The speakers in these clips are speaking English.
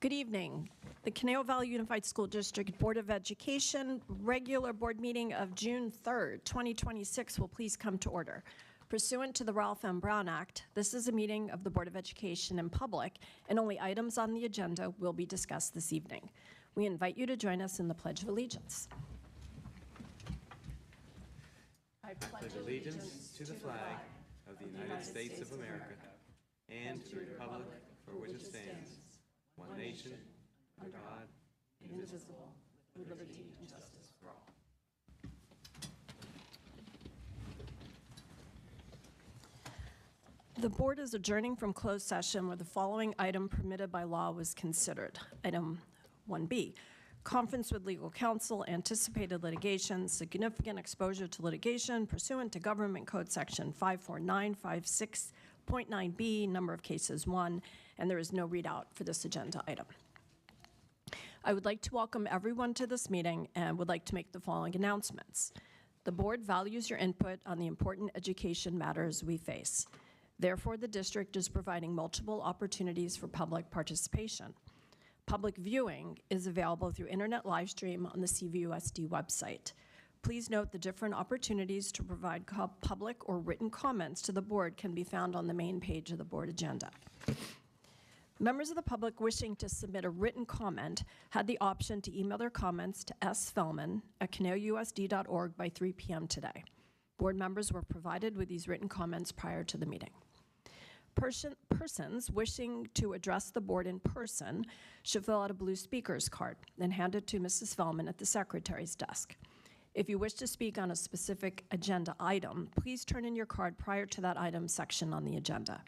Good evening. The Conejo Valley Unified School District Board of Education regular board meeting of June 3rd, 2026 will please come to order. Pursuant to the Ralph M. Brown Act, this is a meeting of the Board of Education in public, and only items on the agenda will be discussed this evening. We invite you to join us in the Pledge of Allegiance. I pledge allegiance to the flag of the United States of America and to the republic for which it stands, one nation, under God, indivisible, with liberty and justice for all. The board is adjourning from closed session where the following item permitted by law was considered. Item 1B, conference with legal counsel, anticipated litigation, significant exposure to litigation pursuant to Government Code Section 54956.9B, number of cases 1, and there is no readout for this agenda item. I would like to welcome everyone to this meeting and would like to make the following announcements. The board values your input on the important education matters we face. Therefore, the district is providing multiple opportunities for public participation. Public viewing is available through internet live stream on the CVUSD website. Please note the different opportunities to provide public or written comments to the board can be found on the main page of the board agenda. Members of the public wishing to submit a written comment had the option to email their comments to sfelman@conejousd.org by 3 p.m. today. Board members were provided with these written comments prior to the meeting. Persons wishing to address the board in person should fill out a blue speaker's card and hand it to Mrs. Fellman at the secretary's desk. If you wish to speak on a specific agenda item, please turn in your card prior to that item section on the agenda.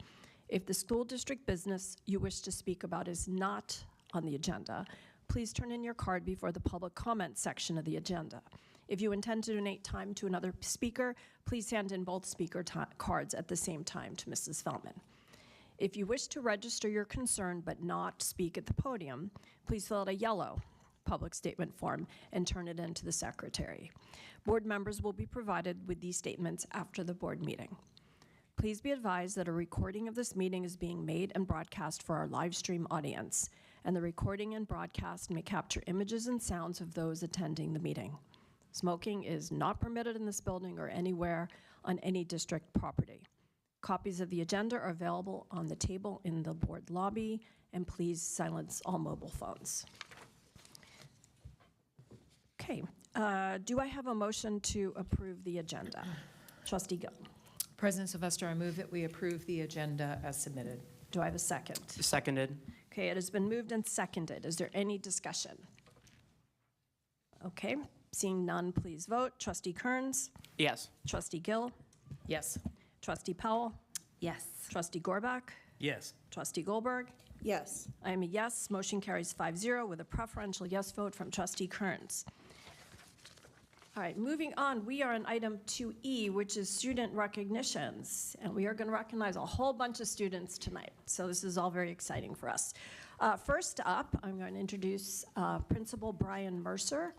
If the school district business you wish to speak about is not on the agenda, please turn in your card before the public comment section of the agenda. If you intend to donate time to another speaker, please hand in both speaker cards at the same time to Mrs. Fellman. If you wish to register your concern but not speak at the podium, please fill out a yellow public statement form and turn it in to the secretary. Board members will be provided with these statements after the board meeting. Please be advised that a recording of this meeting is being made and broadcast for our live stream audience, and the recording and broadcast may capture images and sounds of those attending the meeting. Smoking is not permitted in this building or anywhere on any district property. Copies of the agenda are available on the table in the board lobby, and please silence all mobile phones. Okay, do I have a motion to approve the agenda? Trustee Gill. President Sylvester, I move that we approve the agenda as submitted. Do I have a second? Seconded. Okay, it has been moved and seconded. Is there any discussion? Okay, seeing none, please vote. Trustee Kearns? Yes. Trustee Gill? Yes. Trustee Powell? Yes. Trustee Gorbach? Yes. Trustee Goldberg? Yes. I am a yes. Motion carries 5-0 with a preferential yes vote from Trustee Kearns. All right, moving on, we are on item 2E, which is student recognitions, and we are going to recognize a whole bunch of students tonight, so this is all very exciting for us. First up, I'm going to introduce Principal Brian Mercer,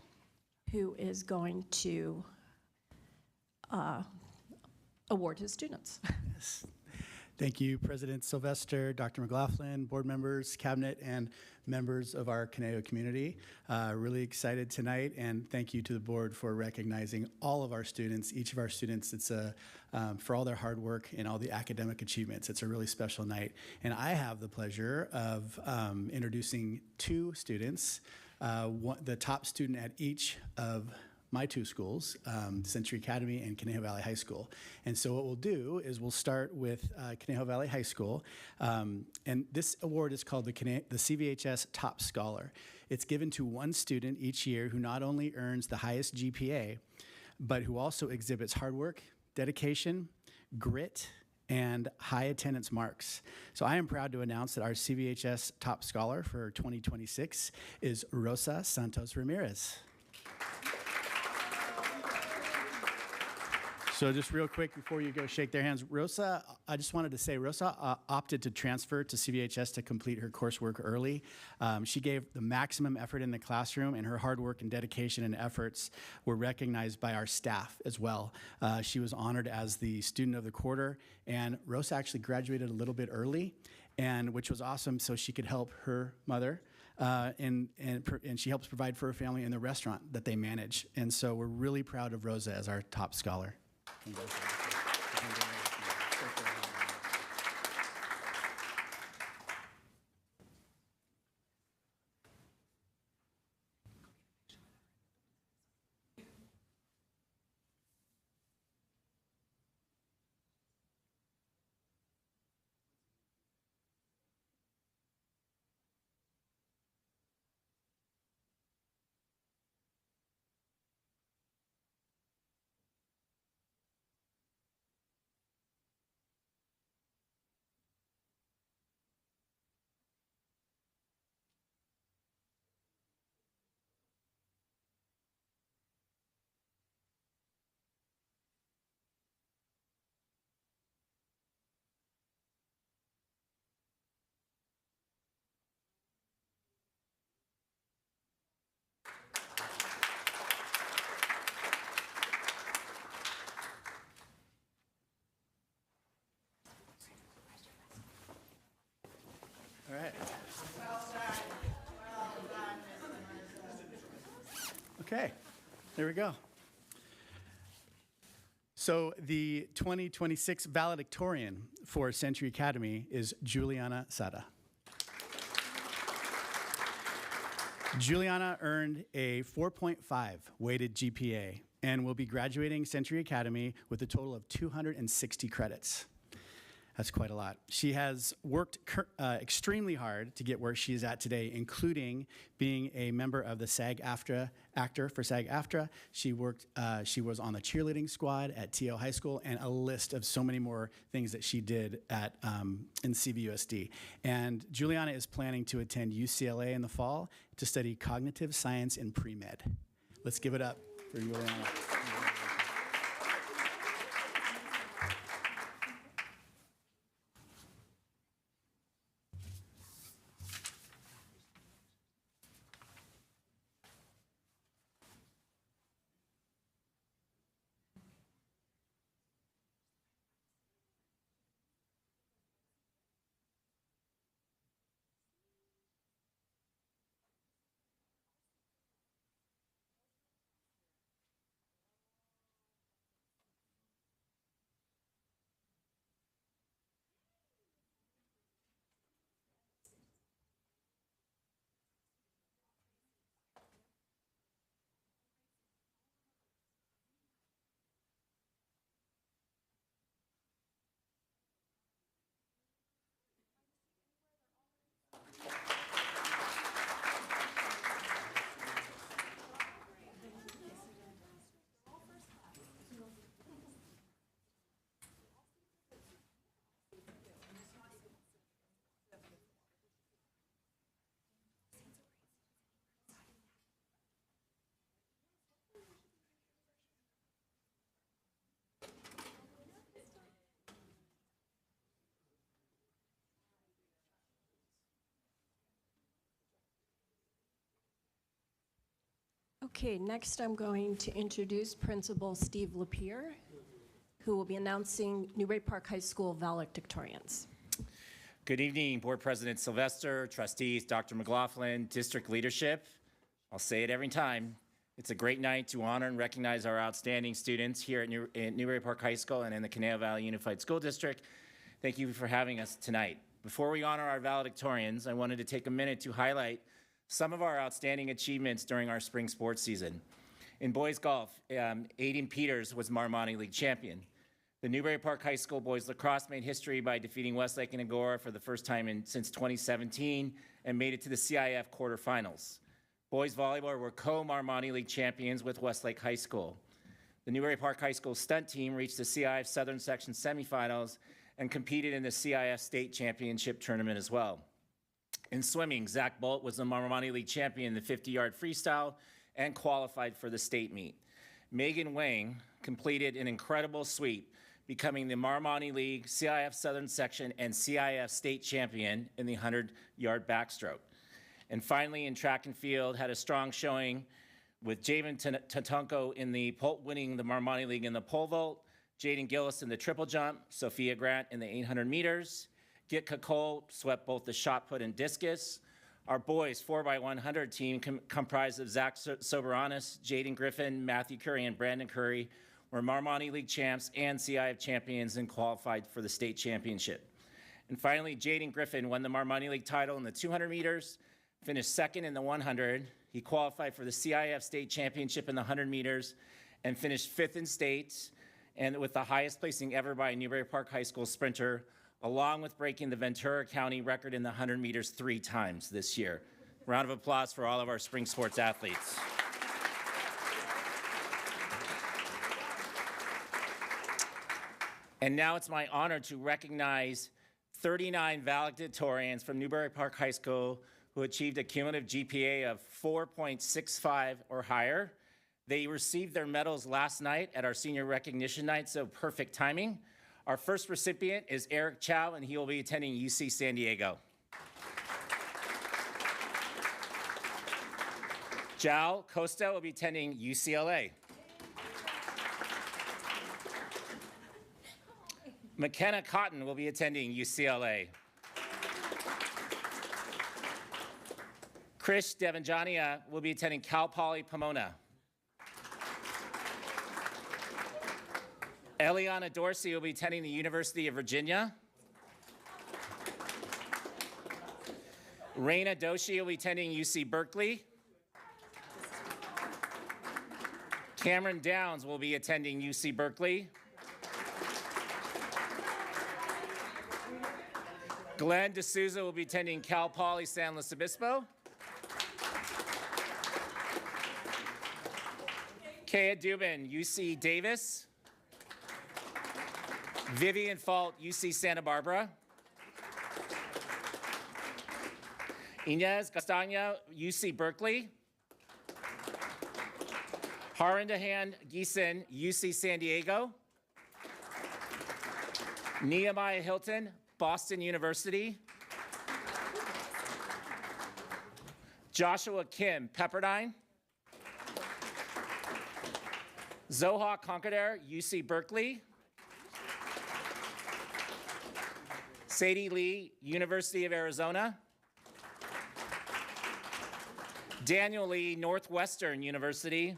who is going to award his students. Yes. Thank you, President Sylvester, Dr. McLaughlin, board members, cabinet, and members of our Conejo community. Really excited tonight, and thank you to the board for recognizing all of our students, each of our students. It's for all their hard work and all the academic achievements. It's a really special night. And I have the pleasure of introducing two students, the top student at each of my two schools, Century Academy and Conejo Valley High School. And so what we'll do is we'll start with Conejo Valley High School. And this award is called the CVHS Top Scholar. It's given to one student each year who not only earns the highest GPA, but who also exhibits hard work, dedication, grit, and high attendance marks. So I am proud to announce that our CVHS Top Scholar for 2026 is Rosa Santos Ramirez. So just real quick before you go shake their hands, Rosa, I just wanted to say, Rosa opted to transfer to CVHS to complete her coursework early. She gave the maximum effort in the classroom, and her hard work and dedication and efforts were recognized by our staff as well. She was honored as the student of the quarter, and Rosa actually graduated a little bit early, and which was awesome, so she could help her mother and she helps provide for her family in the restaurant that they manage. And so we're really proud of Rosa as our top scholar. All right. Okay, there we go. So the 2026 valedictorian for Century Academy is Juliana Sada. Juliana earned a 4.5 weighted GPA and will be graduating Century Academy with a total of 260 credits. That's quite a lot. She has worked extremely hard to get where she is at today, including being a member of the SAG-AFTRA actor for SAG-AFTRA. She was on the cheerleading squad at TO High School, and a list of so many more things that she did at in CVUSD. And Juliana is planning to attend UCLA in the fall to study cognitive science in pre-med. Let's give it up for Juliana. Okay, next I'm going to introduce Principal Steve Lapierre, who will be announcing Newbury Park High School valedictorians. Good evening, Board President Sylvester, trustees, Dr. McLaughlin, district leadership. I'll say it every time. It's a great night to honor and recognize our outstanding students here at Newbury Park High School and in the Conejo Valley Unified School District. Thank you for having us tonight. Before we honor our valedictorians, I wanted to take a minute to highlight some of our outstanding achievements during our spring sports season. In boys golf, Aiden Peters was Marmoni League champion. The Newbury Park High School boys lacrosse made history by defeating Westlake and Agora for the first time since 2017 and made it to the CIF quarterfinals. Boys volleyball were co-Marmoni League champions with Westlake High School. The Newbury Park High School stunt team reached the CIF Southern Section semifinals and competed in the CIF State Championship tournament as well. In swimming, Zach Bolt was the Marmoni League champion in the 50-yard freestyle and qualified for the state meet. Megan Wang completed an incredible sweep, becoming the Marmoni League, CIF Southern Section, and CIF State champion in the 100-yard backstroke. And finally, in track and field, had a strong showing with Javen Tatunko winning the Marmoni League in the pole vault, Jaden Gillis in the triple jump, Sophia Grant in the 800 meters, Gitka Cole swept both the shot put and discus. Our boys 4x100 team comprised of Zach Soberanis, Jaden Griffin, Matthew Curry, and Brandon Curry were Marmoni League champs and CIF champions and qualified for the state championship. And finally, Jaden Griffin won the Marmoni League title in the 200 meters, finished second in the 100. He qualified for the CIF state championship in the 100 meters and finished fifth in state, and with the highest placing ever by a Newbury Park High School sprinter, along with breaking the Ventura County record in the 100 meters 3 times this year. Round of applause for all of our spring sports athletes. And now it's my honor to recognize 39 valedictorians from Newbury Park High School who achieved a cumulative GPA of 4.65 or higher. They received their medals last night at our senior recognition night, so perfect timing. Our first recipient is Eric Chow, and he will be attending UC San Diego. Jao Costa will be attending UCLA. McKenna Cotton will be attending UCLA. Krish Devanjania will be attending Cal Poly Pomona. Eliana Dorsey will be attending the University of Virginia. Raina Doshi will be attending UC Berkeley. Cameron Downs will be attending UC Berkeley. Glenn D'Souza will be attending Cal Poly San Luis Obispo. Kea Dubin, UC Davis. Vivian Fault, UC Santa Barbara. Inez Castagna, UC Berkeley. Harindahan Geeson, UC San Diego. Nehemiah Hilton, Boston University. Joshua Kim, Pepperdine. Zoha Conkader, UC Berkeley. Sadie Lee, University of Arizona. Daniel Lee, Northwestern University.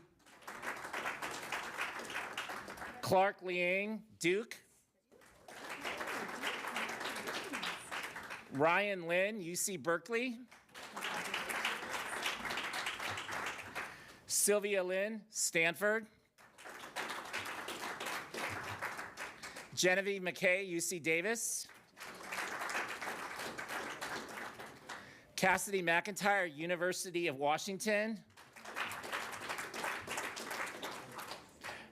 Clark Liang, Duke. Ryan Lynn, UC Berkeley. Sylvia Lynn, Stanford. Genevieve McKay, UC Davis. Cassidy McIntyre, University of Washington.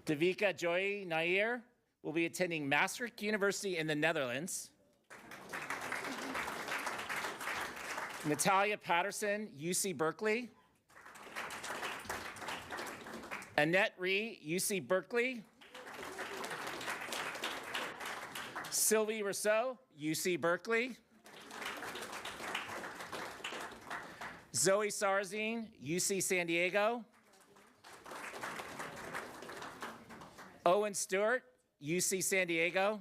Davika Joy Nair will be attending Maastricht University in the Netherlands. Natalia Patterson, UC Berkeley. Annette Ree, UC Berkeley. Sylvie Rousseau, UC Berkeley. Zoe Sarzine, UC San Diego. Owen Stewart, UC San Diego.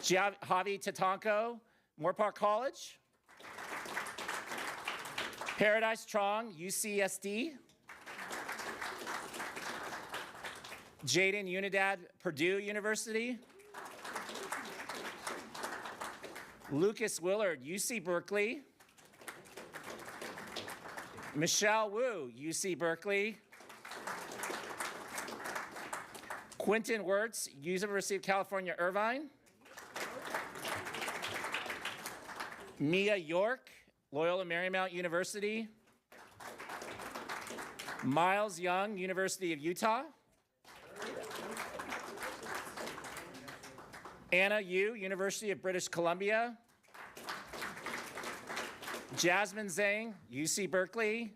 Javi Tatanko, Moorpark College. Paradise Trong, UCSD. Jaden Unidad, Purdue University. Lucas Willard, UC Berkeley. Michelle Wu, UC Berkeley. Quentin Wirtz, University of California, Irvine. Mia York, Loyola Marymount University. Miles Young, University of Utah. Anna Yu, University of British Columbia. Jasmine Zhang, UC Berkeley.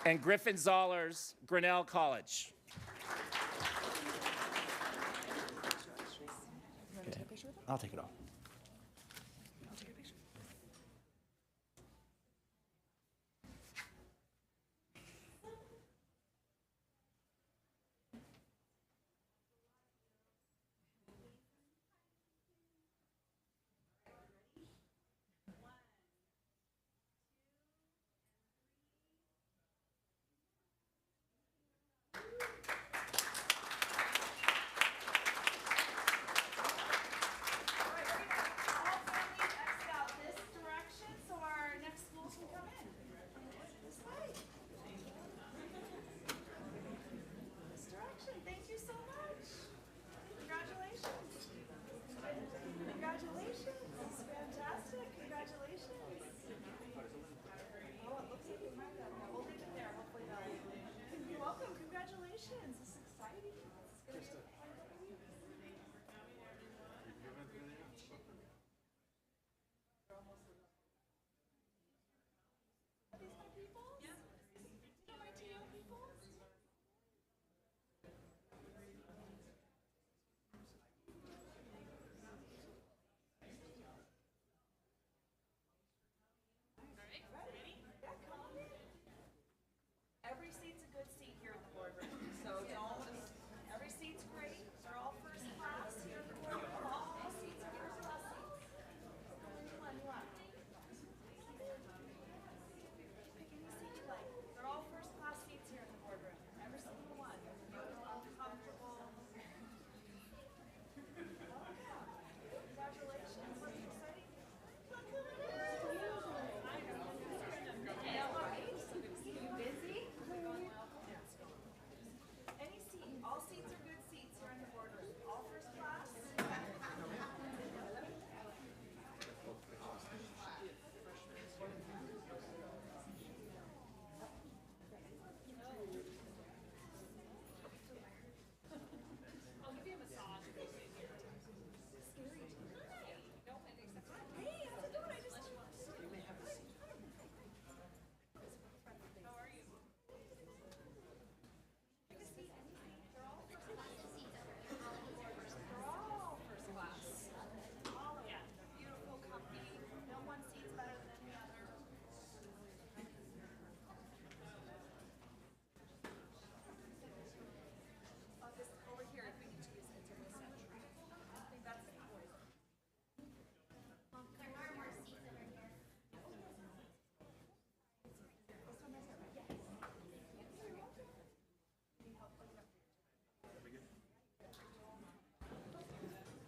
And Griffin Zollers, Grinnell College. Okay. I'll take it off.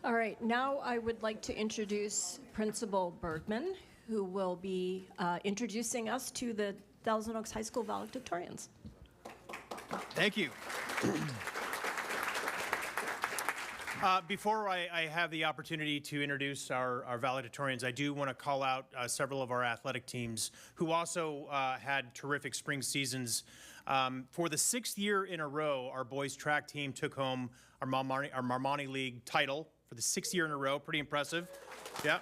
All right, now I would like to introduce Principal Bergman, who will be introducing us to the Thousand Oaks High School valedictorians. Thank you. Before I have the opportunity to introduce our valedictorians, I do want to call out several of our athletic teams who also had terrific spring seasons. For the 6th year in a row, our boys track team took home our Marmoni League title for the 6th year in a row. Pretty impressive. Yeah.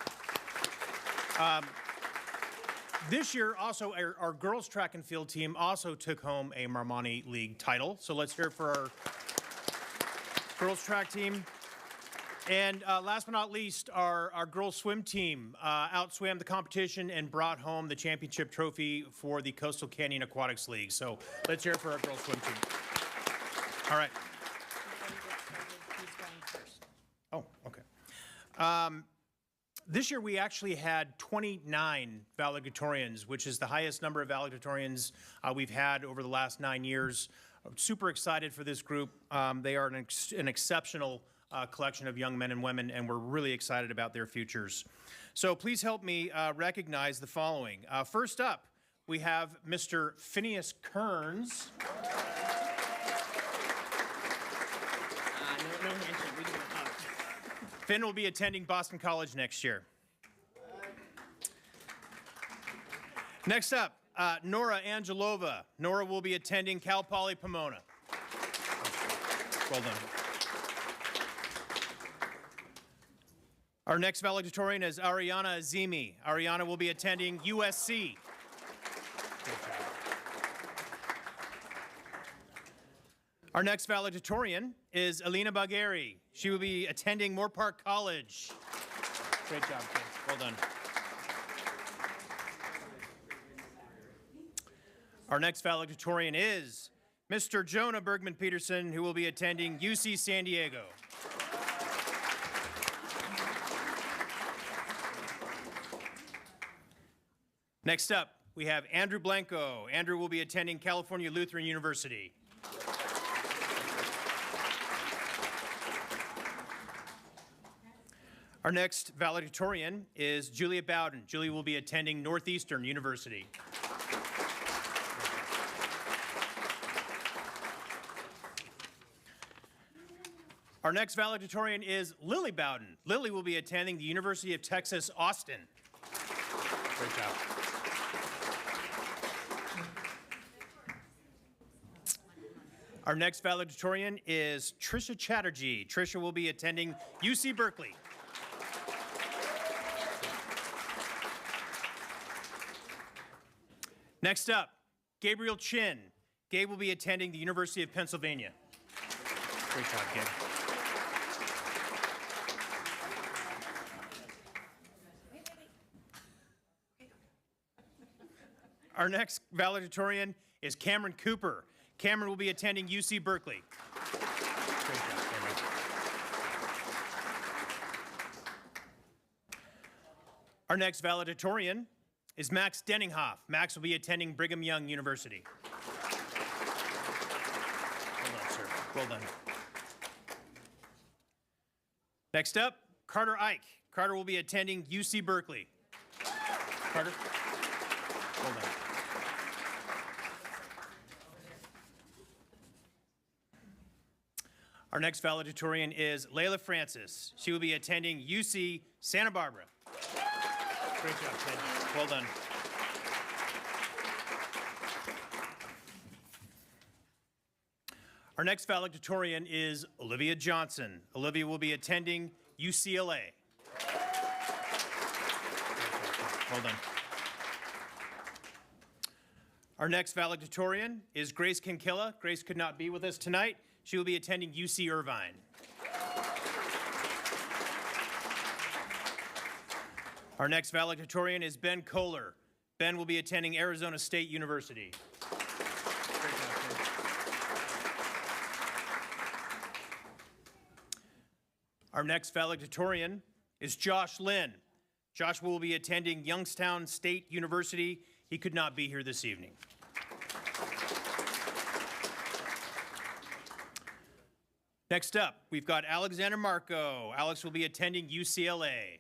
This year, also, our girls track and field team also took home a Marmoni League title. So let's hear it for our girls track team. And last but not least, our girls swim team outswam the competition and brought home the championship trophy for the Coastal Canyon Aquatics League. So let's hear it for our girls swim team. All right. Oh, okay. This year we actually had 29 valedictorians, which is the highest number of valedictorians we've had over the last 9 years. I'm super excited for this group. They are an exceptional collection of young men and women, and we're really excited about their futures. So please help me recognize the following. First up, we have Mr. Phineas Kearns. No handshake, we do a hug. Finn will be attending Boston College next year. Next up, Nora Angelova. Nora will be attending Cal Poly Pomona. Well done. Our next valedictorian is Ariana Azimi. Ariana will be attending USC. Our next valedictorian is Alina Bagheri. She will be attending Moore Park College. Great job, kids. Well done. Our next valedictorian is Mr. Jonah Bergman Peterson, who will be attending UC San Diego. Next up, we have Andrew Blanco. Andrew will be attending California Lutheran University. Our next valedictorian is Julia Bowden. Julia will be attending Northeastern University. Our next valedictorian is Lily Bowden. Lily will be attending the University of Texas, Austin. Great job. Our next valedictorian is Trisha Chatterjee. Trisha will be attending UC Berkeley. Next up, Gabriel Chin. Gabe will be attending the University of Pennsylvania. Great job, Gabe. Our next valedictorian is Cameron Cooper. Cameron will be attending UC Berkeley. Great job, Cameron. Our next valedictorian is Max Denninghoff. Max will be attending Brigham Young University. Well done, sir. Well done. Next up, Carter Ike. Carter will be attending UC Berkeley. Carter? Well done. Our next valedictorian is Layla Francis. She will be attending UC Santa Barbara. Great job, kid. Well done. Our next valedictorian is Olivia Johnson. Olivia will be attending UCLA. Well done. Our next valedictorian is Grace Kinkilla. Grace could not be with us tonight. She will be attending UC Irvine. Our next valedictorian is Ben Kohler. Ben will be attending Arizona State University. Great job, Ben. Our next valedictorian is Josh Lynn. Josh will be attending Youngstown State University. He could not be here this evening. Next up, we've got Alexander Marco. Alex will be attending UCLA.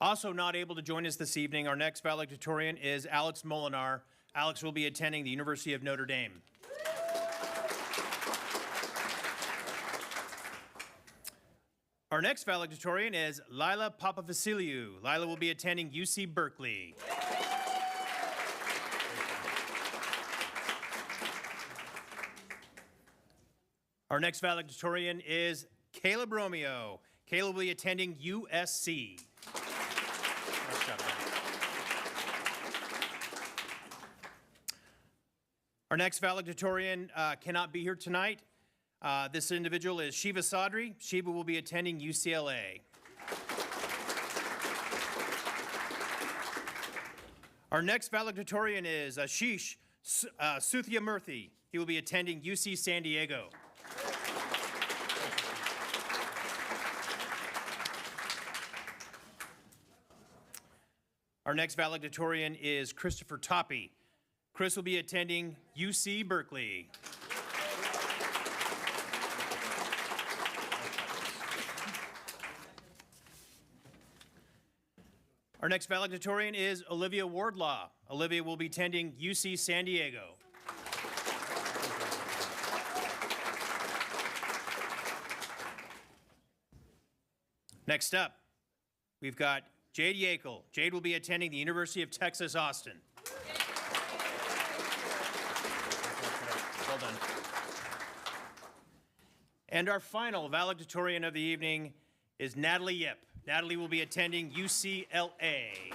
Also not able to join us this evening, our next valedictorian is Alex Molinar. Alex will be attending the University of Notre Dame. Our next valedictorian is Lila Papavasiliou. Lila will be attending UC Berkeley. Our next valedictorian is Caleb Romeo. Caleb will be attending USC. Nice job, man. Our next valedictorian cannot be here tonight. This individual is Shiva Sadri. Shiva will be attending UCLA. Our next valedictorian is Ashish Suthia Murthy. He will be attending UC San Diego. Our next valedictorian is Christopher Toppy. Chris will be attending UC Berkeley. Our next valedictorian is Olivia Wardlaw. Olivia will be attending UC San Diego. Next up, we've got Jade Yakel. Jade will be attending the University of Texas, Austin. Well done. And our final valedictorian of the evening is Natalie Yip. Natalie will be attending UCLA.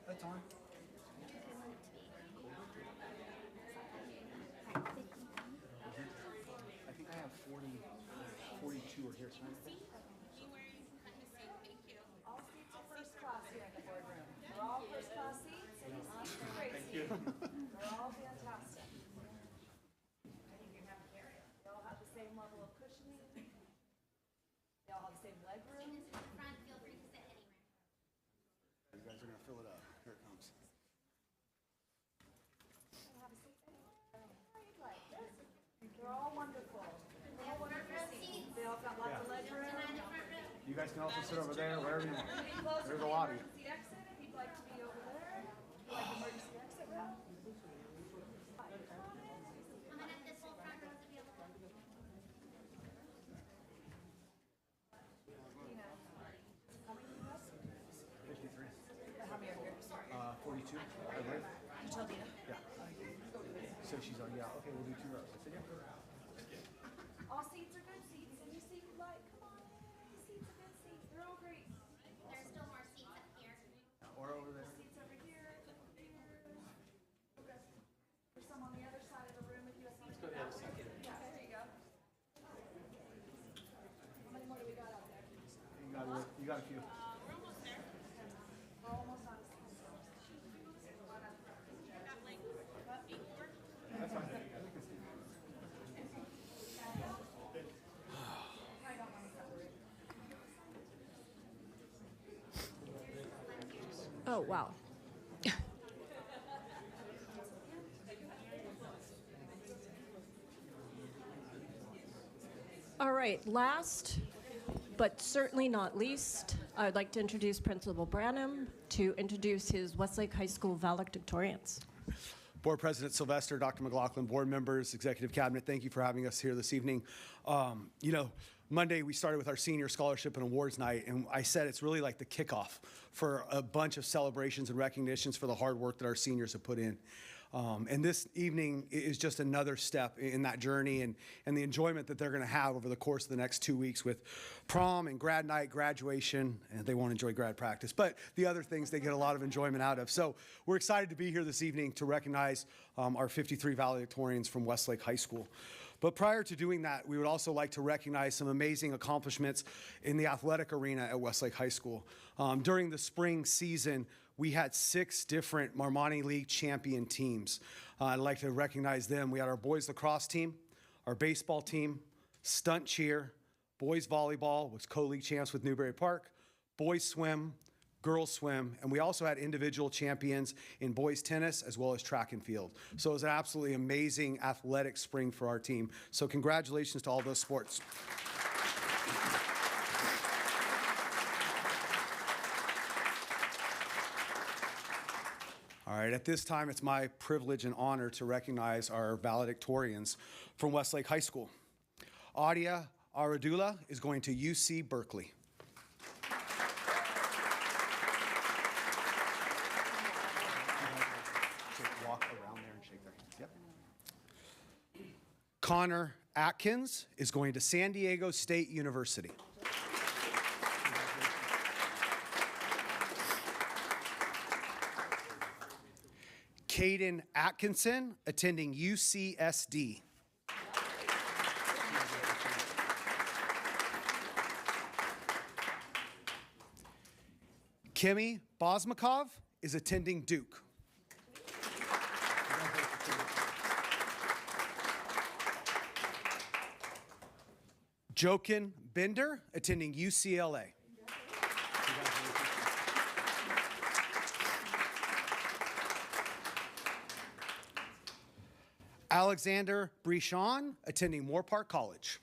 That's on. I think I have 42 are here tonight. All seats are first class here in the boardroom. We're all first class seats. Thank you. They're all fantastic. They all have the same level of cushioning. They all have the same leg room. Students in the front, feel free to sit anywhere. You guys are gonna fill it up. Here it comes. They're all wonderful. They have front row seats. They all got lots of leg room. Tonight in front row. You guys can also sit over there, wherever you want. There's a lobby. Emergency exit, if you'd like to be over there. If you like emergency exit route. say she's on, yeah, okay, we'll do 2 rows. Sit here. All seats are good seats. Any seat you like, come on in. Any seats are good seats. They're all great. There's still more seats up here. Or over there. Seats over here, here. There's some on the other side of the room if you have something. Let's go to the other side. Yeah, there you go. How many more do we got out there? You got a few. We're almost there. We're almost on. Oh, wow. All right, last but certainly not least, I would like to introduce Principal Branham to introduce his Westlake High School valedictorians. Board President Sylvester, Dr. McLaughlin, board members, executive cabinet, thank you for having us here this evening. You know, Monday we started with our senior scholarship and awards night, and I said it's really like the kickoff for a bunch of celebrations and recognitions for the hard work that our seniors have put in. And this evening is just another step in that journey and the enjoyment that they're going to have over the course of the next 2 weeks with prom and grad night, graduation, and they won't enjoy grad practice, but the other things they get a lot of enjoyment out of. So we're excited to be here this evening to recognize our 53 valedictorians from Westlake High School. But prior to doing that, we would also like to recognize some amazing accomplishments in the athletic arena at Westlake High School. During the spring season, we had 6 different Marmani League champion teams. I'd like to recognize them. We had our boys lacrosse team, our baseball team, stunt cheer, boys volleyball, was co-league champs with Newbury Park, boys swim, girls swim, and we also had individual champions in boys tennis as well as track and field. So it was an absolutely amazing athletic spring for our team. So congratulations to all those sports. All right, at this time, it's my privilege and honor to recognize our valedictorians from Westlake High School. Adia Aradula is going to UC Berkeley. Walk around there and shake their hands. Yep. Connor Atkins is going to San Diego State University. Caden Atkinson, attending UCSD. Kimmy Bosmakov is attending Duke. Jokin Bender, attending UCLA. Alexander Brichon, attending Moore Park College.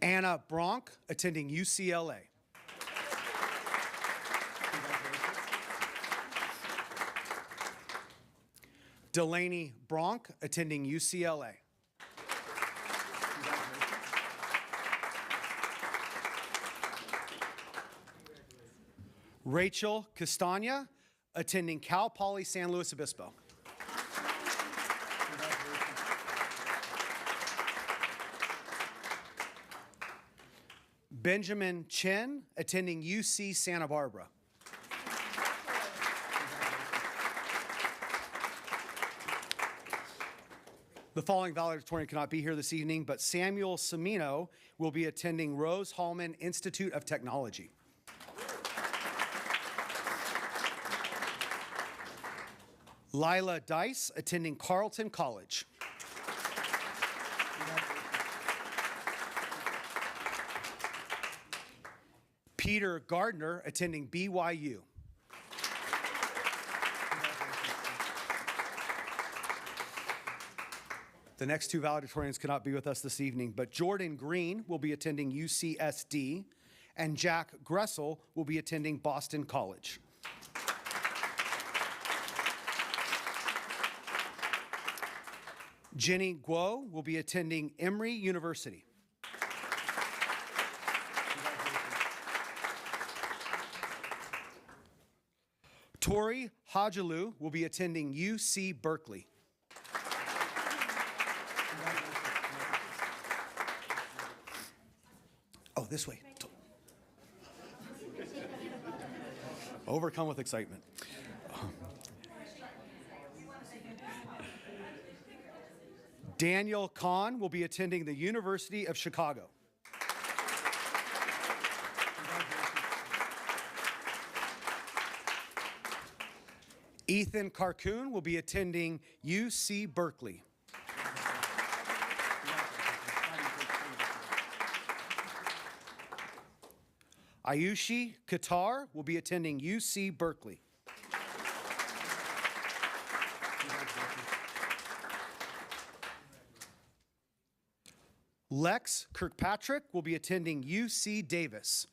Anna Bronk, attending UCLA. Delaney Bronk, attending UCLA. Rachel Castagna, attending Cal Poly San Luis Obispo. Benjamin Chen, attending UC Santa Barbara. The following valedictorian cannot be here this evening, but Samuel Semino will be attending Rose Hallman Institute of Technology. Lila Dice, attending Carleton College. Peter Gardner, attending BYU. The next 2 valedictorians cannot be with us this evening, but Jordan Green will be attending UCSD, and Jack Gressel will be attending Boston College. Jenny Guo will be attending Emory University. Tori Hajalu will be attending UC Berkeley. Oh, this way. Overcome with excitement. Daniel Kahn will be attending the University of Chicago. Ethan Carcoon will be attending UC Berkeley. Ayushi Qatar will be attending UC Berkeley. Lex Kirkpatrick will be attending UC Davis.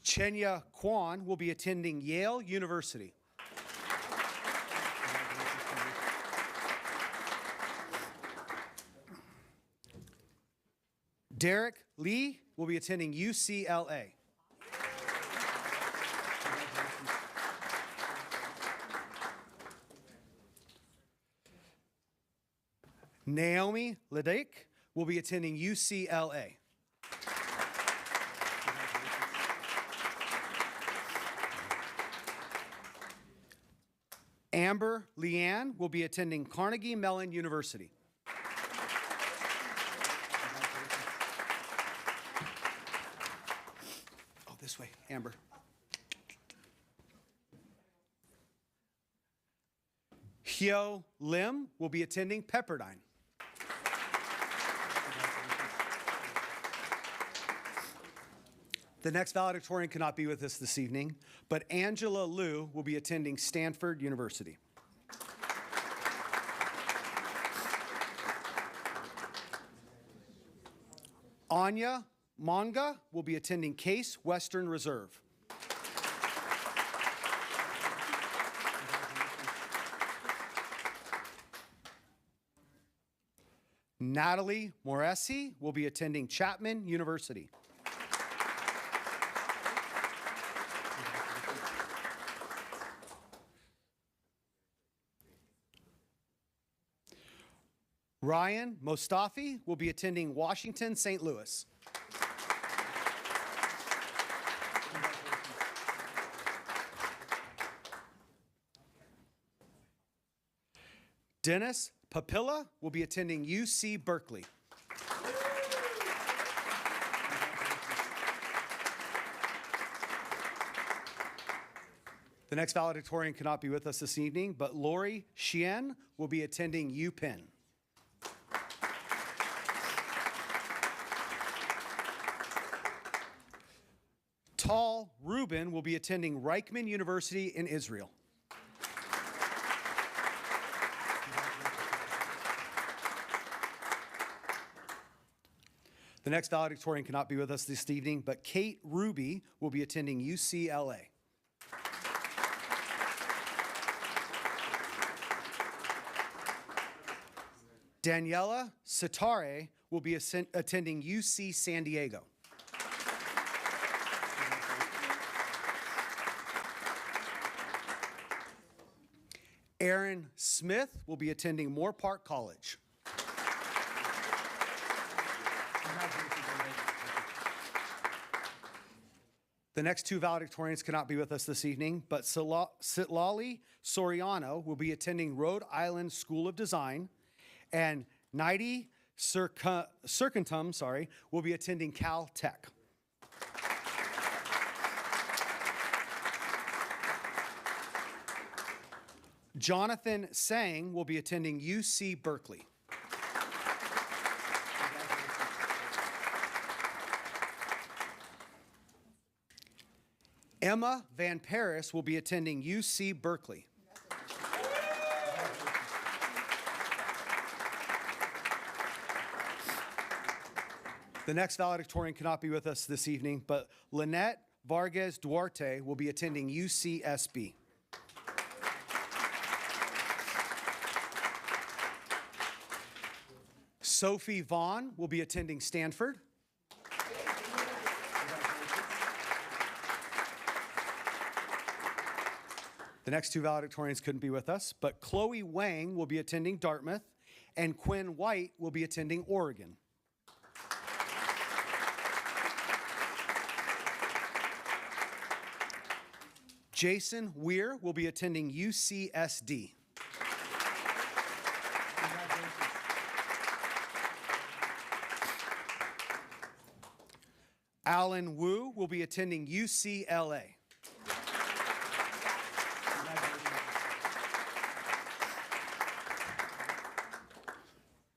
Chenya Kwan will be attending Yale University. Derek Lee will be attending UCLA. Naomi Ledake will be attending UCLA. Amber Leanne will be attending Carnegie Mellon University. Oh, this way, Amber. Hyo Lim will be attending Pepperdine. The next valedictorian cannot be with us this evening, but Angela Liu will be attending Stanford University. Anya Manga will be attending Case Western Reserve. Natalie Moresi will be attending Chapman University. Ryan Mostafi will be attending Washington, St. Louis. Dennis Papilla will be attending UC Berkeley. The next valedictorian cannot be with us this evening, but Lori Shien will be attending UPenn. Tal Rubin will be attending Reichman University in Israel. The next valedictorian cannot be with us this evening, but Kate Ruby will be attending UCLA. Daniela Sitare will be attending UC San Diego. Aaron Smith will be attending Moore Park College. The next two valedictorians cannot be with us this evening, but Sitlali Soriano will be attending Rhode Island School of Design, and Nidhi Circantum, will be attending Cal Tech. Jonathan Sang will be attending UC Berkeley. Emma Van Paris will be attending UC Berkeley. The next valedictorian cannot be with us this evening, but Lynette Vargas Duarte will be attending UCSB. Sophie Vaughn will be attending Stanford. The next two valedictorians couldn't be with us, but Chloe Wang will be attending Dartmouth, and Quinn White will be attending Oregon. Jason Weir will be attending UCSD. Alan Wu will be attending UCLA.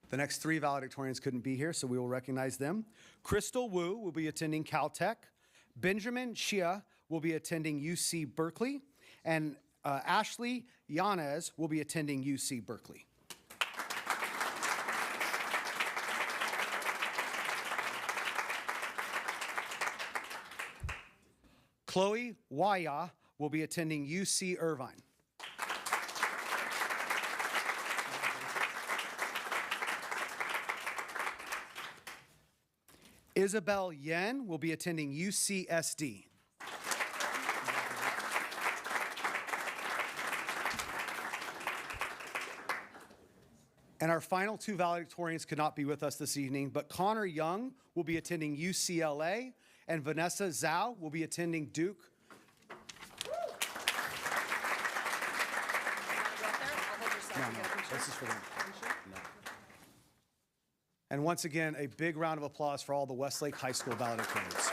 The next three valedictorians couldn't be here, so we will recognize them. Crystal Wu will be attending Caltech. Benjamin Shia will be attending UC Berkeley. And Ashley Yanez will be attending UC Berkeley. Chloe Waya will be attending UC Irvine. Isabel Yen will be attending UCSD. And our final two valedictorians could not be with us this evening, but Connor Young will be attending UCLA, and Vanessa Zhao will be attending Duke. This is for them. No. And once again, a big round of applause for all the Westlake High School valedictorians.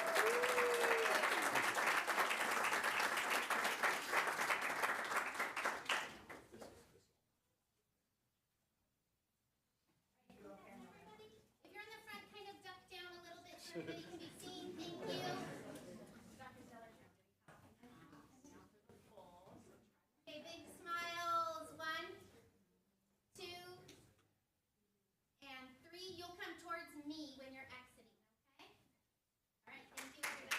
If you're in the front, kind of duck down a little bit so everybody can be seen. Thank you. Okay, big smiles. 1, 2, and 3. You'll come towards me when you're exiting, okay? All right, thank you, everybody.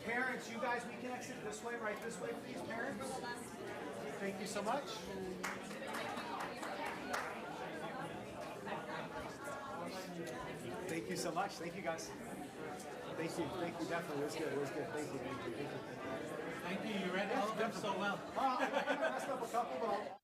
Parents, you guys, we can exit this way, right this way, please, parents. Thank you so much. Thank you so much. Thank you, guys. Thank you. Thank you. Definitely. It was good. It was good. Thank you. Thank you. Thank you. Thank you. You read all of them so well. I messed up a couple, but I'll...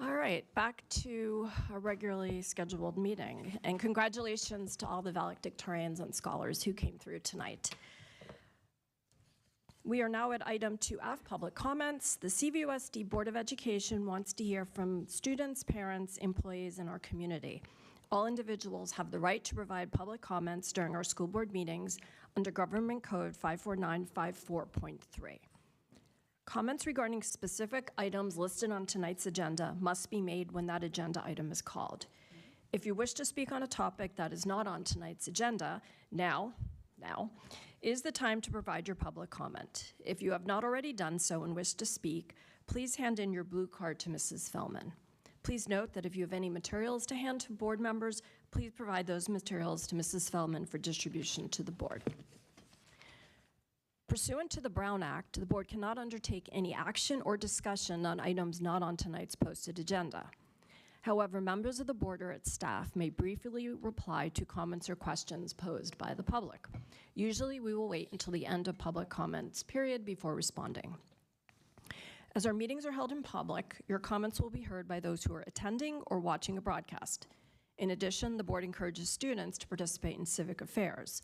All right, back to a regularly scheduled meeting. And congratulations to all the valedictorians and scholars who came through tonight. We are now at item 2F, public comments. The CVUSD Board of Education wants to hear from students, parents, employees in our community. All individuals have the right to provide public comments during our school board meetings under Government Code 54954.3. Comments regarding specific items listed on tonight's agenda must be made when that agenda item is called. If you wish to speak on a topic that is not on tonight's agenda, now is the time to provide your public comment. If you have not already done so and wish to speak, please hand in your blue card to Mrs. Fellman. Please note that if you have any materials to hand to board members, please provide those materials to Mrs. Fellman for distribution to the board. Pursuant to the Brown Act, the board cannot undertake any action or discussion on items not on tonight's posted agenda. However, members of the board or its staff may briefly reply to comments or questions posed by the public. Usually, we will wait until the end of public comments period before responding. As our meetings are held in public, your comments will be heard by those who are attending or watching a broadcast. In addition, the board encourages students to participate in civic affairs.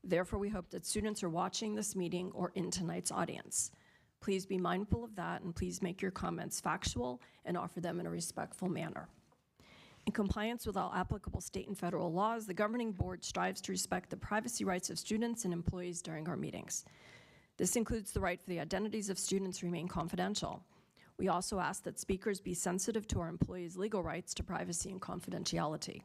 Therefore, we hope that students are watching this meeting or in tonight's audience. Please be mindful of that, and please make your comments factual and offer them in a respectful manner. In compliance with all applicable state and federal laws, the governing board strives to respect the privacy rights of students and employees during our meetings. This includes the right for the identities of students to remain confidential. We also ask that speakers be sensitive to our employees' legal rights to privacy and confidentiality.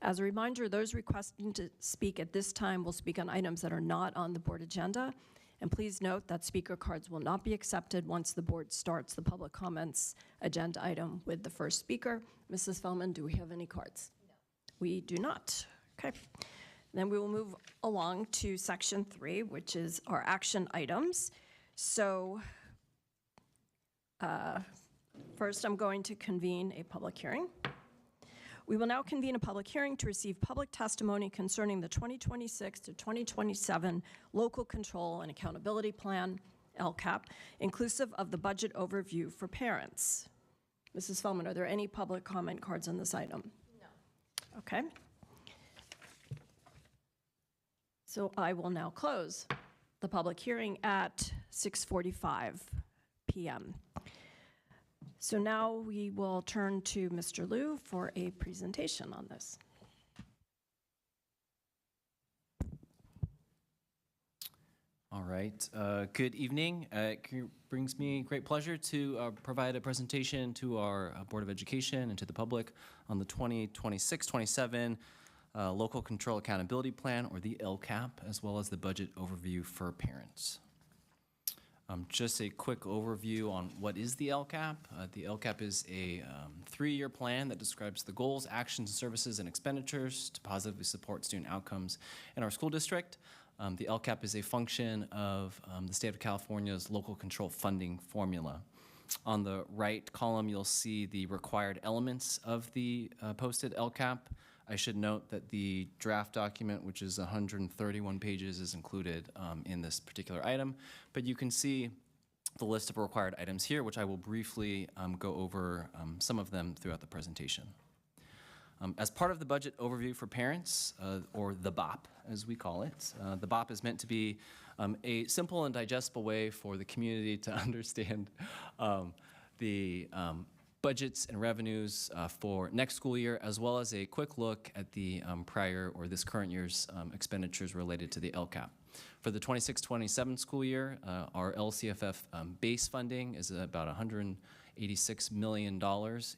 As a reminder, those requesting to speak at this time will speak on items that are not on the board agenda. And please note that speaker cards will not be accepted once the board starts the public comments agenda item with the first speaker. Mrs. Feldman, do we have any cards? No. We do not. Okay. Then we will move along to section 3, which is our action items. So first I'm going to convene a public hearing. We will now convene a public hearing to receive public testimony concerning the 2026 to 2027 Local Control and Accountability Plan, LCAP, inclusive of the budget overview for parents. Mrs. Feldman, are there any public comment cards on this item? No. Okay. So I will now close the public hearing at 6:45 p.m. So now we will turn to Mr. Liu for a presentation on this. All right. Good evening. It brings me great pleasure to provide a presentation to our Board of Education and to the public on the 2026-27 Local Control Accountability Plan, or the LCAP, as well as the budget overview for parents. Just a quick overview on what is the LCAP. The LCAP is a 3-year plan that describes the goals, actions, services, and expenditures to positively support student outcomes in our school district. The LCAP is a function of the state of California's local control funding formula. On the right column, you'll see the required elements of the posted LCAP. I should note that the draft document, which is 131 pages, is included in this particular item, but you can see the list of required items here, which I will briefly go over some of them throughout the presentation. As part of the budget overview for parents, or the BOP as we call it, the BOP is meant to be a simple and digestible way for the community to understand the budgets and revenues for next school year, as well as a quick look at the prior or this current year's expenditures related to the LCAP. For the 26-27 school year, our LCFF base funding is about $186 million.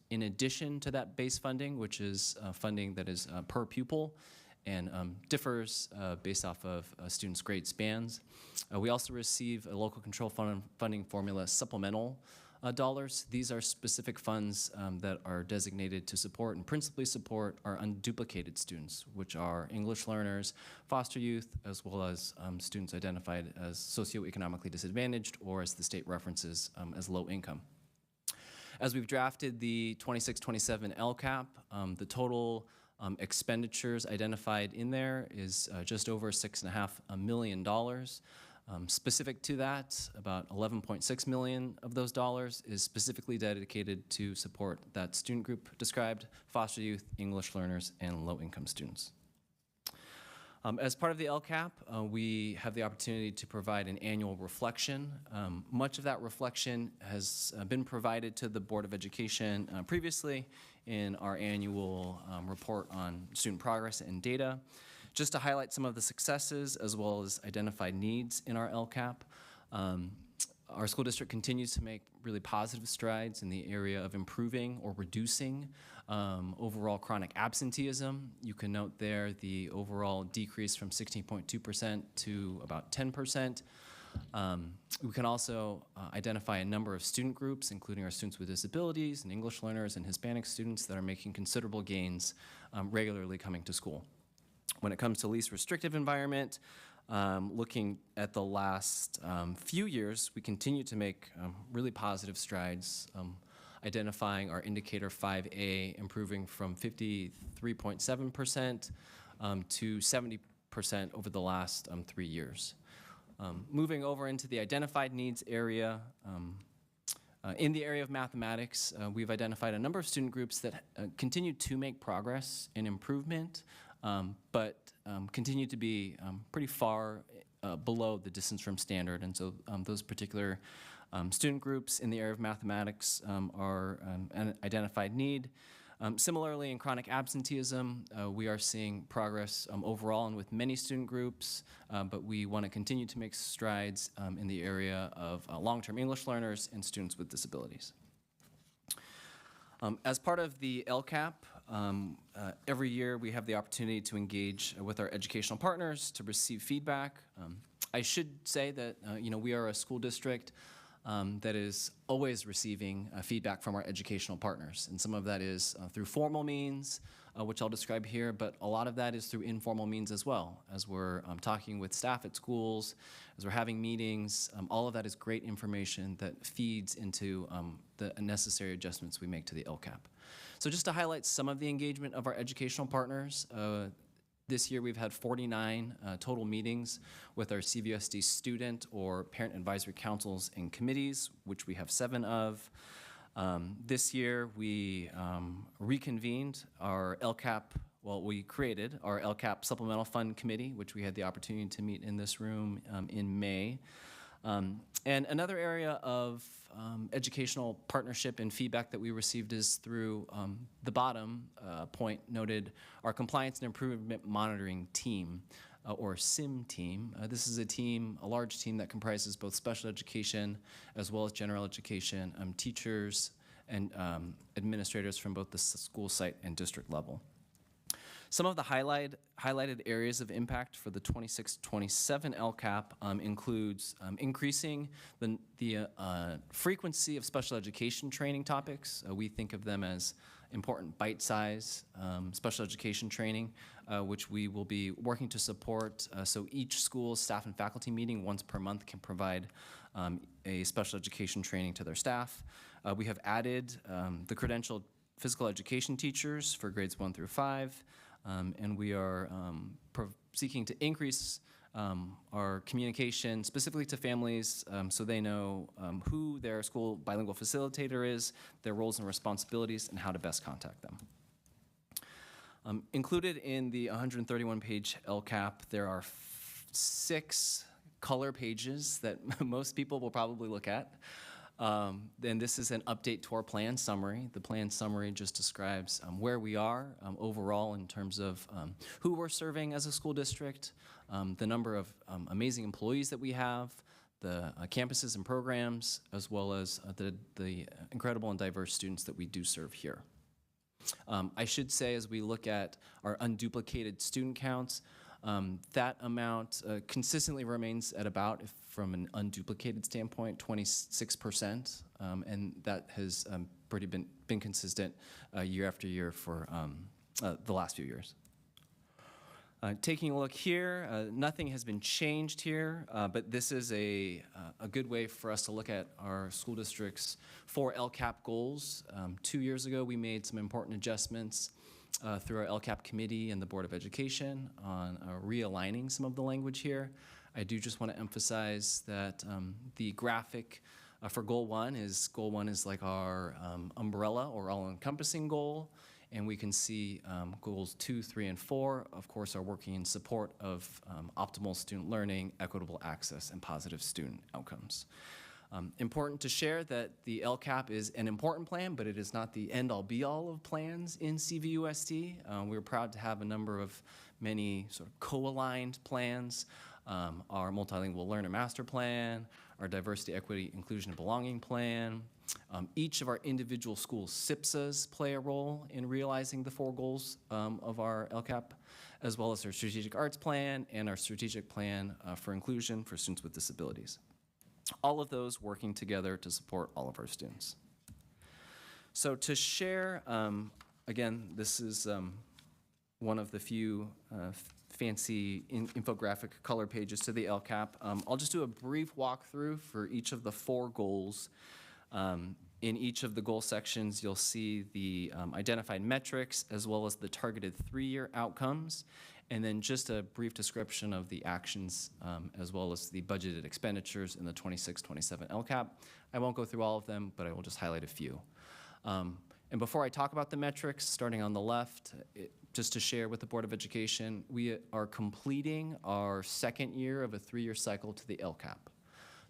In addition to that base funding, which is funding that is per pupil and differs based off of students' grade spans, we also receive a local control funding formula supplemental dollars. These are specific funds that are designated to support and principally support our unduplicated students, which are English learners, foster youth, as well as students identified as socioeconomically disadvantaged, or as the state references as low income. As we've drafted the 26-27 LCAP, the total expenditures identified in there is just over $6.5 million. Specific to that, about $11.6 million of those dollars is specifically dedicated to support that student group described: foster youth, English learners, and low-income students. As part of the LCAP, we have the opportunity to provide an annual reflection. Much of that reflection has been provided to the Board of Education previously in our annual report on student progress and data. Just to highlight some of the successes as well as identified needs in our LCAP, our school district continues to make really positive strides in the area of improving or reducing overall chronic absenteeism. You can note there the overall decrease from 16.2% to about 10%. We can also identify a number of student groups, including our students with disabilities and English learners and Hispanic students, that are making considerable gains regularly coming to school. When it comes to least restrictive environment, looking at the last few years, we continue to make really positive strides, identifying our indicator 5A improving from 53.7% to 70% over the last 3 years. Moving over into the identified needs area, in the area of mathematics, we've identified a number of student groups that continue to make progress and improvement, but continue to be pretty far below the distance from standard. And so those particular student groups in the area of mathematics are an identified need. Similarly, in chronic absenteeism, we are seeing progress overall and with many student groups, but we want to continue to make strides in the area of long-term English learners and students with disabilities. As part of the LCAP, every year we have the opportunity to engage with our educational partners to receive feedback. I should say that we are a school district that is always receiving feedback from our educational partners. And some of that is through formal means, which I'll describe here, but a lot of that is through informal means as well. As we're talking with staff at schools, as we're having meetings, all of that is great information that feeds into the necessary adjustments we make to the LCAP. So just to highlight some of the engagement of our educational partners, this year we've had 49 total meetings with our CVUSD student or parent advisory councils and committees, which we have 7 of. This year we reconvened our LCAP, we created our LCAP Supplemental Fund Committee, which we had the opportunity to meet in this room in May. And another area of educational partnership and feedback that we received is through the bottom point noted our Compliance and Improvement Monitoring Team, or SIM team. This is a large team that comprises both special education as well as general education, teachers and administrators from both the school site and district level. Some of the highlighted areas of impact for the 26-27 LCAP includes increasing the frequency of special education training topics. We think of them as important bite-size special education training, which we will be working to support. So each school's staff and faculty meeting once per month can provide a special education training to their staff. We have added the credentialed physical education teachers for grades 1 through 5. And we are seeking to increase our communication specifically to families so they know who their school bilingual facilitator is, their roles and responsibilities, and how to best contact them. Included in the 131-page LCAP, there are 6 color pages that most people will probably look at. Then this is an update to our plan summary. The plan summary just describes where we are overall in terms of who we're serving as a school district, the number of amazing employees that we have, the campuses and programs, as well as the incredible and diverse students that we do serve here. I should say, as we look at our unduplicated student counts, that amount consistently remains at about, from an unduplicated standpoint, 26%, and that has been consistent year after year for the last few years. Taking a look here, nothing has been changed here, but this is a good way for us to look at our school district's 4 LCAP goals. 2 years ago, we made some important adjustments through our LCAP committee and the Board of Education on realigning some of the language here. I do just want to emphasize that the graphic for Goal 1 is like our umbrella or all-encompassing goal, and we can see goals 2, 3, and 4, of course, are working in support of optimal student learning, equitable access, and positive student outcomes. Important to share that the LCAP is an important plan, but it is not the end-all be-all of plans in CVUSD. We're proud to have a number of many sort of co-aligned plans. Our Multilingual Learner Master Plan, our Diversity, Equity, Inclusion, and Belonging Plan. Each of our individual school SIPSAs play a role in realizing the 4 goals of our LCAP, as well as our Strategic Arts Plan and our Strategic Plan for Inclusion for students with disabilities. All of those working together to support all of our students. So to share, again, this is one of the few fancy infographic color pages to the LCAP. I'll just do a brief walkthrough for each of the 4 goals. In each of the goal sections, you'll see the identified metrics as well as the targeted 3-year outcomes, and then just a brief description of the actions as well as the budgeted expenditures in the 26-27 LCAP. I won't go through all of them, but I will just highlight a few. And before I talk about the metrics, starting on the left, just to share with the Board of Education, we are completing our second year of a 3-year cycle to the LCAP.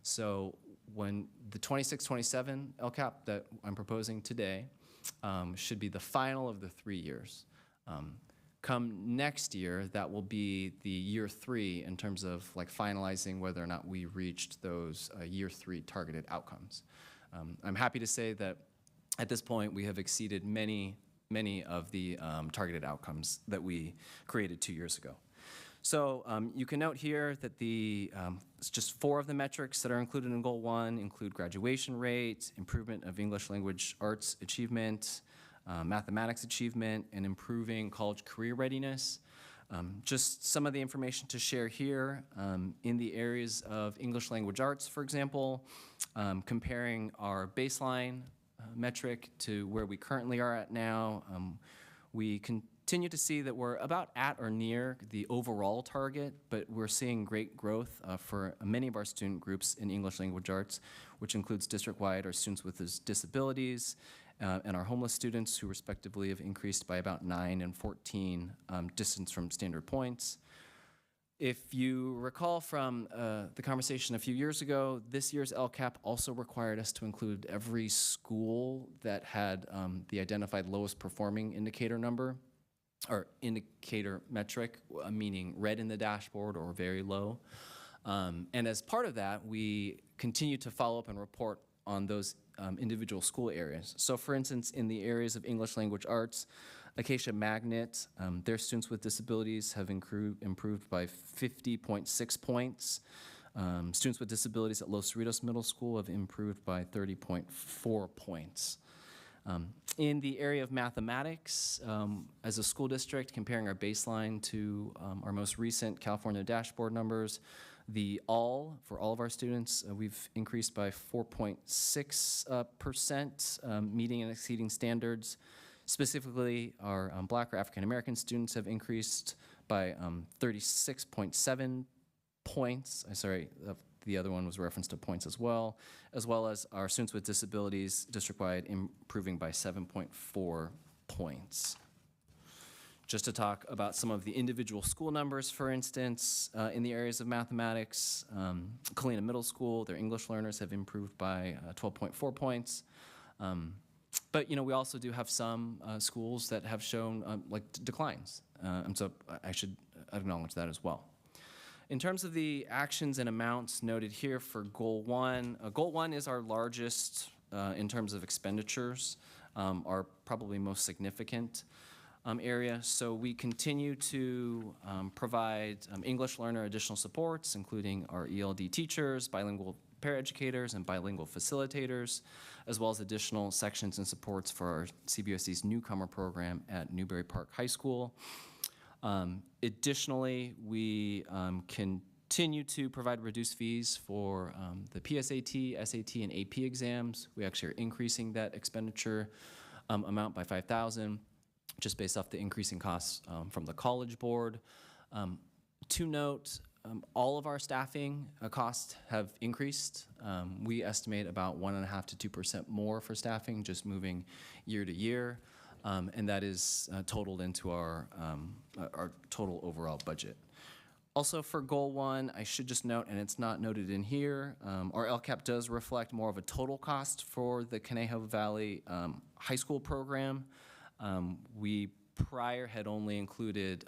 So when the 26-27 LCAP that I'm proposing today should be the final of the 3 years. Come next year, that will be the year 3 in terms of like finalizing whether or not we reached those year 3 targeted outcomes. I'm happy to say that at this point we have exceeded many of the targeted outcomes that we created 2 years ago. So you can note here that it's just 4 of the metrics that are included in Goal 1 include graduation rate, improvement of English language arts achievement, mathematics achievement, and improving college career readiness. Just some of the information to share here in the areas of English language arts, for example, comparing our baseline metric to where we currently are at now, we continue to see that we're about at or near the overall target, but we're seeing great growth for many of our student groups in English language arts, which includes district-wide our students with disabilities, and our homeless students, who respectively have increased by about 9 and 14 distance from standard points. If you recall from the conversation a few years ago, this year's LCAP also required us to include every school that had the identified lowest performing indicator number, or indicator metric, meaning red in the dashboard or very low. And as part of that, we continue to follow up and report on those individual school areas. So for instance, in the areas of English language arts, Acacia Magnet, their students with disabilities have improved by 50.6 points. Students with disabilities at Los Cerritos Middle School have improved by 30.4 points. In the area of mathematics, as a school district, comparing our baseline to our most recent California dashboard numbers, for all of our students, we've increased by 4.6%, meeting and exceeding standards. Specifically, our Black or African American students have increased by 36.7 points. The other one was reference to points as well as our students with disabilities district-wide improving by 7.4 points. Just to talk about some of the individual school numbers, for instance, in the areas of mathematics, Colina Middle School, their English learners have improved by 12.4 points. But we also do have some schools that have shown declines, and so I should acknowledge that as well. In terms of the actions and amounts noted here for Goal 1, Goal 1 is our largest in terms of expenditures, our probably most significant area. So we continue to provide English learner additional supports, including our ELD teachers, bilingual paraeducators, and bilingual facilitators, as well as additional sections and supports for our CBOC's newcomer program at Newbury Park High School. Additionally, we continue to provide reduced fees for the PSAT, SAT, and AP exams. We actually are increasing that expenditure amount by $5,000, just based off the increasing costs from the College Board. To note, all of our staffing costs have increased. We estimate about 1.5% to 2% more for staffing, just moving year to year, and that is totaled into our total overall budget. Also for Goal 1, I should just note, and it's not noted in here, our LCAP does reflect more of a total cost for the Conejo Valley High School program. We prior had only included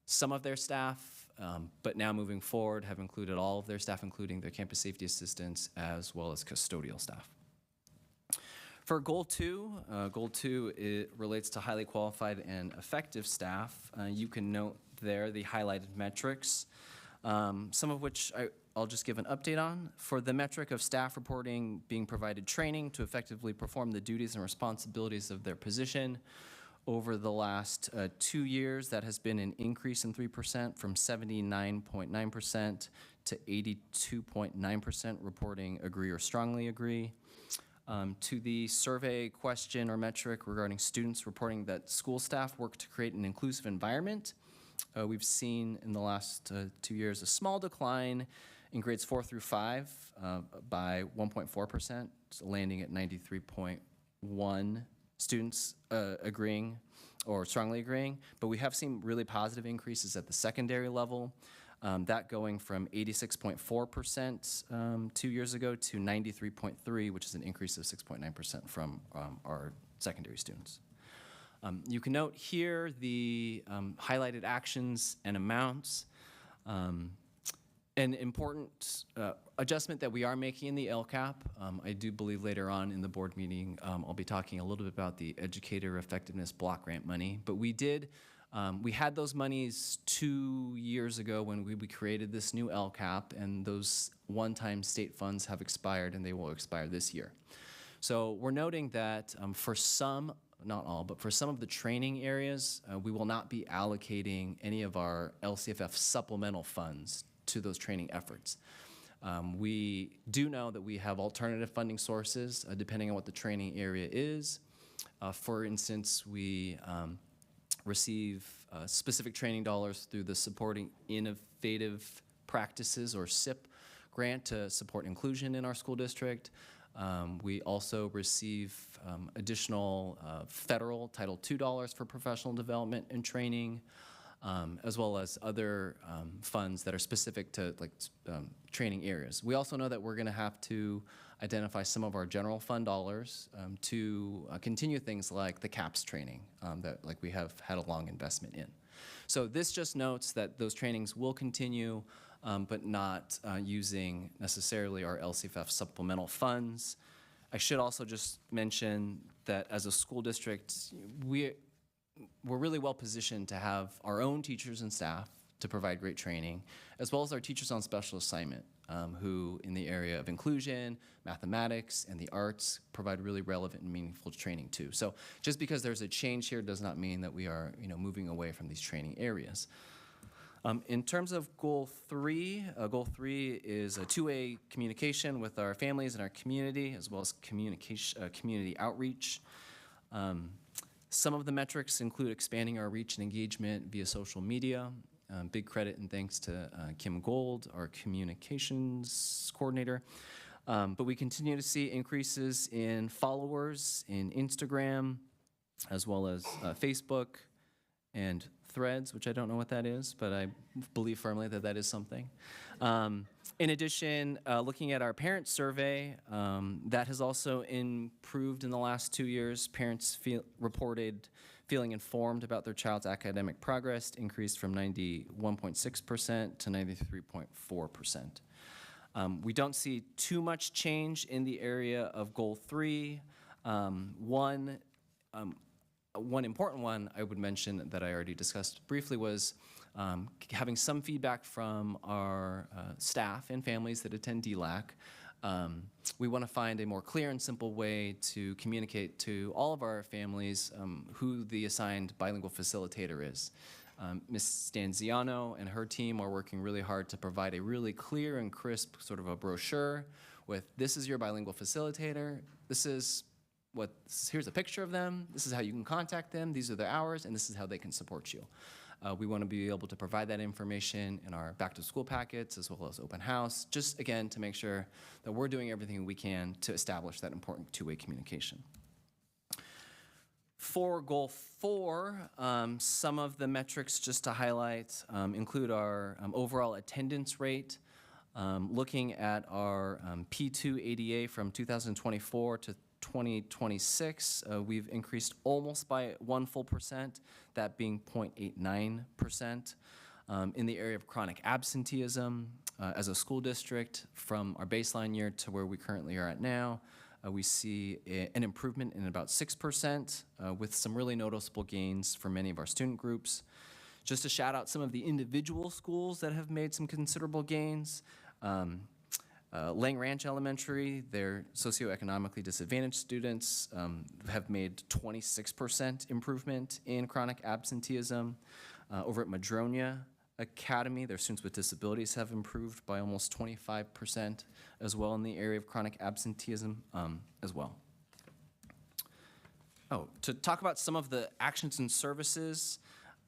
some of their staff, but now moving forward have included all of their staff, including their campus safety assistants as well as custodial staff. For Goal 2, it relates to highly qualified and effective staff. You can note there the highlighted metrics, some of which I'll just give an update on. For the metric of staff reporting being provided training to effectively perform the duties and responsibilities of their position, over the last 2 years, that has been an increase in 3% from 79.9% to 82.9% reporting agree or strongly agree. To the survey question or metric regarding students reporting that school staff work to create an inclusive environment, we've seen in the last 2 years a small decline in grades 4 through 5 by 1.4%, landing at 93.1 students agreeing or strongly agreeing, but we have seen really positive increases at the secondary level. That going from 86.4% 2 years ago to 93.3, which is an increase of 6.9% from our secondary students. You can note here the highlighted actions and amounts. An important adjustment that we are making in the LCAP, I do believe later on in the board meeting, I'll be talking a little bit about the educator effectiveness block grant money, but we had those monies 2 years ago when we created this new LCAP, and those one-time state funds have expired, and they will expire this year. So we're noting that for some, not all, but for some of the training areas, we will not be allocating any of our LCFF supplemental funds to those training efforts. We do know that we have alternative funding sources depending on what the training area is. For instance, we receive specific training dollars through the Supporting Innovative Practices, or SIP, grant to support inclusion in our school district. We also receive additional federal Title II dollars for professional development and training, as well as other funds that are specific to training areas. We also know that we're going to have to identify some of our general fund dollars to continue things like the CAPS training that we have had a long investment in. So this just notes that those trainings will continue, but not using necessarily our LCFF supplemental funds. I should also just mention that as a school district, we're really well positioned to have our own teachers and staff to provide great training, as well as our teachers on special assignment, who in the area of inclusion, mathematics, and the arts provide really relevant and meaningful training too. So just because there's a change here does not mean that we are moving away from these training areas. In terms of goal 3 is a two-way communication with our families and our community, as well as community outreach. Some of the metrics include expanding our reach and engagement via social media. Big credit and thanks to Kim Gold, our communications coordinator. But we continue to see increases in followers in Instagram, as well as Facebook and Threads, which I don't know what that is, but I believe firmly that that is something. In addition, looking at our parent survey, that has also improved in the last 2 years. Parents reported feeling informed about their child's academic progress, increased from 91.6% to 93.4%. We don't see too much change in the area of goal 3. One important one I would mention that I already discussed briefly was having some feedback from our staff and families that attend DLAC. We want to find a more clear and simple way to communicate to all of our families who the assigned bilingual facilitator is. Ms. Stanziano and her team are working really hard to provide a really clear and crisp sort of a brochure with, this is your bilingual facilitator, here's a picture of them, this is how you can contact them, these are their hours, and this is how they can support you. We want to be able to provide that information in our back-to-school packets as well as open house, just again to make sure that we're doing everything we can to establish that important two-way communication. For goal 4, some of the metrics just to highlight include our overall attendance rate. Looking at our P2 ADA from 2024 to 2026, we've increased almost by 1 full percent, that being 0.89%. In the area of chronic absenteeism, as a school district, from our baseline year to where we currently are at now, we see an improvement in about 6%, with some really noticeable gains for many of our student groups. Just to shout out some of the individual schools that have made some considerable gains. Lang Ranch Elementary, their socioeconomically disadvantaged students have made 26% improvement in chronic absenteeism. Over at Madronia Academy, their students with disabilities have improved by almost 25% as well in the area of chronic absenteeism as well. To talk about some of the actions and services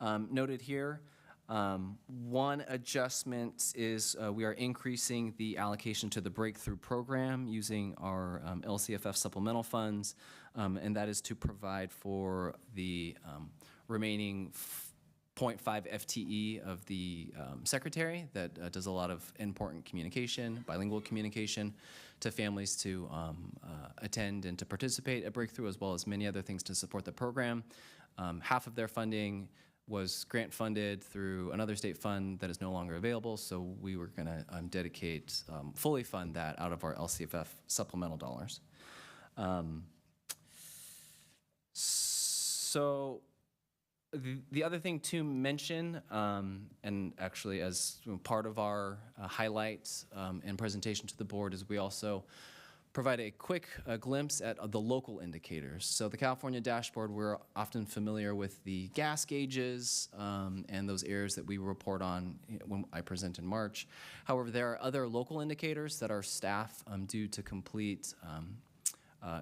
noted here. One adjustment is we are increasing the allocation to the Breakthrough Program using our LCFF supplemental funds, and that is to provide for the remaining 0.5 FTE of the secretary that does a lot of important communication, bilingual communication to families to attend and to participate at Breakthrough, as well as many other things to support the program. Half of their funding was grant funded through another state fund that is no longer available, so we were going to dedicate, fully fund that out of our LCFF supplemental dollars. So the other thing to mention, and actually as part of our highlights and presentation to the board, is we also provide a quick glimpse at the local indicators. So the California dashboard, we're often familiar with the gas gauges and those areas that we report on when I present in March. However, there are other local indicators that our staff do to complete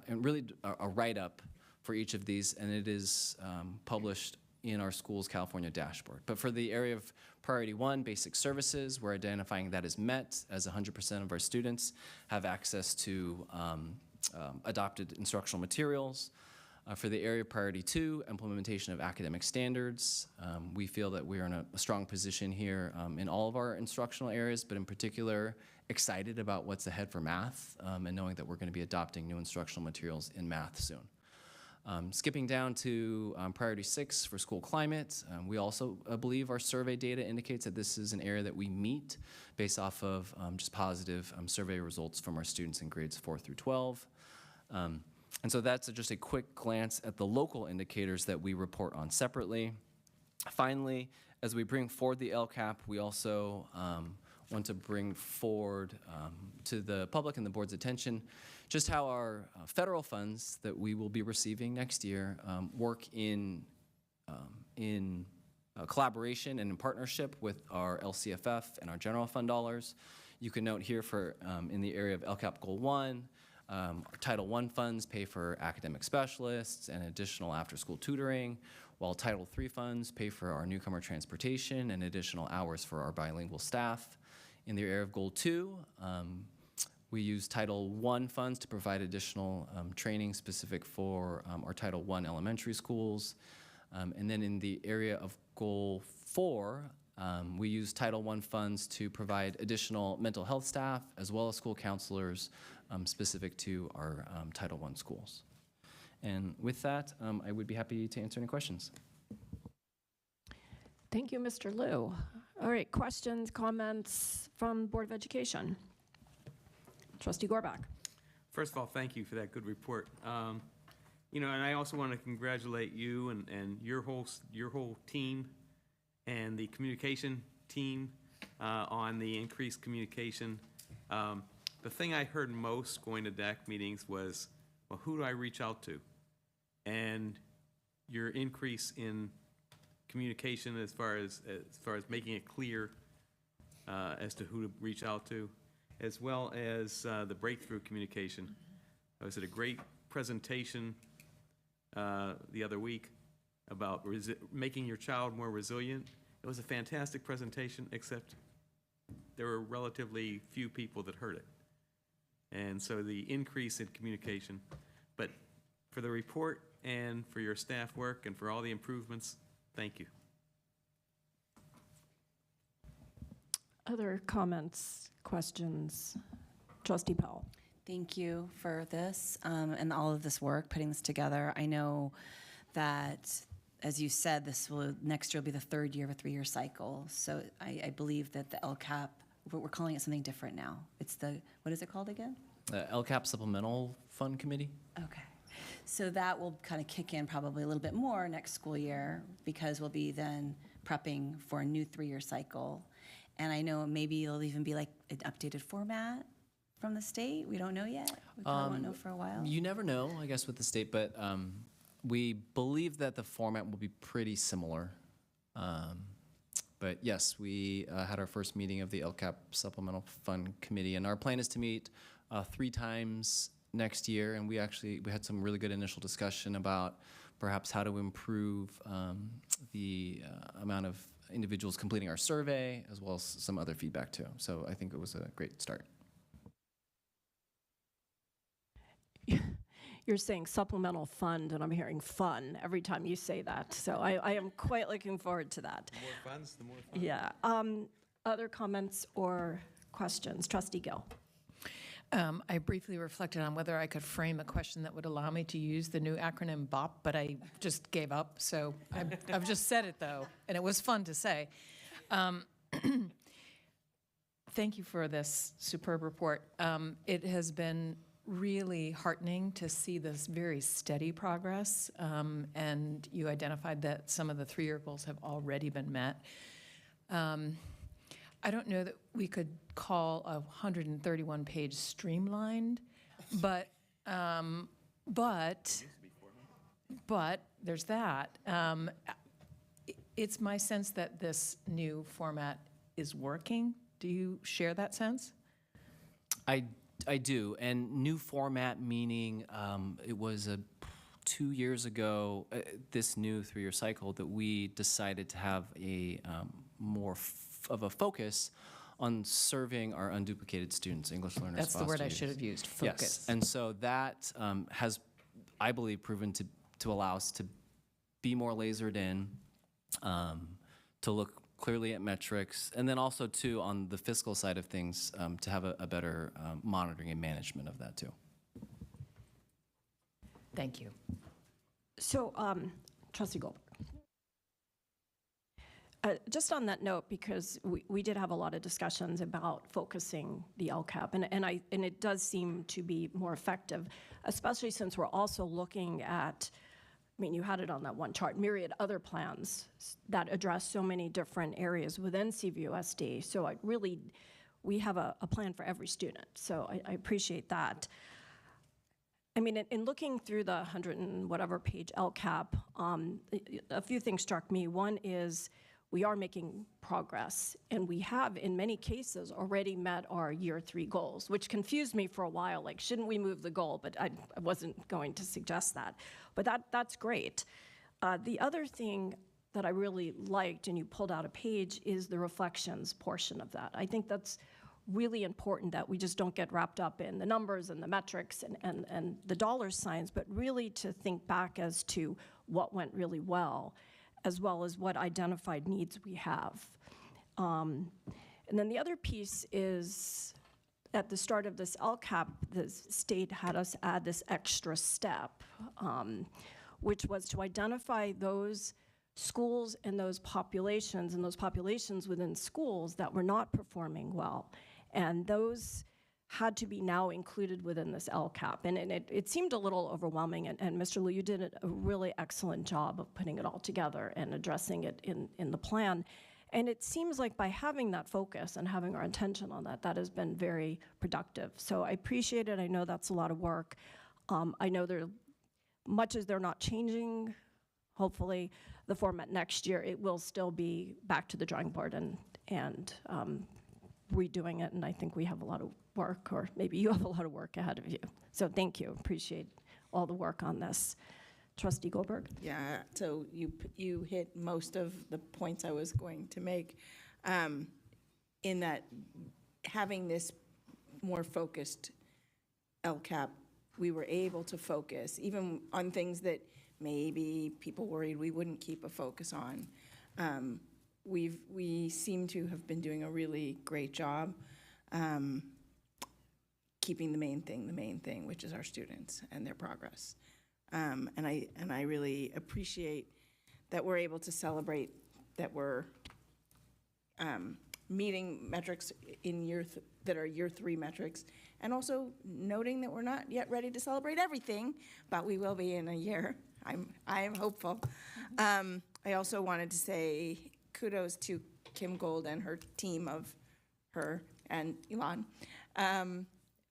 and really a write-up for each of these, and it is published in our school's California dashboard. But for the area of priority 1, basic services, we're identifying that is met as 100% of our students have access to adopted instructional materials. For the area of priority 2, implementation of academic standards, we feel that we are in a strong position here in all of our instructional areas, but in particular excited about what's ahead for math and knowing that we're going to be adopting new instructional materials in math soon. Skipping down to priority 6 for school climate, we also believe our survey data indicates that this is an area that we meet based off of just positive survey results from our students in grades 4 through 12. And so that's just a quick glance at the local indicators that we report on separately. Finally, as we bring forward the LCAP, we also want to bring forward to the public and the board's attention just how our federal funds that we will be receiving next year work in collaboration and in partnership with our LCFF and our general fund dollars. You can note here for in the area of LCAP Goal 1, our Title I funds pay for academic specialists and additional after-school tutoring, while Title III funds pay for our newcomer transportation and additional hours for our bilingual staff. In the area of Goal 2, we use Title I funds to provide additional training specific for our Title I elementary schools. And then in the area of Goal 4, we use Title I funds to provide additional mental health staff as well as school counselors specific to our Title I schools. And with that, I would be happy to answer any questions. Thank you, Mr. Liu. All right, questions, comments from Board of Education? Trustee Gorbach. First of all, thank you for that good report. You know, and I also want to congratulate you and your whole team and the communication team on the increased communication. The thing I heard most going to DAC meetings was, well, who do I reach out to? And your increase in communication as far as making it clear as to who to reach out to, as well as the breakthrough communication. I was at a great presentation the other week about making your child more resilient. It was a fantastic presentation, except there were relatively few people that heard it. And so the increase in communication. But for the report and for your staff work and for all the improvements, thank you. Other comments, questions? Trustee Powell. Thank you for this and all of this work, putting this together. I know that, as you said, next year will be the third year of a 3-year cycle. So I believe that the LCAP, we're calling it something different now. It's what is it called again? LCAP Supplemental Fund Committee. Okay. So that will kind of kick in probably a little bit more next school year because we'll be then prepping for a new 3-year cycle. And I know maybe it'll even be like an updated format from the state. We don't know yet. We probably won't know for a while. You never know, I guess, with the state, but we believe that the format will be pretty similar. But yes, we had our first meeting of the LCAP Supplemental Fund Committee, and our plan is to meet 3 times next year, and we had some really good initial discussion about perhaps how to improve the amount of individuals completing our survey, as well as some other feedback too. So I think it was a great start. you're saying supplemental fund, and I'm hearing fun every time you say that. So I am quite looking forward to that. The more funds, the more fun. Yeah. Other comments or questions? Trustee Gill. I briefly reflected on whether I could frame a question that would allow me to use the new acronym BOP, but I just gave up. So I've just said it, though, and it was fun to say. Thank you for this superb report. It has been really heartening to see this very steady progress, and you identified that some of the three-year goals have already been met. I don't know that we could call a 131-page streamlined, but there's that. It's my sense that this new format is working. Do you share that sense? I do, and new format meaning it was 2 years ago, this new 3-year cycle, that we decided to have a more of a focus on serving our unduplicated students, English learners. That's the word I students. should have used, focus. Yes, and so that has, I believe, proven to allow us to be more lasered in, to look clearly at metrics, and then also, too, on the fiscal side of things, to have a better monitoring and management of that, too. Thank you. So, Trustee Goldberg. Just on that note, because we did have a lot of discussions about focusing the LCAP, and it does seem to be more effective, especially since we're also looking at, I mean, you had it on that one chart, myriad other plans that address so many different areas within CVUSD. So we have a plan for every student. So I appreciate that. I mean, in looking through the 100 and whatever page LCAP, a few things struck me. One is we are making progress, and we have, in many cases, already met our year 3 goals, which confused me for a while, like, shouldn't we move the goal? But I wasn't going to suggest that. But that's great. The other thing that I really liked, and you pulled out a page, is the reflections portion of that. I think that's really important that we just don't get wrapped up in the numbers and the metrics and the dollar signs, but really to think back as to what went really well as what identified needs we have. And then the other piece is, at the start of this LCAP, the state had us add this extra step, which was to identify those schools and those populations within schools that were not performing well. And those had to be now included within this LCAP. And it seemed a little overwhelming, and Mr. Liu, you did a really excellent job of putting it all together and addressing it in the plan. And it seems like by having that focus and having our attention on that has been very productive. So I appreciate it. I know that's a lot of work. I know much as they're not changing, hopefully, the format next year, it will still be back to the drawing board and redoing it, and I think we have a lot of work, or maybe you have a lot of work ahead of you. So thank you. Appreciate all the work on this. Trustee Goldberg? Yeah, so you hit most of the points I was going to make, in that having this more focused LCAP, we were able to focus even on things that maybe people worried we wouldn't keep a focus on. We seem to have been doing a really great job keeping the main thing, which is our students and their progress. And I really appreciate that we're able to celebrate that we're meeting metrics in that are year 3 metrics, and also noting that we're not yet ready to celebrate everything, but we will be in a year. I am hopeful. I also wanted to say kudos to Kim Gold and her team of her and Elon.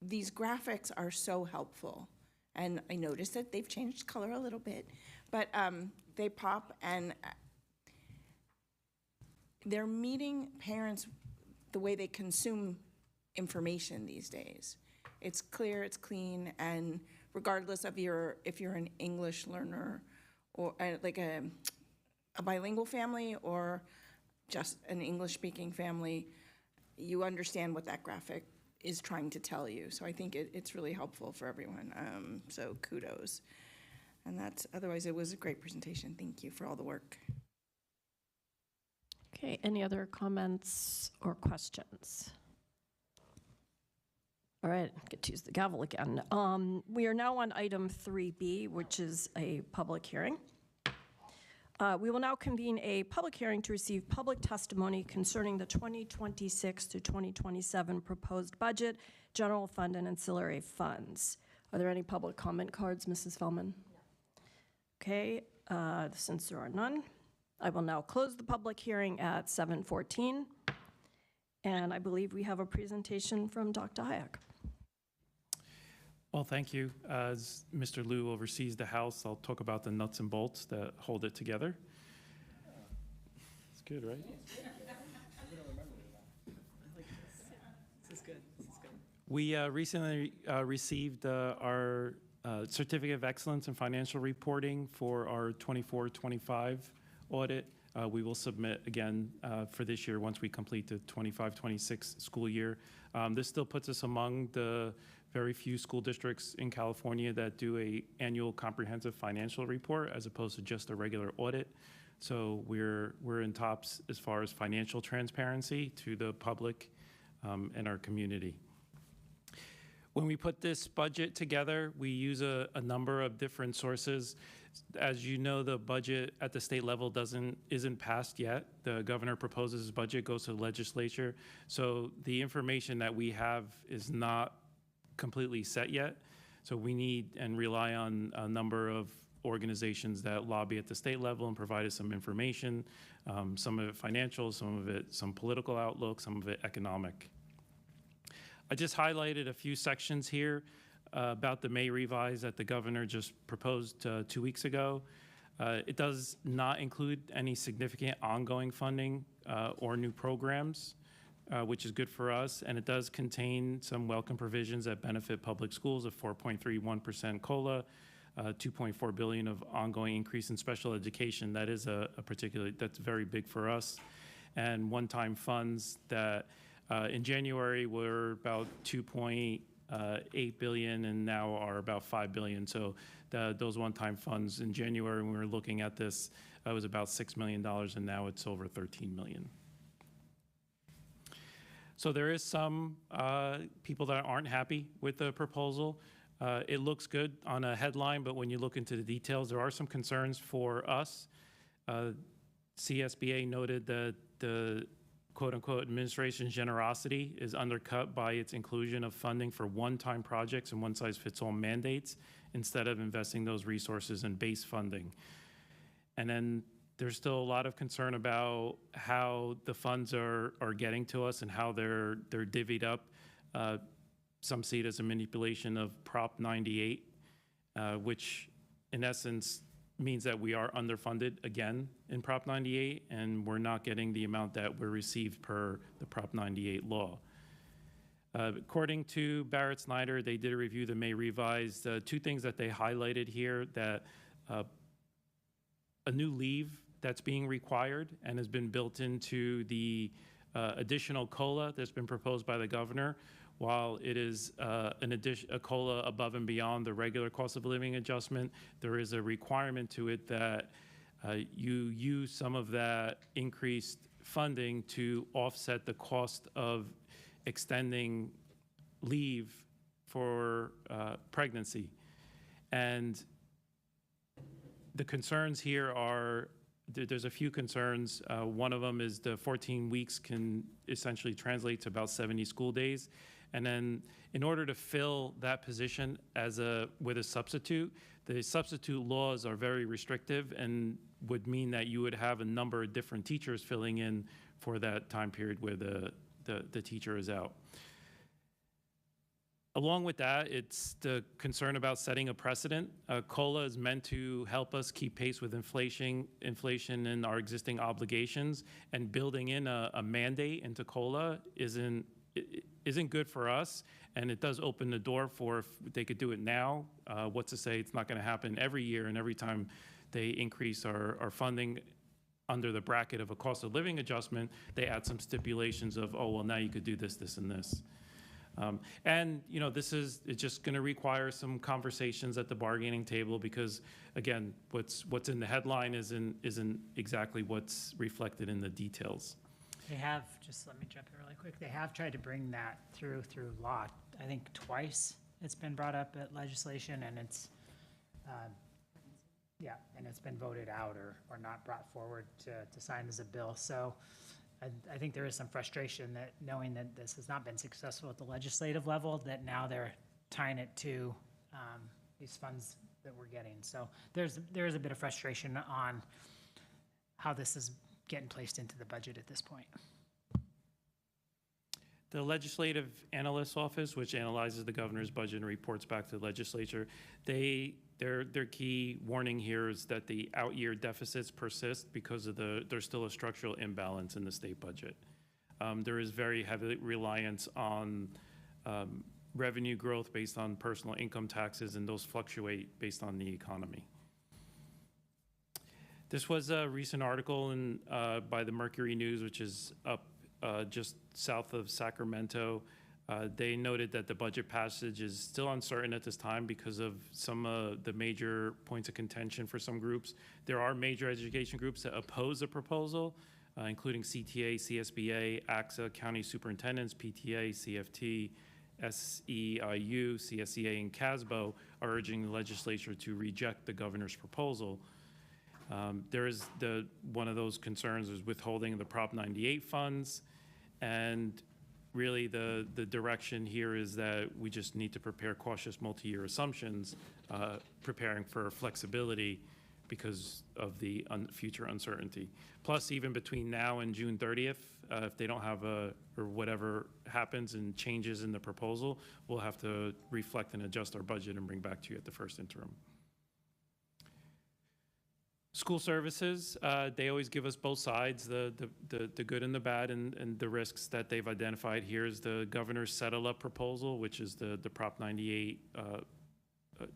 These graphics are so helpful. And I noticed that they've changed color a little bit, but they pop, and they're meeting parents the way they consume information these days. It's clear, it's clean, and regardless of if you're an English learner or like a bilingual family or just an English-speaking family, you understand what that graphic is trying to tell you. So I think it's really helpful for everyone. So kudos. And otherwise it was a great presentation. Thank you for all the work. Okay, any other comments or questions? All right, get to use the gavel again. We are now on item 3B, which is a public hearing. We will now convene a public hearing to receive public testimony concerning the 2026 to 2027 proposed budget, general fund, and ancillary funds. Are there any public comment cards, Mrs. Feldman? Okay, since there are none, I will now close the public hearing at 7:14. And I believe we have a presentation from Dr. Hayek. Well, thank you. As Mr. Liu oversees the House, I'll talk about the nuts and bolts that hold it together. It's good, right? This is good. We recently received our Certificate of Excellence in Financial Reporting for our 24-25 audit. We will submit again for this year once we complete the 25-26 school year. This still puts us among the very few school districts in California that do a annual comprehensive financial report as opposed to just a regular audit. So we're in tops as far as financial transparency to the public and our community. When we put this budget together, we use a number of different sources. As you know, the budget at the state level isn't passed yet. The governor proposes his budget, goes to the legislature. So the information that we have is not completely set yet. So we need and rely on a number of organizations that lobby at the state level and provide us some information, some of it financial, some of it some political outlook, some of it economic. I just highlighted a few sections here about the May revise that the governor just proposed 2 weeks ago. It does not include any significant ongoing funding or new programs, which is good for us, and it does contain some welcome provisions that benefit public schools of 4.31% COLA, $2.4 billion of ongoing increase in special education. That is that's very big for us, and one-time funds that in January were about $2.8 billion and now are about $5 billion. So those one-time funds in January when we were looking at this, was about $6 million, and now it's over $13 million. So there is some people that aren't happy with the proposal. It looks good on a headline, but when you look into the details, there are some concerns for us. CSBA noted that the quote-unquote administration's generosity is undercut by its inclusion of funding for one-time projects and one-size-fits-all mandates instead of investing those resources in base funding. And then there's still a lot of concern about how the funds are getting to us and how they're divvied up. Some see it as a manipulation of Prop 98, which in essence means that we are underfunded again in Prop 98, and we're not getting the amount that we're received per the Prop 98 law. According to Barrett Snyder, they did a review that may revise two things that they highlighted here, that a new leave that's being required and has been built into the additional COLA that's been proposed by the governor. While it is a COLA above and beyond the regular cost of living adjustment, there is a requirement to it that you use some of that increased funding to offset the cost of extending leave for pregnancy. And the concerns here are, there's a few concerns. One of them is the 14 weeks can essentially translate to about 70 school days. And then in order to fill that position with a substitute, the substitute laws are very restrictive and would mean that you would have a number of different teachers filling in for that time period where the teacher is out. Along with that, it's the concern about setting a precedent. COLA is meant to help us keep pace with inflation and our existing obligations, and building in a mandate into COLA isn't good for us, and it does open the door for, if they could do it now, what's to say it's not going to happen every year, and every time they increase our funding under the bracket of a cost of living adjustment, they add some stipulations of, oh, well, now you could do this, this, and this. And, you know, it's just going to require some conversations at the bargaining table because, again, what's in the headline isn't exactly what's reflected in the details. They have, just let me jump in really quick, they have tried to bring that through law. I think twice it's been brought up at legislation, and it's, and it's been voted out or not brought forward to sign as a bill. So I think there is some frustration that knowing that this has not been successful at the legislative level, that now they're tying it to these funds that we're getting. So there is a bit of frustration on how this is getting placed into the budget at this point. The Legislative Analyst's Office, which analyzes the governor's budget and reports back to the legislature, their key warning here is that the out-year deficits persist because of there's still a structural imbalance in the state budget. There is very heavy reliance on revenue growth based on personal income taxes, and those fluctuate based on the economy. This was a recent article by the Mercury News, which is up just south of Sacramento. They noted that the budget passage is still uncertain at this time because of some of the major points of contention for some groups. There are major education groups that oppose the proposal, including CTA, CSBA, AXA, county superintendents, PTA, CFT, SEIU, CSEA, and CASBO are urging the legislature to reject the governor's proposal. There is one of those concerns is withholding of the Prop 98 funds, and really the direction here is that we just need to prepare cautious multi-year assumptions, preparing for flexibility because of the future uncertainty. Plus, even between now and June 30th, if they don't have or whatever happens and changes in the proposal, we'll have to reflect and adjust our budget and bring back to you at the first interim. School services, they always give us both sides, the good and the bad, and the risks that they've identified. Here's the governor's settle-up proposal, which is the Prop 98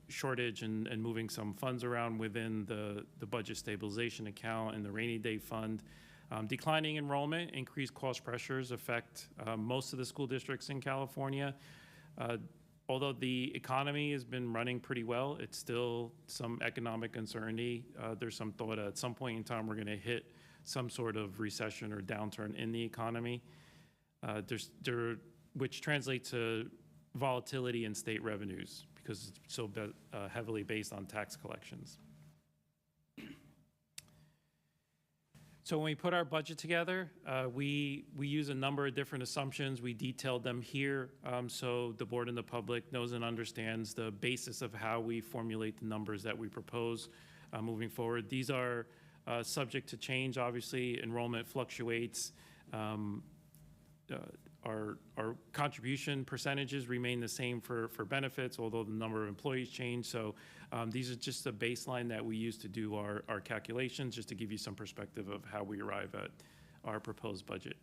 shortage and moving some funds around within the budget stabilization account and the rainy day fund. Declining enrollment, increased cost pressures affect most of the school districts in California. Although the economy has been running pretty well, it's still some economic uncertainty. There's some thought at some point in time we're going to hit some sort of recession or downturn in the economy, which translates to volatility in state revenues because it's so heavily based on tax collections. So when we put our budget together, we use a number of different assumptions. We detailed them here so the board and the public knows and understands the basis of how we formulate the numbers that we propose moving forward. These are subject to change. Obviously, enrollment fluctuates. Our contribution percentages remain the same for benefits, although the number of employees change. So these are just a baseline that we use to do our calculations, just to give you some perspective of how we arrive at our proposed budget.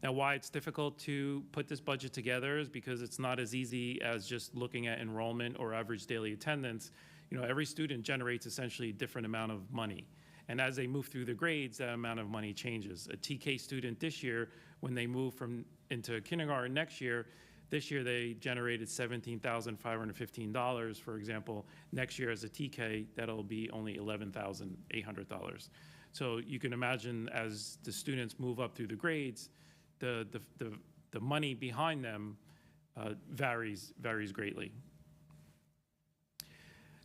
Now, why it's difficult to put this budget together is because it's not as easy as just looking at enrollment or average daily attendance. You know, every student generates essentially a different amount of money. And as they move through the grades, that amount of money changes. A TK student this year, when they move into kindergarten next year, this year they generated $17,515, for example. Next year as a TK, that'll be only $11,800. So you can imagine as the students move up through the grades, the money behind them varies greatly.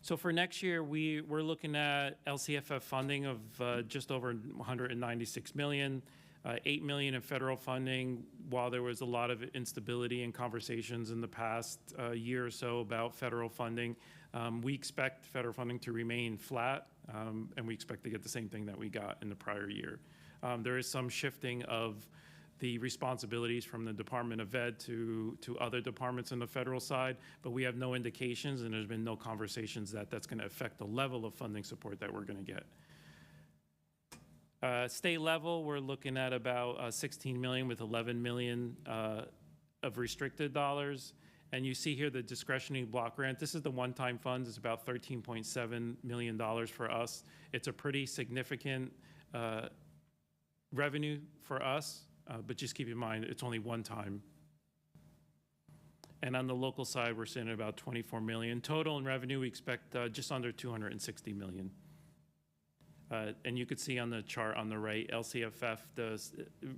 So for next year, we're looking at LCFF funding of just over $196 million. $8 million in federal funding. While there was a lot of instability and conversations in the past year or so about federal funding, we expect federal funding to remain flat, and we expect to get the same thing that we got in the prior year. There is some shifting of the responsibilities from the Department of Ed to other departments on the federal side, but we have no indications and there's been no conversations that that's going to affect the level of funding support that we're going to get. State level, we're looking at about $16 million with $11 million of restricted dollars. And you see here the discretionary block grant. This is the one-time funds. It's about $13.7 million for us. It's a pretty significant revenue for us, but just keep in mind, it's only one time. And on the local side, we're sitting at about 24 million. Total in revenue, we expect just under 260 million. And you could see on the chart on the right, LCFF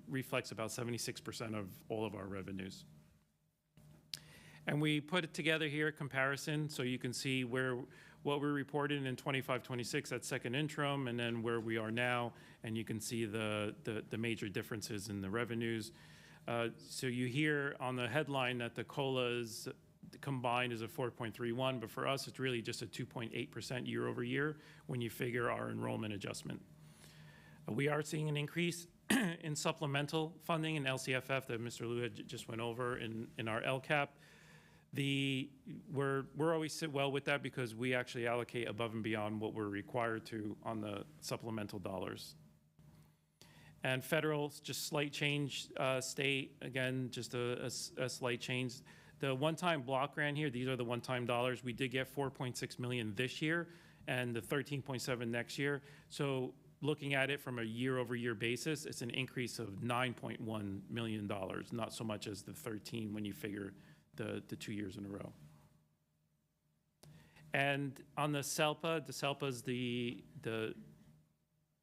reflects about 76% of all of our revenues. And we put it together here, comparison, so you can see what we reported in 25-26, that second interim, and then where we are now, and you can see the major differences in the revenues. So you hear on the headline that the COLAs combined is a 4.31, but for us, it's really just a 2.8% year over year when you figure our enrollment adjustment. We are seeing an increase in supplemental funding in LCFF that Mr. Liu had just went over in our LCAP. We're always sit well with that because we actually allocate above and beyond what we're required to on the supplemental dollars. And federal, just slight change. State, again, just a slight change. The one-time block grant here, these are the one-time dollars. We did get 4.6 million this year and the 13.7 next year. So looking at it from a year-over-year basis, it's an increase of $9.1 million, not so much as the 13 when you figure the 2 years in a row. And on the SELPA is the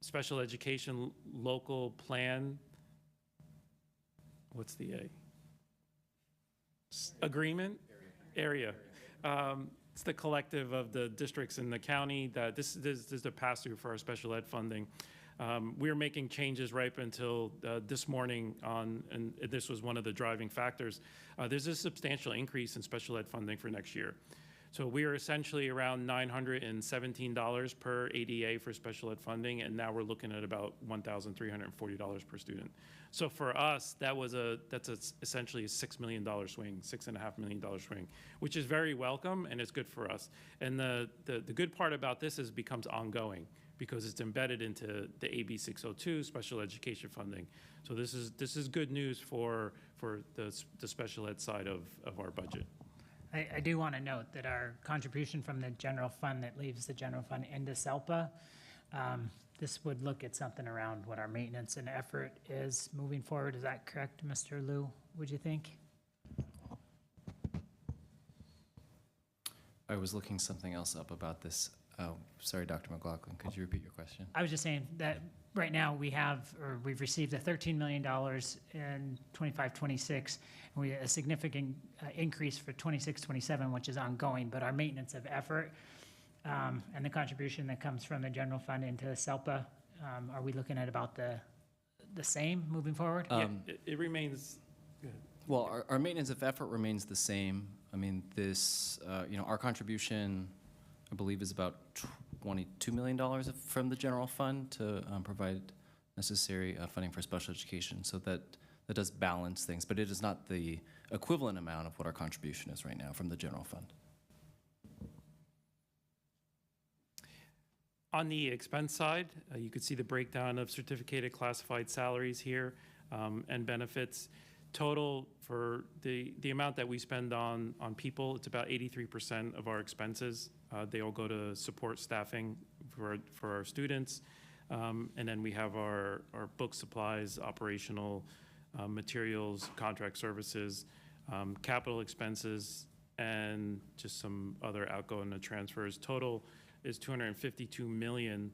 Special Education Local Plan. What's the A? Agreement? Area. It's the collective of the districts in the county that this is the pass-through for our special ed funding. We were making changes right up until this morning and this was one of the driving factors. There's a substantial increase in special ed funding for next year. So we are essentially around $917 per ADA for special ed funding, and now we're looking at about $1,340 per student. So for us, that's essentially a $6 million swing, $6.5 million swing, which is very welcome and it's good for us. And the good part about this is it becomes ongoing because it's embedded into the AB 602 special education funding. So this is good news for the special ed side of our budget. I do want to note that our contribution from the general fund that leaves the general fund into SELPA, this would look at something around what our maintenance and effort is moving forward. Is that correct, Mr. Liu, would you think? I was looking something else up about this. Oh, sorry, Dr. McLaughlin, could you repeat your question? I was just saying that right now we've received the $13 million in 25-26, and we a significant increase for 26-27, which is ongoing, but our maintenance of effort and the contribution that comes from the general fund into SELPA, are we looking at about the same moving forward? Yeah, it remains. Well, our maintenance of effort remains the same. I mean, this, our contribution, I believe, is about $22 million from the general fund to provide necessary funding for special education. So that does balance things, but it is not the equivalent amount of what our contribution is right now from the general fund. On the expense side, you could see the breakdown of certificated classified salaries here and benefits. Total for the amount that we spend on people, it's about 83% of our expenses. They all go to support staffing for our students. And then we have our book supplies, operational materials, contract services, capital expenses, and just some other outgoing transfers. Total is $252 million.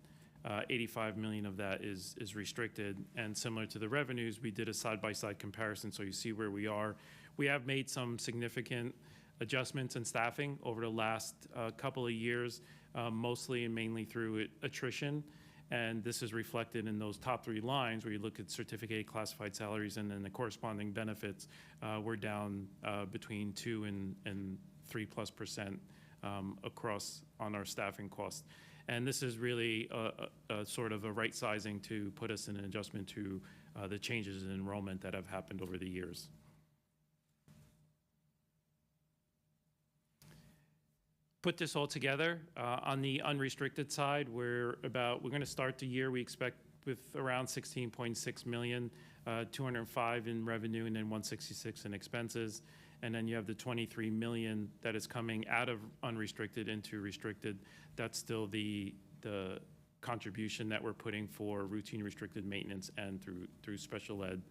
85 million of that is restricted, and similar to the revenues, we did a side-by-side comparison, so you see where we are. We have made some significant adjustments in staffing over the last couple of years, mostly and mainly through attrition, and this is reflected in those top three lines where you look at certificated classified salaries and then the corresponding benefits. We're down between 2 and 3+% across on our staffing costs. And this is really a sort of a right sizing to put us in an adjustment to the changes in enrollment that have happened over the years. Put this all together, on the unrestricted side, we're going to start the year, we expect, with around 16.6 million, 205 in revenue and then 166 in expenses. And then you have the 23 million that is coming out of unrestricted into restricted. That's still the contribution that we're putting for routine restricted maintenance and through special ed.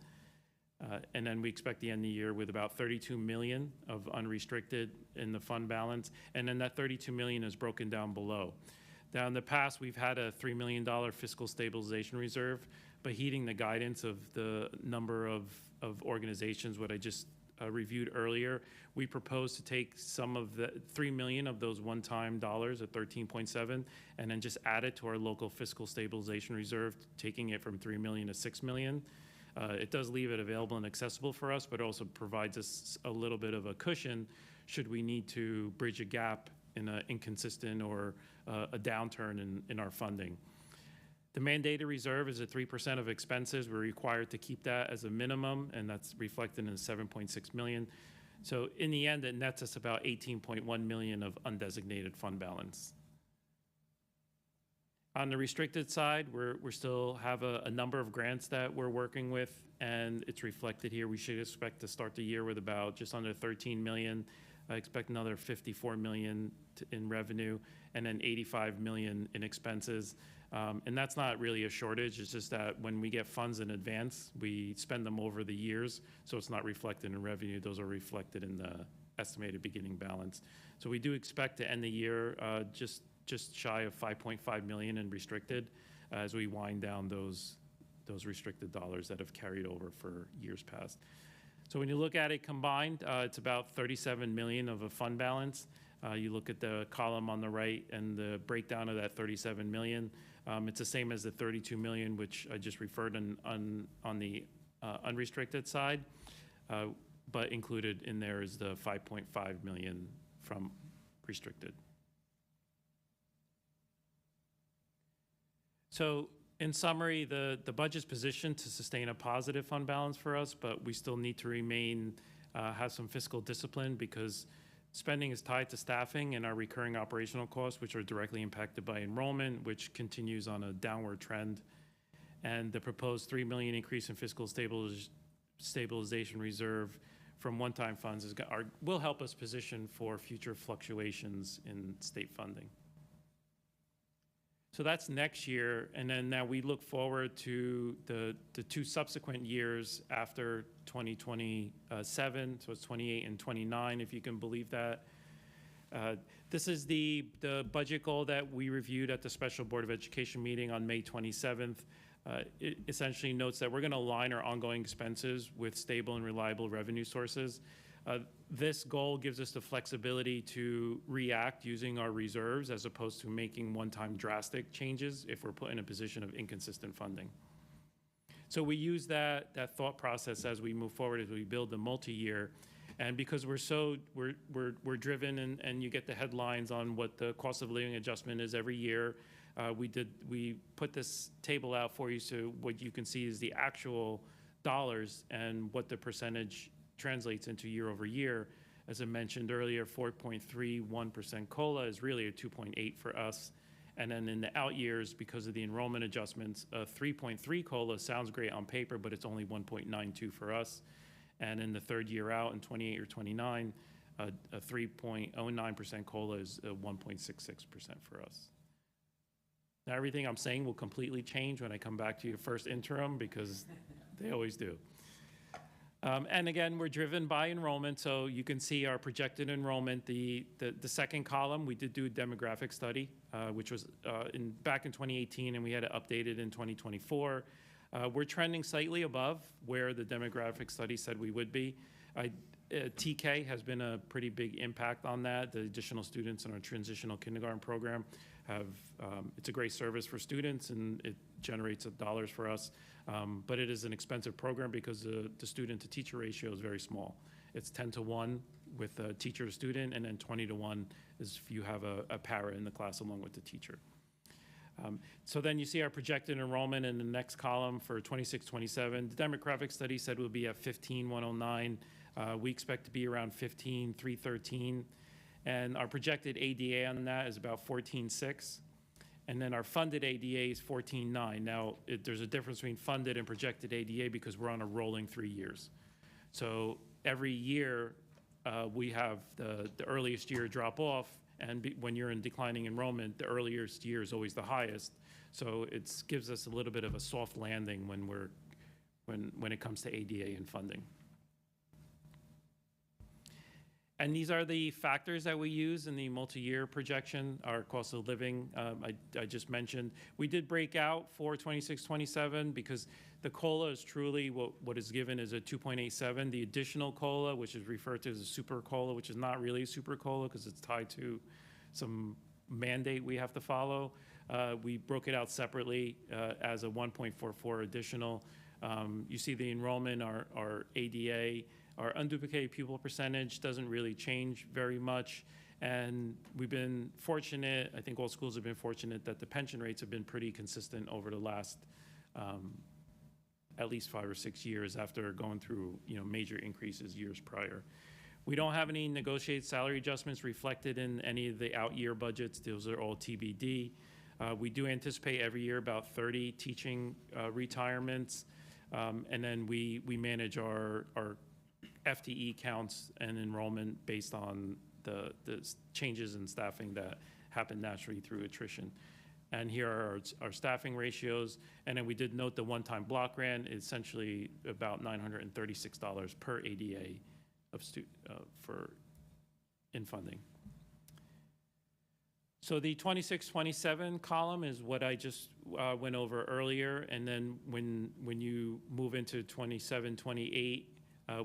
And then we expect to end the year with about 32 million of unrestricted in the fund balance. And then that 32 million is broken down below. Now, in the past, we've had a $3 million fiscal stabilization reserve, but heeding the guidance of the number of organizations, what I just reviewed earlier, we propose to take some of the 3 million of those one-time dollars at 13.7 and then just add it to our local fiscal stabilization reserve, taking it from 3 million to 6 million. It does leave it available and accessible for us, but also provides us a little bit of a cushion should we need to bridge a gap in an inconsistent or a downturn in our funding. The mandated reserve is at 3% of expenses. We're required to keep that as a minimum, and that's reflected in the 7.6 million. So in the end, it nets us about 18.1 million of undesignated fund balance. On the restricted side, we still have a number of grants that we're working with, and it's reflected here. We should expect to start the year with about just under 13 million. I expect another 54 million in revenue, and then 85 million in expenses. And that's not really a shortage. It's just that when we get funds in advance, we spend them over the years, so it's not reflected in revenue. Those are reflected in the estimated beginning balance. So we do expect to end the year just shy of 5.5 million in restricted as we wind down those restricted dollars that have carried over for years past. So when you look at it combined, it's about 37 million of a fund balance. You look at the column on the right and the breakdown of that 37 million. It's the same as the 32 million, which I just referred on the unrestricted side, but included in there is the 5.5 million from restricted. So in summary, the budget's positioned to sustain a positive fund balance for us, but we still need to have some fiscal discipline because spending is tied to staffing and our recurring operational costs, which are directly impacted by enrollment, which continues on a downward trend. And the proposed 3 million increase in fiscal stabilization reserve from one-time funds will help us position for future fluctuations in state funding. So that's next year, and then now we look forward to the two subsequent years after 2027, so it's 28 and 29, if you can believe that. This is the budget goal that we reviewed at the Special Board of Education meeting on May 27th. It essentially notes that we're going to align our ongoing expenses with stable and reliable revenue sources. This goal gives us the flexibility to react using our reserves as opposed to making one-time drastic changes if we're put in a position of inconsistent funding. So we use that thought process as we move forward, as we build the multi-year. And because we're driven and you get the headlines on what the cost of living adjustment is every year, we put this table out for you so what you can see is the actual dollars and what the percentage translates into year over year. As I mentioned earlier, 4.31% COLA is really a 2.8 for us. And then in the out years, because of the enrollment adjustments, 3.3 COLA sounds great on paper, but it's only 1.92 for us. And in the third year out, in 28 or 29, a 3.09% COLA is 1.66% for us. Now, everything I'm saying will completely change when I come back to your first interim because they always do. And again, we're driven by enrollment, so you can see our projected enrollment. The second column, we did do a demographic study, which was back in 2018, and we had it updated in 2024. We're trending slightly above where the demographic study said we would be. TK has been a pretty big impact on that. The additional students in our transitional kindergarten program it's a great service for students and it generates dollars for us. But it is an expensive program because the student to teacher ratio is very small. It's 10-to-1 with a teacher to student, and then 20-to-1 is if you have a para in the class along with the teacher. So then you see our projected enrollment in the next column for 26-27. The demographic study said we'll be at 15,109. We expect to be around 15,313. And our projected ADA on that is about 14.6. And then our funded ADA is 14.9. Now, there's a difference between funded and projected ADA because we're on a rolling 3 years. So every year, we have the earliest year drop off, and when you're in declining enrollment, the earliest year is always the highest. So it gives us a little bit of a soft landing when when it comes to ADA and funding. And these are the factors that we use in the multi-year projection, our cost of living, I just mentioned. We did break out for 26-27 because the COLA is truly what is given is a 2.87. The additional COLA, which is referred to as a super COLA, which is not really a super COLA because it's tied to some mandate we have to follow. We broke it out separately as a 1.44 additional. You see the enrollment, our ADA, our unduplicated pupil percentage doesn't really change very much. And we've been fortunate, I think all schools have been fortunate that the pension rates have been pretty consistent over the last at least 5 or 6 years after going through major increases years prior. We don't have any negotiated salary adjustments reflected in any of the out-year budgets. Those are all TBD. We do anticipate every year about 30 teaching retirements. And then we manage our FTE counts and enrollment based on the changes in staffing that happen naturally through attrition. And here are our staffing ratios. And then we did note the one-time block grant is essentially about $936 per ADA in funding. So the 26-27 column is what I just went over earlier. And then when you move into 27-28,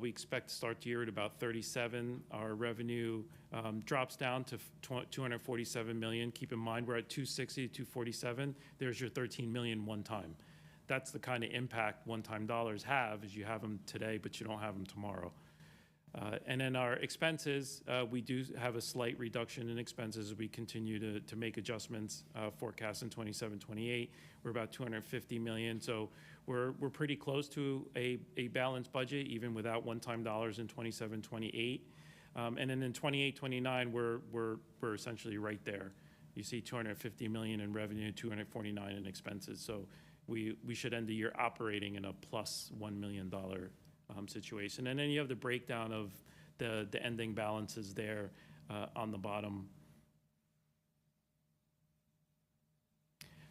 we expect to start the year at about 37. Our revenue drops down to 247 million. Keep in mind, we're at 260 to 247. There's your 13 million one time. That's the kind of impact one-time dollars have, is you have them today, but you don't have them tomorrow. And then our expenses, we do have a slight reduction in expenses as we continue to make adjustments, forecast in 27-28. We're about 250 million. So we're pretty close to a balanced budget, even without one-time dollars in 27-28. And then in 28-29, we're essentially right there. You see 250 million in revenue, 249 in expenses. So we should end the year operating in a plus $1 million situation. And then you have the breakdown of the ending balances there on the bottom.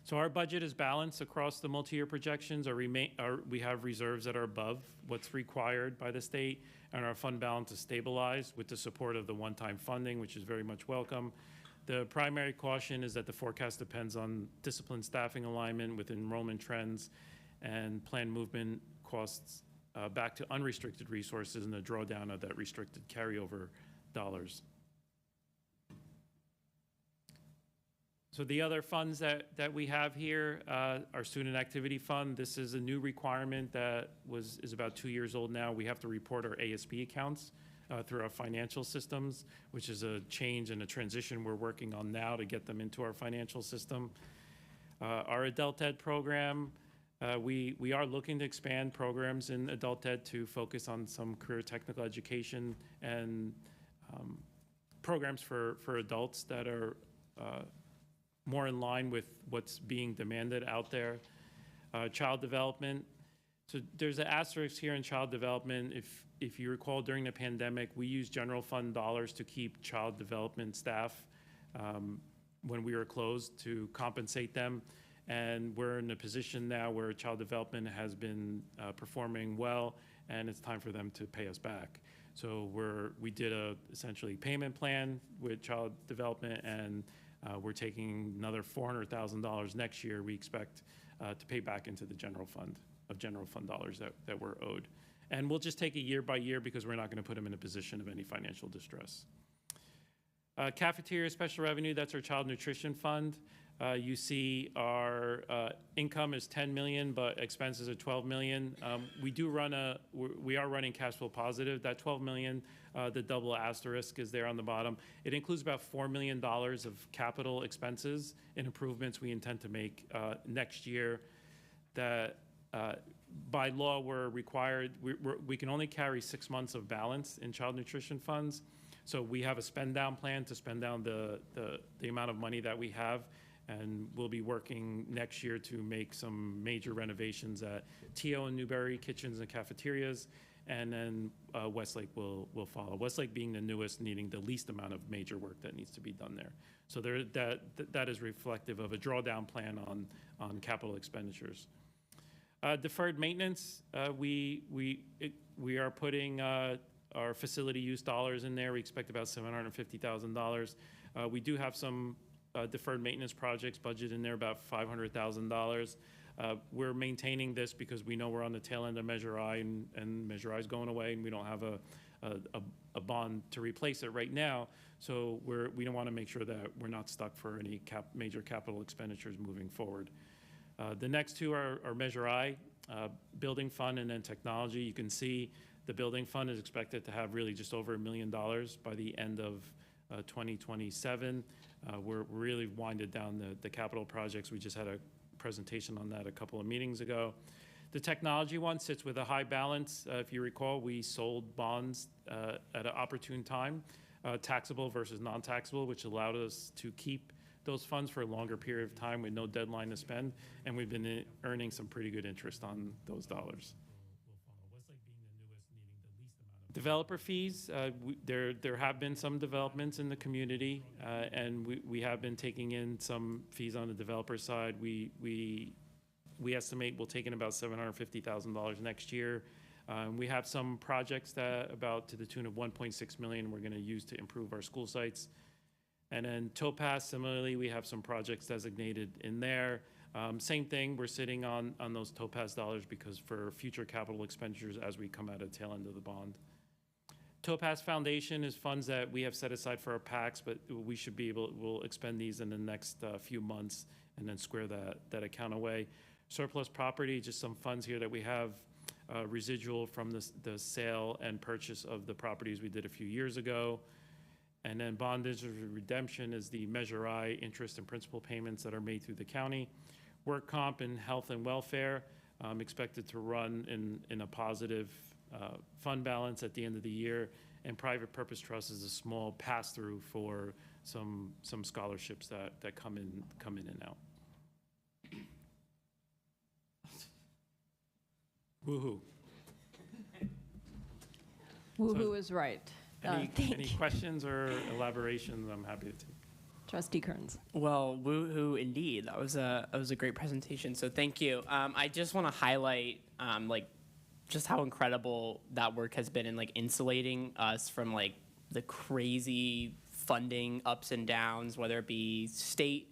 So our budget is balanced across the multi-year projections. We have reserves that are above what's required by the state, and our fund balance is stabilized with the support of the one-time funding, which is very much welcome. The primary caution is that the forecast depends on disciplined staffing alignment with enrollment trends and planned movement costs back to unrestricted resources and the drawdown of that restricted carryover dollars. So the other funds that we have here, our Student Activity Fund, this is a new requirement that is about 2 years old now. We have to report our ASB accounts through our financial systems, which is a change and a transition we're working on now to get them into our financial system. Our Adult Ed program, we are looking to expand programs in Adult Ed to focus on some career technical education and programs for adults that are more in line with what's being demanded out there. Child development. So there's an asterisk here in child development. If you recall, during the pandemic, we used general fund dollars to keep child development staff when we were closed to compensate them. And we're in a position now where child development has been performing well, and it's time for them to pay us back. So we did a essentially payment plan with child development, and we're taking another $400,000 next year. We expect to pay back into the general fund dollars that we're owed. And we'll just take it year by year because we're not going to put them in a position of any financial distress. Cafeteria special revenue, that's our child nutrition fund. You see our income is 10 million, but expenses are 12 million. We are running cash flow positive. That 12 million, the double asterisk is there on the bottom. It includes about $4 million of capital expenses and improvements we intend to make next year that by law we're required, we can only carry 6 months of balance in child nutrition funds. So we have a spend down plan to spend down the amount of money that we have. And we'll be working next year to make some major renovations at TO and Newberry kitchens and cafeterias, and then Westlake will follow. Westlake being the newest, needing the least amount of major work that needs to be done there. So that is reflective of a drawdown plan on capital expenditures. Deferred maintenance, we are putting our facility use dollars in there. We expect about $750,000. We do have some deferred maintenance projects budgeted in there, about $500,000. We're maintaining this because we know we're on the tail end of Measure I, and Measure I is going away, and we don't have a bond to replace it right now. So we don't want to make sure that we're not stuck for any major capital expenditures moving forward. The next two are Measure I, building fund, and then technology. You can see the building fund is expected to have really just over $1 million by the end of 2027. We're really winded down the capital projects. We just had a presentation on that a couple of meetings ago. The technology one sits with a high balance. If you recall, we sold bonds at an opportune time, taxable versus non-taxable, which allowed us to keep those funds for a longer period of time with no deadline to spend, and we've been earning some pretty good interest on those dollars. Developer fees, there have been some developments in the community, and we have been taking in some fees on the developer side. We estimate we'll take in about $750,000 next year. We have some projects that about to the tune of $1.6 million we're going to use to improve our school sites. And then Topaz, similarly, we have some projects designated in there. Same thing, we're sitting on those Topaz dollars because for future capital expenditures as we come out of the tail end of the bond. Topaz Foundation is funds that we have set aside for our PACs, but we should be we'll expend these in the next few months and then square that account away. Surplus property, just some funds here that we have residual from the sale and purchase of the properties we did a few years ago. And then bond interest redemption is the Measure I interest and principal payments that are made through the county. Work comp and health and welfare expected to run in a positive fund balance at the end of the year, and private purpose trust is a small pass-through for some scholarships that come in and out. Woohoo! Woohoo is right. Any questions or elaborations? I'm happy to take. Trustee Kearns. Well, woohoo indeed. That was a great presentation. So thank you. I just want to highlight just how incredible that work has been in insulating us from the crazy funding ups and downs, whether it be state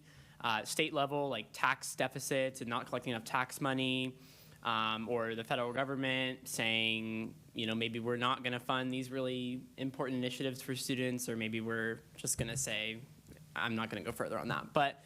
level tax deficits and not collecting enough tax money, or the federal government saying maybe we're not going to fund these really important initiatives for students, or maybe we're just going to say I'm not going to go further on that. But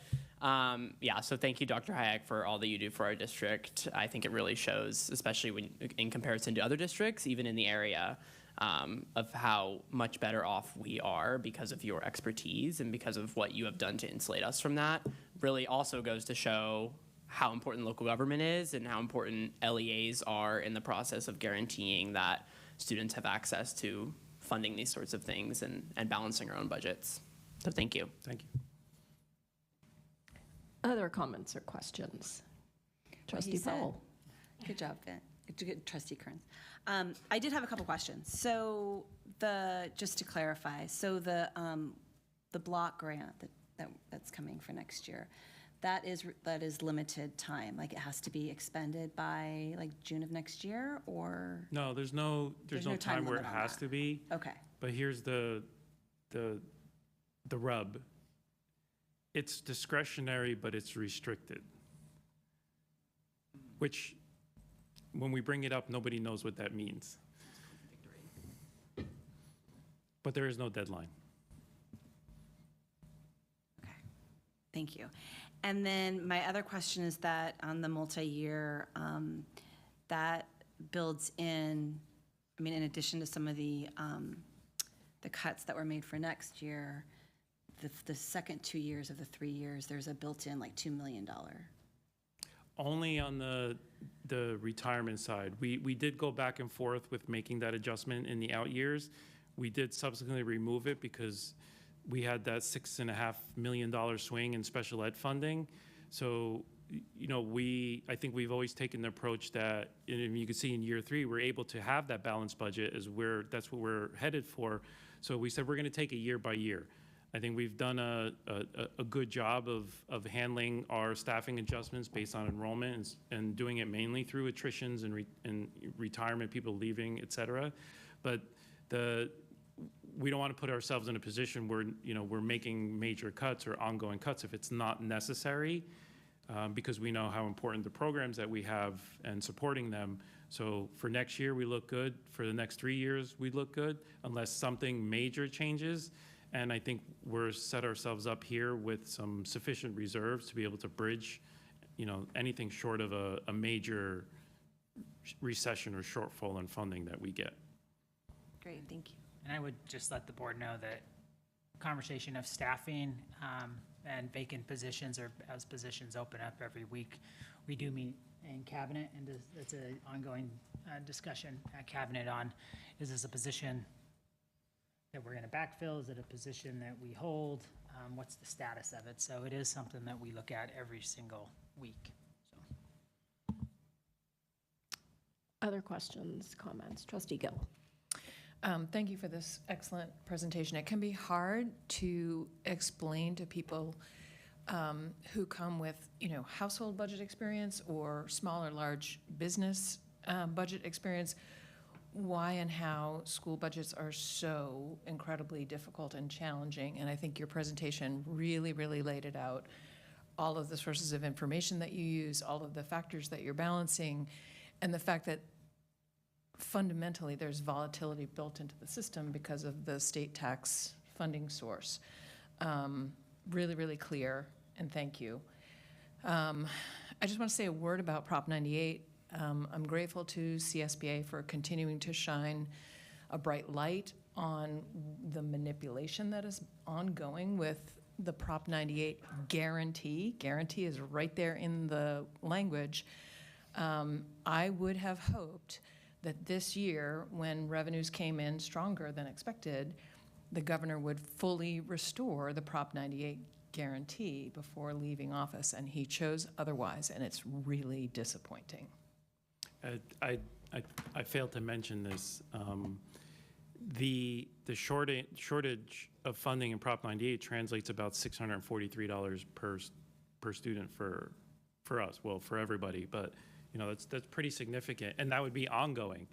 yeah, so thank you, Dr. Hayek, for all that you do for our district. I think it really shows, especially when in comparison to other districts, even in the area, of how much better off we are because of your expertise and because of what you have done to insulate us from that. Really also goes to show how important local government is and how important LEAs are in the process of guaranteeing that students have access to funding these sorts of things and balancing our own budgets. So thank you. Thank you. Other comments or questions? Trustee Powell. Good job, Vin. Good, Trustee Kearns. I did have a couple questions. So just to clarify, so the block grant that's coming for next year, that is limited time. It has to be expended by June of next year, or? No, there's no time where it has to be. Okay. But here's the rub. It's discretionary, but it's restricted. Which, when we bring it up, nobody knows what that means. But there is no deadline. Okay, thank you. And then my other question is that on the multi-year, that builds in, in addition to some of the cuts that were made for next year, the second 2 years of the 3 years, there's a built-in $2 million. Only on the retirement side. We did go back and forth with making that adjustment in the out years. We did subsequently remove it because we had that $6.5 million swing in special ed funding. So, I think we've always taken the approach that, and you can see in year 3, we're able to have that balanced budget that's what we're headed for. So we said we're going to take it year by year. I think we've done a good job of handling our staffing adjustments based on enrollment and doing it mainly through attritions and retirement, people leaving, et cetera. But we don't want to put ourselves in a position where, we're making major cuts or ongoing cuts if it's not necessary, because we know how important the programs that we have and supporting them. So for next year, we look good. For the next 3 years, we look good unless something major changes. And I think we're set ourselves up here with some sufficient reserves to be able to bridge, anything short of a major recession or shortfall in funding that we get. Great, thank you. And I would just let the board know that conversation of staffing and vacant positions, or as positions open up every week, we do meet in cabinet, and it's an ongoing discussion at cabinet on, is this a position that we're going to backfill? Is it a position that we hold? What's the status of it? So it is something that we look at every single week. So. Other questions, comments? Trustee Gill. Thank you for this excellent presentation. It can be hard to explain to people who come with, household budget experience or small or large business budget experience, why and how school budgets are so incredibly difficult and challenging. And I think your presentation really, really laid it out. All of the sources of information that you use, all of the factors that you're balancing, and the fact that fundamentally there's volatility built into the system because of the state tax funding source. Really, really clear, and thank you. I just want to say a word about Prop 98. I'm grateful to CSBA for continuing to shine a bright light on the manipulation that is ongoing with the Prop 98 guarantee. Guarantee is right there in the language. I would have hoped that this year, when revenues came in stronger than expected, the governor would fully restore the Prop 98 guarantee before leaving office, and he chose otherwise, and it's really disappointing. I failed to mention this. The shortage of funding in Prop 98 translates about $643 per student for us, well, for everybody, but that's pretty significant, and that would be ongoing.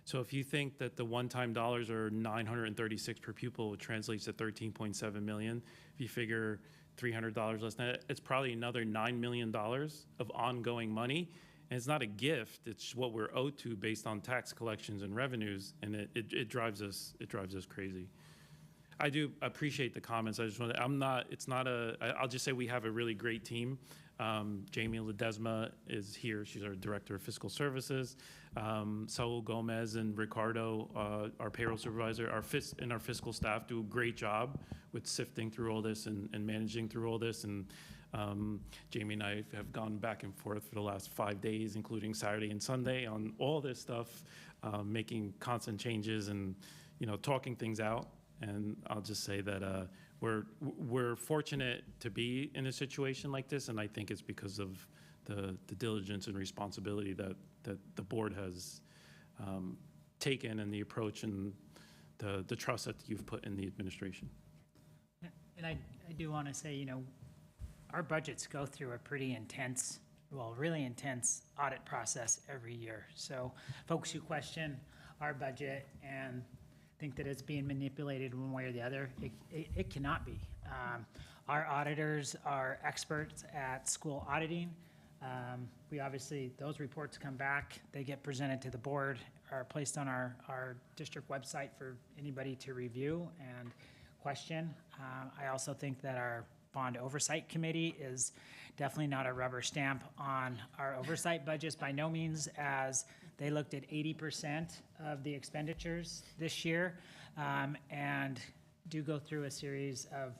So if you think that the one-time dollars are $936 per pupil, it translates to $13.7 million. If you figure $300 less than that, it's probably another $9 million of ongoing money. And it's not a gift; it's what we're owed to based on tax collections and revenues, and it drives us crazy. I do appreciate the comments. I just want to, I'll just say we have a really great team. Jamie Ledesma is here. She's our Director of Fiscal Services. Saul Gomez and Ricardo, our payroll supervisor, our fiscal staff do a great job with sifting through all this and managing through all this. And Jamie and I have gone back and forth for the last 5 days, including Saturday and Sunday, on all this stuff, making constant changes and talking things out. And I'll just say that we're fortunate to be in a situation like this, and I think it's because of the diligence and responsibility that the board has taken, and the approach and the trust that you've put in the administration. And I do want to say, our budgets go through a pretty intense, really intense audit process every year. So folks who question our budget and think that it's being manipulated one way or the other, it cannot be. Our auditors are experts at school auditing. We obviously, those reports come back, they get presented to the board, are placed on our district website for anybody to review and question. I also think that our Bond Oversight Committee is definitely not a rubber stamp on our oversight budgets by no means, as they looked at 80% of the expenditures this year, and do go through a series of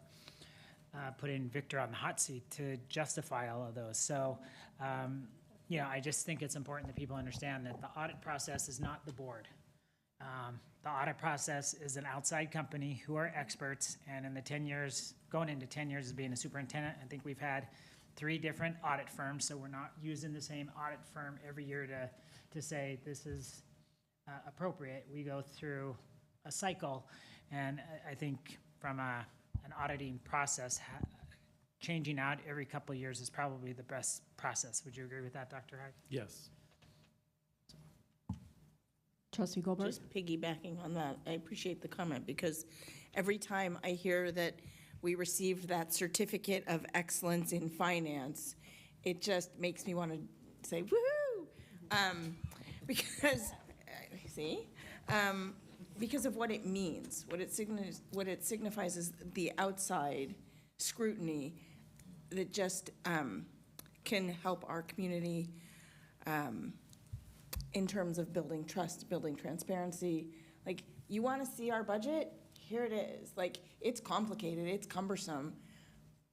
putting Victor on the hot seat to justify all of those. So, I just think it's important that people understand that the audit process is not the board. The audit process is an outside company who are experts, and in the 10 years, going into 10 years as being a superintendent, I think we've had 3 different audit firms, so we're not using the same audit firm every year to say this is appropriate. We go through a cycle, and I think from a an auditing process, changing out every couple of years is probably the best process. Would you agree with that, Dr. Hyde? Yes. Trustee Goldberg? Just piggybacking on that, I appreciate the comment, because every time I hear that we received that certificate of excellence in finance, it just makes me want to say woohoo, because because of what it means, what it signifies is the outside scrutiny that just can help our community in terms of building trust, building transparency. Like, you want to see our budget? Here it is. Like, it's complicated, it's cumbersome,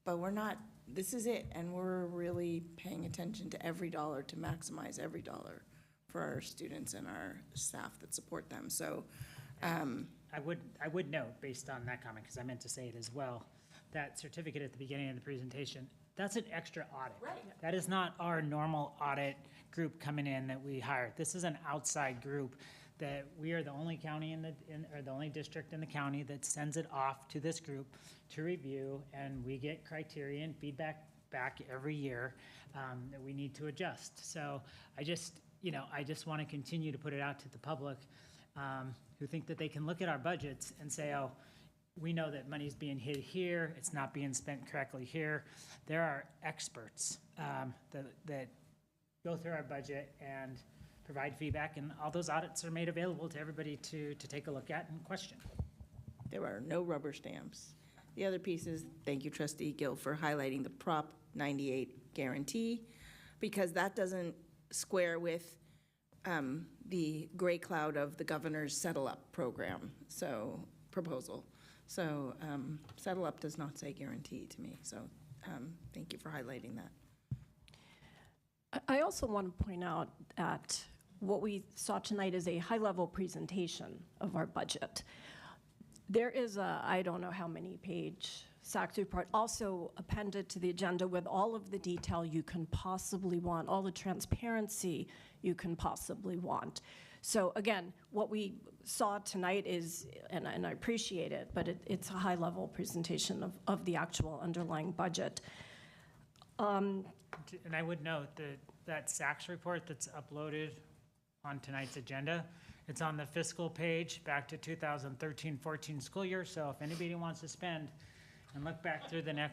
but we're not, this is it, and we're really paying attention to every dollar to maximize every dollar for our students and our staff that support them. So, I would note, based on that comment, because I meant to say it as well, that certificate at the beginning of the presentation, that's an extra audit. Right. That is not our normal audit group coming in that we hired. This is an outside group that we are the only county or the only district in the county that sends it off to this group to review, and we get criteria and feedback back every year that we need to adjust. So I just want to continue to put it out to the public who think that they can look at our budgets and say, oh, we know that money's being hid here, it's not being spent correctly here. There are experts that go through our budget and provide feedback, and all those audits are made available to everybody to take a look at and question. there are no rubber stamps. The other piece is, thank you, Trustee Gill, for highlighting the Prop 98 guarantee, because that doesn't square with the gray cloud of the governor's Settle Up program, proposal. So Settle Up does not say guarantee to me, so thank you for highlighting that. I also want to point out that what we saw tonight is a high-level presentation of our budget. There is a, I don't know how many page SACS report also appended to the agenda with all of the detail you can possibly want, all the transparency you can possibly want. So again, what we saw tonight is, and I appreciate it, but it's a high-level presentation of the actual underlying budget. And I would note that SACS report that's uploaded on tonight's agenda, it's on the fiscal page back to 2013-14 school year. So if anybody wants to spend and look back through the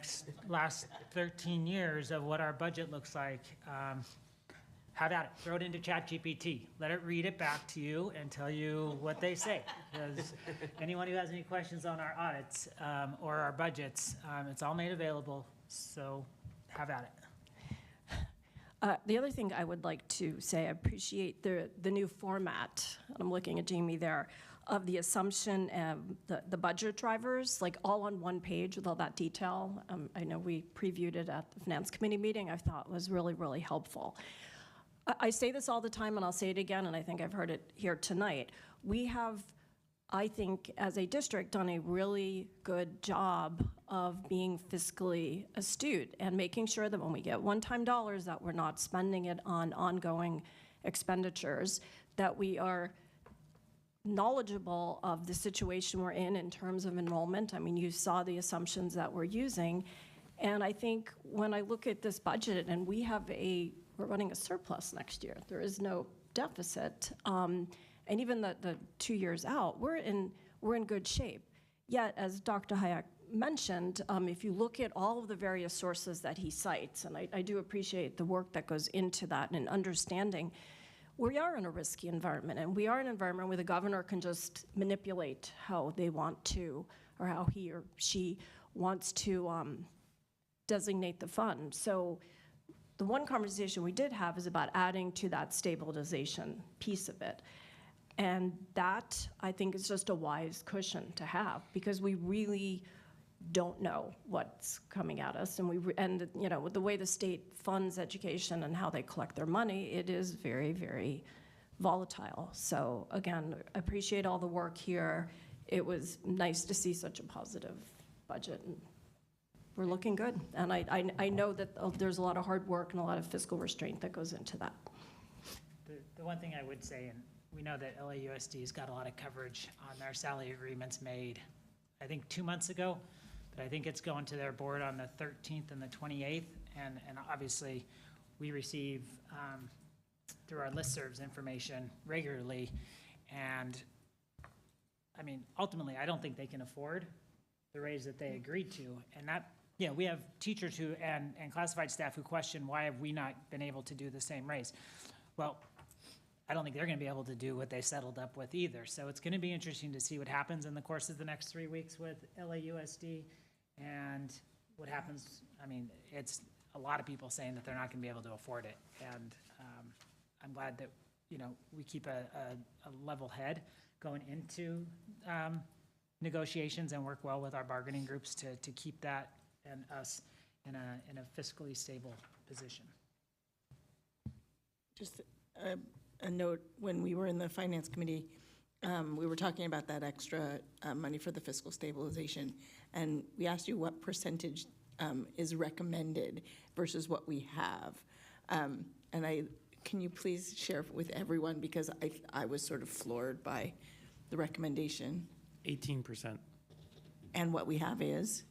last 13 years of what our budget looks like, have at it. Throw it into ChatGPT. Let it read it back to you and tell you what they say. Because anyone who has any questions on our audits or our budgets, it's all made available. So have at it. The other thing I would like to say, I appreciate the new format, I'm looking at Jamie there, of the assumption and the budget drivers, like all on one page with all that detail. I know we previewed it at the Finance Committee meeting. I thought was really, really helpful. I say this all the time, and I'll say it again, and I think I've heard it here tonight. We have, I think, as a district, done a really good job of being fiscally astute and making sure that when we get one-time dollars that we're not spending it on ongoing expenditures, that we are knowledgeable of the situation we're in terms of enrollment. I mean, you saw the assumptions that we're using. And I think when I look at this budget, and we're running a surplus next year. There is no deficit. And even the 2 years out, we're in good shape. Yet, as Dr. Hayek mentioned, if you look at all of the various sources that he cites, and I do appreciate the work that goes into that and understanding, we are in a risky environment, and we are in an environment where the governor can just manipulate how they want to, or how he or she wants to designate the fund. So the one conversation we did have is about adding to that stabilization piece of it. And that, I think, is just a wise cushion to have, because we really don't know what's coming at us. And you know, with the way the state funds education and how they collect their money, it is very, very volatile. So again, appreciate all the work here. It was nice to see such a positive budget. And we're looking good. And I know that there's a lot of hard work and a lot of fiscal restraint that goes into that. The one thing I would say, and we know that LAUSD's got a lot of coverage on their salary agreements made, I think 2 months ago, but I think it's going to their board on the 13th and the 28th, and obviously, we receive, through our listservs information regularly, and, I mean, ultimately, I don't think they can afford the raise that they agreed to, and that, we have teachers who, and classified staff who question, why have we not been able to do the same raise? Well, I don't think they're gonna be able to do what they settled up with either, so it's gonna be interesting to see what happens in the course of the next 3 weeks with LAUSD, and what happens, I mean, it's a lot of people saying that they're not gonna be able to afford it, and I'm glad that, we keep a level head going into negotiations and work well with our bargaining groups to keep that and us in a fiscally stable position. Just a note, when we were in the Finance Committee, we were talking about that extra money for the fiscal stabilization, and we asked you what percentage is recommended versus what we have. Can you please share with everyone, because I was sort of floored by the recommendation. 18%, And what we have is?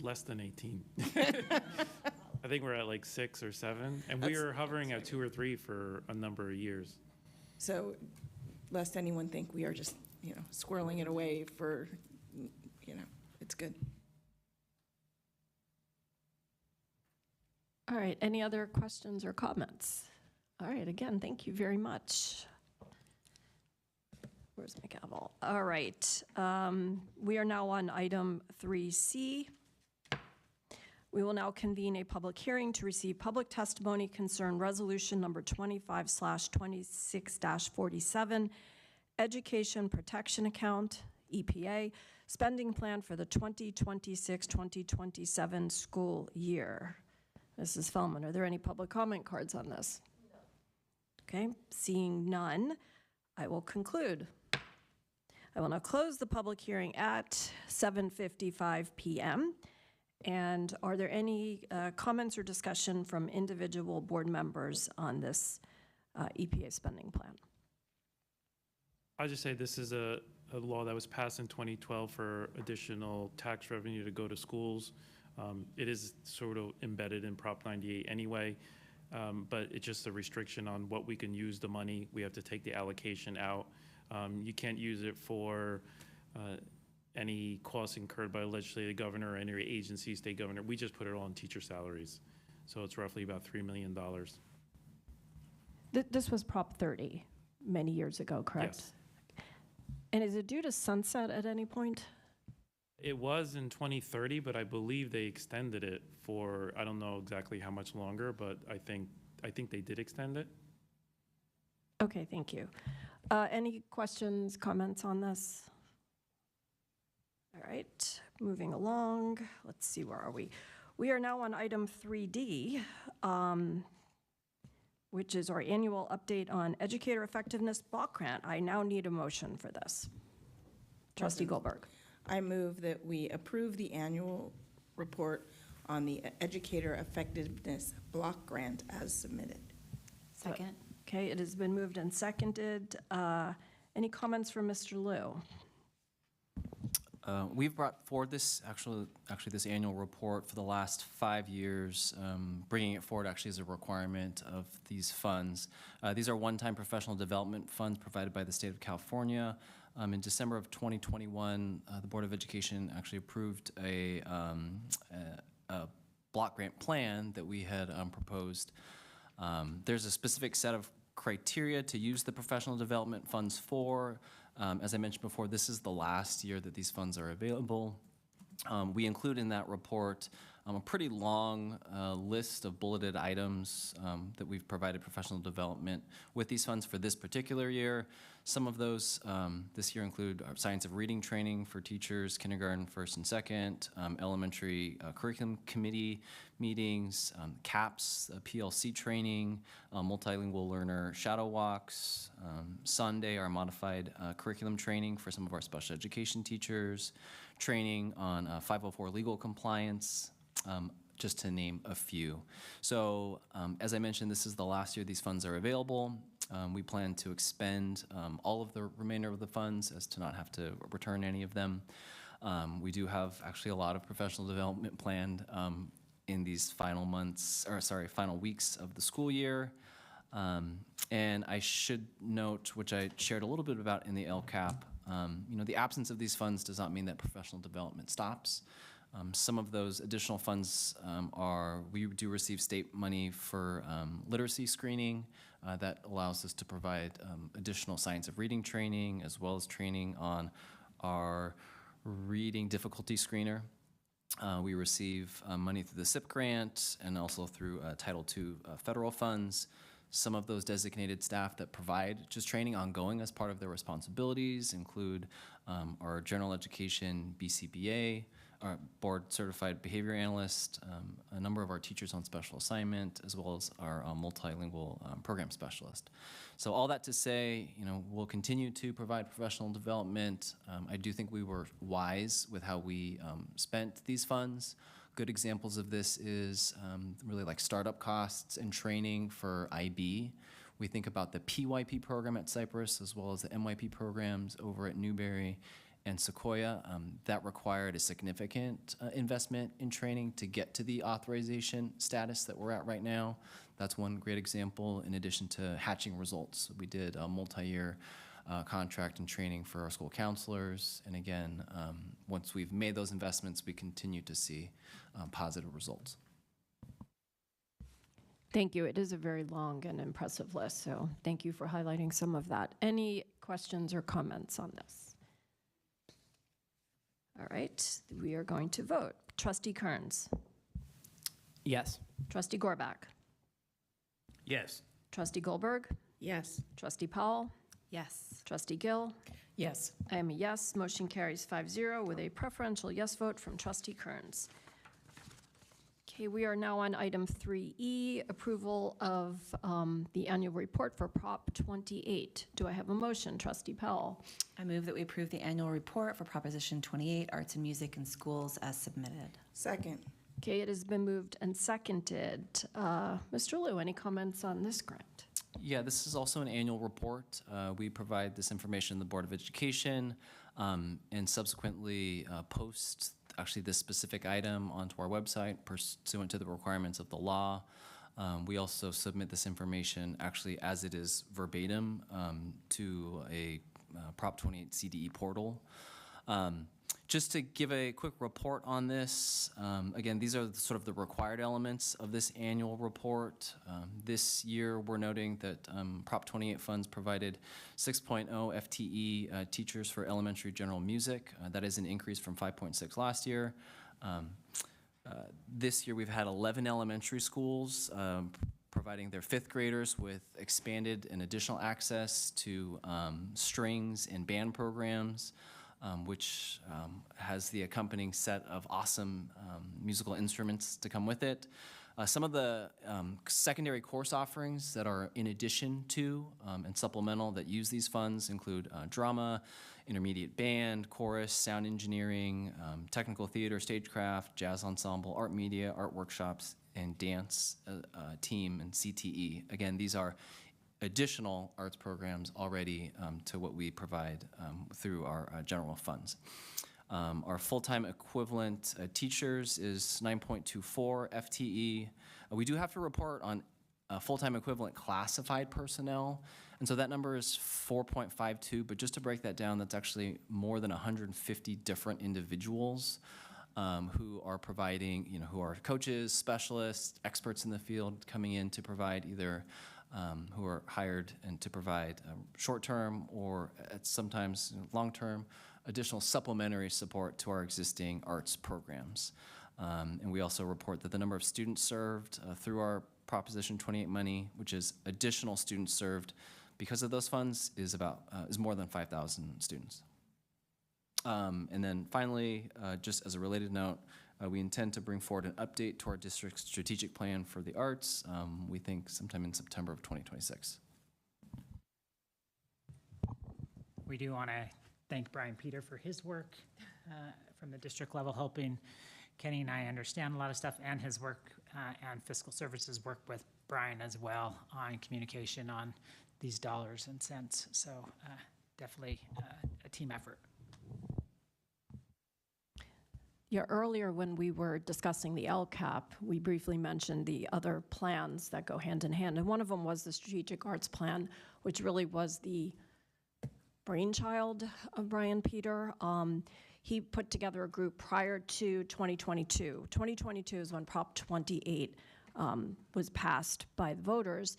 less than 18. I think we're at like 6 or 7, and we are hovering at 2 or 3 for a number of years. So, lest anyone think we are just, squirreling it away for, it's good. All right, any other questions or comments? All right, again, thank you very much. Where's my gavel? All right, we are now on item 3C. We will now convene a public hearing to receive public testimony concern resolution number 25/26-47, Education Protection Account, EPA, spending plan for the 2026-2027 school year. Mrs. Feldman, are there any public comment cards on this? No. Okay, seeing none, I will conclude. I will now close the public hearing at 7:55 p.m. And are there any comments or discussion from individual board members on this EPA spending plan? I'll just say this is a law that was passed in 2012 for additional tax revenue to go to schools. It is sort of embedded in Prop 98 anyway, but it's just a restriction on what we can use the money. We have to take the allocation out. You can't use it for any costs incurred by a legislative governor or any agency, state governor. We just put it all in teacher salaries. So it's roughly about $3 million. This was Prop 30 many years ago, correct? Yes. And is it due to sunset at any point? It was in 2030, but I believe they extended it for, I don't know exactly how much longer, but I think they did extend it. Okay, thank you. Any questions, comments on this? All right, moving along. Let's see, where are we? We are now on item 3D, which is our annual update on educator effectiveness block grant. I now need a motion for this. Trustee Goldberg. I move that we approve the annual report on the educator effectiveness block grant as submitted. Second. Okay, it has been moved and seconded. Any comments from Mr. Liu? We've brought forward this, actually this annual report for the last 5 years, bringing it forward actually as a requirement of these funds. These are one-time professional development funds provided by the state of California. In December of 2021, the Board of Education actually approved a block grant plan that we had proposed. There's a specific set of criteria to use the professional development funds for. As I mentioned before, this is the last year that these funds are available. We include in that report a pretty long list of bulleted items that we've provided professional development with these funds for this particular year. Some of those this year include science of reading training for teachers, kindergarten, first and second, elementary curriculum committee meetings, CAPS, PLC training, multilingual learner shadow walks, Sunday, our modified curriculum training for some of our special education teachers, training on 504 legal compliance, just to name a few. So as I mentioned, this is the last year these funds are available. We plan to expend all of the remainder of the funds as to not have to return any of them. We do have actually a lot of professional development planned in these final final weeks of the school year. And I should note, which I shared a little bit about in the LCAP, the absence of these funds does not mean that professional development stops. Some of those additional funds we do receive state money for literacy screening that allows us to provide additional science of reading training, as well as training on our reading difficulty screener. We receive money through the SIP grant and also through Title II federal funds. Some of those designated staff that provide just training ongoing as part of their responsibilities include our general education BCBA, our board certified behavior analyst, a number of our teachers on special assignment, as well as our multilingual program specialist. So all that to say, we'll continue to provide professional development. I do think we were wise with how we spent these funds. Good examples of this is really like startup costs and training for IB. We think about the PYP program at Cypress, as well as the MYP programs over at Newberry and Sequoia. That required a significant investment in training to get to the authorization status that we're at right now. That's one great example, in addition to hatching results. We did a multi-year contract and training for our school counselors. And again, once we've made those investments, we continue to see positive results. Thank you. It is a very long and impressive list, so thank you for highlighting some of that. Any questions or comments on this? All right, we are going to vote. Trustee Kearns. Yes. Trustee Gorback. Yes. Trustee Goldberg. Yes. Trustee Powell. Yes. Trustee Gill. Yes. I am a yes. Motion carries 5-0 with a preferential yes vote from Trustee Kearns. Okay, we are now on item 3E, approval of the annual report for Prop 28. Do I have a motion, Trustee Powell? I move that we approve the annual report for Proposition 28, Arts and Music in Schools, as submitted. Second. Okay, it has been moved and seconded. Mr. Liu, any comments on this grant? Yeah, this is also an annual report. We provide this information in the Board of Education and subsequently post actually this specific item onto our website pursuant to the requirements of the law. We also submit this information actually as it is verbatim to a Prop 28 CDE portal. Just to give a quick report on this, again, these are sort of the required elements of this annual report. This year, we're noting that Prop 28 funds provided 6.0 FTE teachers for elementary general music. That is an increase from 5.6 last year. This year, we've had 11 elementary schools providing their fifth graders with expanded and additional access to strings and band programs. Which has the accompanying set of awesome musical instruments to come with it. Some of the secondary course offerings that are in addition to and supplemental that use these funds include drama, intermediate band, chorus, sound engineering, technical theater, stagecraft, jazz ensemble, art media, art workshops, and dance team and CTE. Again, these are additional arts programs already to what we provide through our general funds. Our full-time equivalent teachers is 9.24 FTE. We do have to report on full-time equivalent classified personnel, and so that number is 4.52, but just to break that down, that's actually more than 150 different individuals who are providing, who are coaches, specialists, experts in the field coming in to provide either who are hired and to provide short-term or sometimes long-term additional supplementary support to our existing arts programs. And we also report that the number of students served through our Proposition 28 money, which is additional students served because of those funds, is more than 5,000 students. And then finally, just as a related note, we intend to bring forward an update to our district's strategic plan for the arts, we think sometime in September of 2026. We do want to thank Brian Peter for his work from the district level, helping Kenny and I understand a lot of stuff, and his work and fiscal services work with Brian as well on communication on these dollars and cents. So definitely a team effort. Yeah, earlier when we were discussing the LCAP, we briefly mentioned the other plans that go hand in hand. And one of them was the Strategic Arts Plan, which really was the brainchild of Brian Peter. He put together a group prior to 2022. 2022 is when Prop 28 was passed by the voters.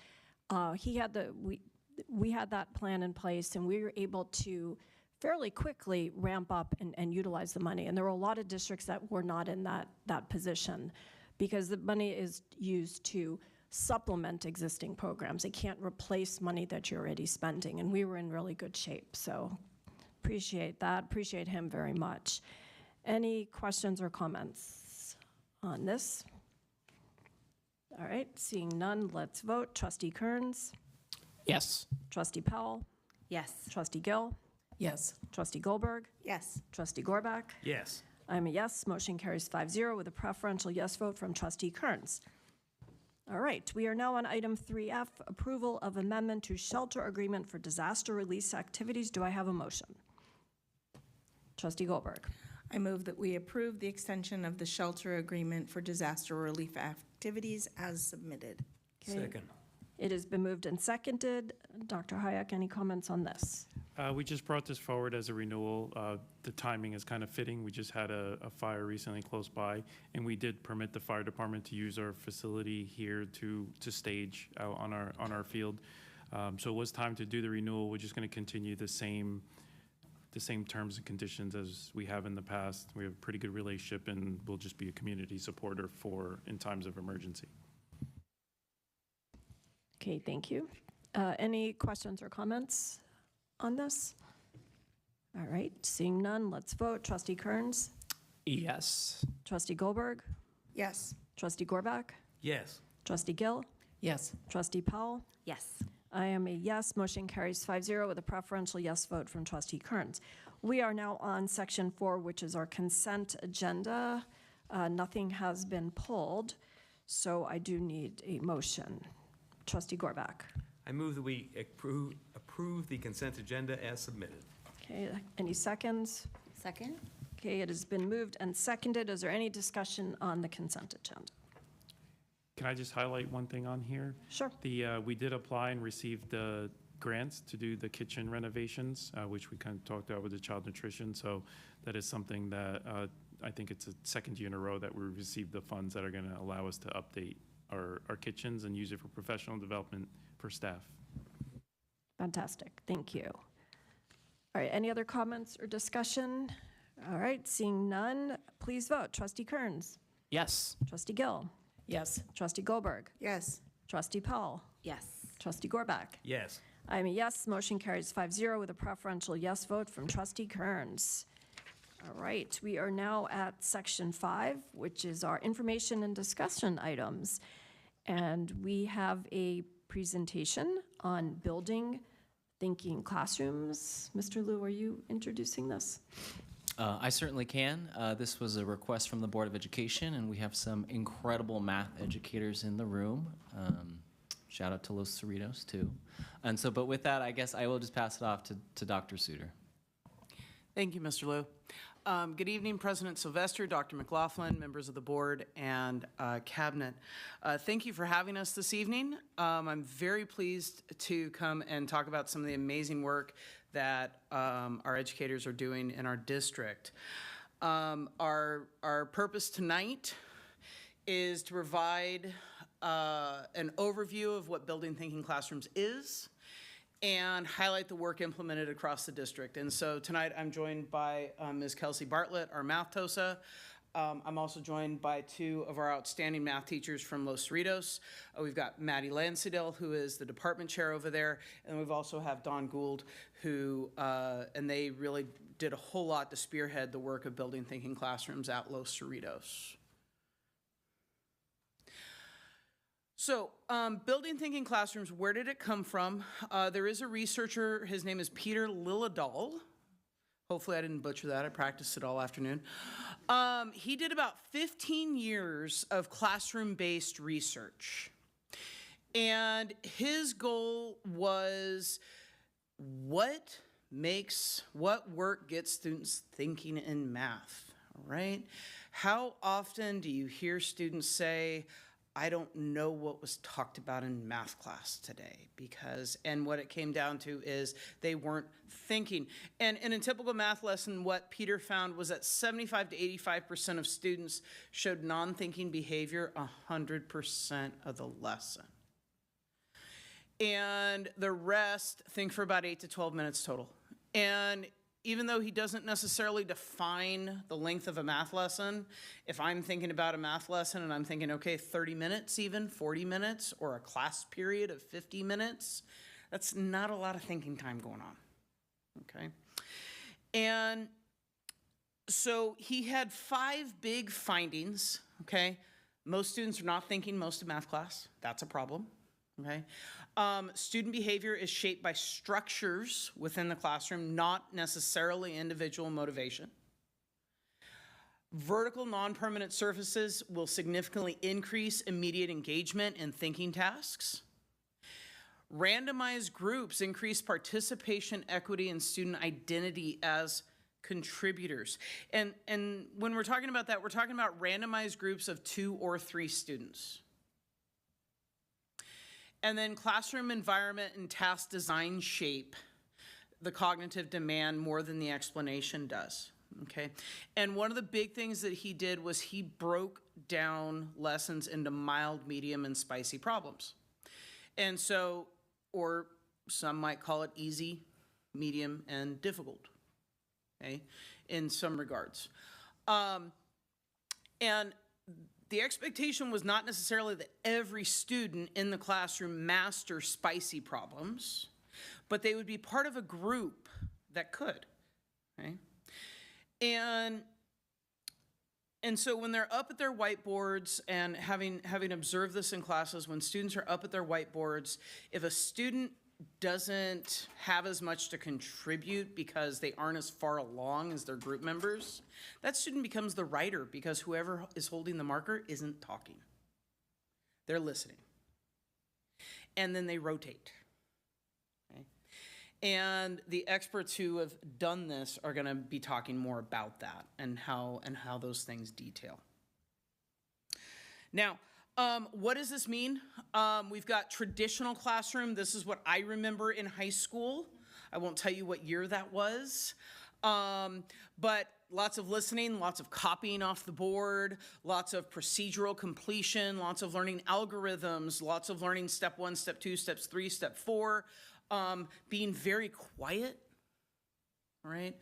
We had that plan in place, and we were able to fairly quickly ramp up and utilize the money. And there were a lot of districts that were not in that position because the money is used to supplement existing programs. It can't replace money that you're already spending, and we were in really good shape. So appreciate that, appreciate him very much. Any questions or comments on this? All right, seeing none, let's vote. Trustee Kearns? Yes. Trustee Powell? Yes. Trustee Gill? Yes. Trustee Goldberg? Yes. Trustee Gorbak? Yes. I'm a yes. Motion carries 5-0 with a preferential yes vote from Trustee Kearns. All right, we are now on item 3F, approval of amendment to shelter agreement for disaster release activities. Do I have a motion? Trustee Goldberg. I move that we approve the extension of the shelter agreement for disaster relief activities as submitted. Okay. Second. It has been moved and seconded. Dr. Hayek, any comments on this? We just brought this forward as a renewal. The timing is kind of fitting. We just had a fire recently close by, and we did permit the fire department to use our facility here to stage out on our field. So it was time to do the renewal. We're just going to continue the same terms and conditions as we have in the past. We have a pretty good relationship, and we'll just be a community supporter in times of emergency. Okay, thank you. Any questions or comments on this? All right, seeing none, let's vote. Trustee Kearns? Yes. Trustee Goldberg? Yes. Trustee Gorbak? Yes. Trustee Gill? Yes. Trustee Powell? Yes. I am a yes. Motion carries 5-0 with a preferential yes vote from Trustee Kearns. We are now on Section 4, which is our consent agenda. Nothing has been pulled, so I do need a motion. Trustee Gorbak. I move that we approve the consent agenda as submitted. Okay, any seconds? Second? Okay, it has been moved and seconded. Is there any discussion on the consent agenda? Can I just highlight one thing on here? Sure. We did apply and received the grants to do the kitchen renovations, which we kind of talked about with the child nutrition. So that is something that I think it's a second year in a row that we received the funds that are going to allow us to update our kitchens and use it for professional development for staff. Fantastic. Thank you. All right, any other comments or discussion? All right, seeing none, please vote. Trustee Kearns? Yes. Trustee Gill? Yes. Trustee Goldberg? Yes. Trustee Powell? Yes. Trustee Gorbak? Yes. I am a yes. Motion carries 5-0 with a preferential yes vote from Trustee Kearns. All right, we are now at Section 5, which is our information and discussion items. And we have a presentation on building thinking classrooms. Mr. Liu, are you introducing this? I certainly can. This was a request from the Board of Education, and we have some incredible math educators in the room. Shout out to Los Cerritos, too. And so, but with that, I guess I will just pass it off to Dr. Suter. Thank you, Mr. Liu. Good evening, President Sylvester, Dr. McLaughlin, members of the board, and cabinet. Thank you for having us this evening. I'm very pleased to come and talk about some of the amazing work that our educators are doing in our district. Our purpose tonight is to provide an overview of what Building Thinking Classrooms is and highlight the work implemented across the district. And so tonight I'm joined by Ms. Kelsey Bartlett, our math TOSA. I'm also joined by two of our outstanding math teachers from Los Cerritos. We've got Maddie Lansdale, who is the department chair over there, and we've also have Don Gould, who, and they really did a whole lot to spearhead the work of Building Thinking Classrooms at Los Cerritos. So, Building Thinking Classrooms, where did it come from? There is a researcher, his name is Peter Liljedahl. Hopefully I didn't butcher that, I practiced it all afternoon. He did about 15 years of classroom-based research. And his goal was what work gets students thinking in math, All right. How often do you hear students say, I don't know what was talked about in math class today and what it came down to is they weren't thinking. And in a typical math lesson, what Peter found was that 75 to 85% of students showed non-thinking behavior 100% of the lesson. And the rest think for about 8 to 12 minutes total. And even though he doesn't necessarily define the length of a math lesson, if I'm thinking about a math lesson and I'm thinking, okay, 30 minutes even, 40 minutes, or a class period of 50 minutes, that's not a lot of thinking time going on, okay? And so he had 5 big findings, okay? Most students are not thinking most of math class. That's a problem, okay? Student behavior is shaped by structures within the classroom, not necessarily individual motivation. Vertical non-permanent surfaces will significantly increase immediate engagement in thinking tasks. Randomized groups increase participation, equity, and student identity as contributors. And when we're talking about that, we're talking about randomized groups of 2 or 3 students. And then classroom environment and task design shape the cognitive demand more than the explanation does, okay? And one of the big things that he did was he broke down lessons into mild, medium, and spicy problems. And so, or some might call it easy, medium, and difficult, okay, in some regards. And the expectation was not necessarily that every student in the classroom master spicy problems, but they would be part of a group that could, okay? And so when they're up at their whiteboards, and having observed this in classes, when students are up at their whiteboards, if a student doesn't have as much to contribute because they aren't as far along as their group members, that student becomes the writer because whoever is holding the marker isn't talking. They're listening. And then they rotate. Okay? And the experts who have done this are going to be talking more about that and how those things detail. Now, what does this mean? We've got traditional classroom. This is what I remember in high school. I won't tell you what year that was. But lots of listening, lots of copying off the board, lots of procedural completion, lots of learning algorithms, lots of learning step 1, step 2, steps 3, step 4, being very quiet, all right?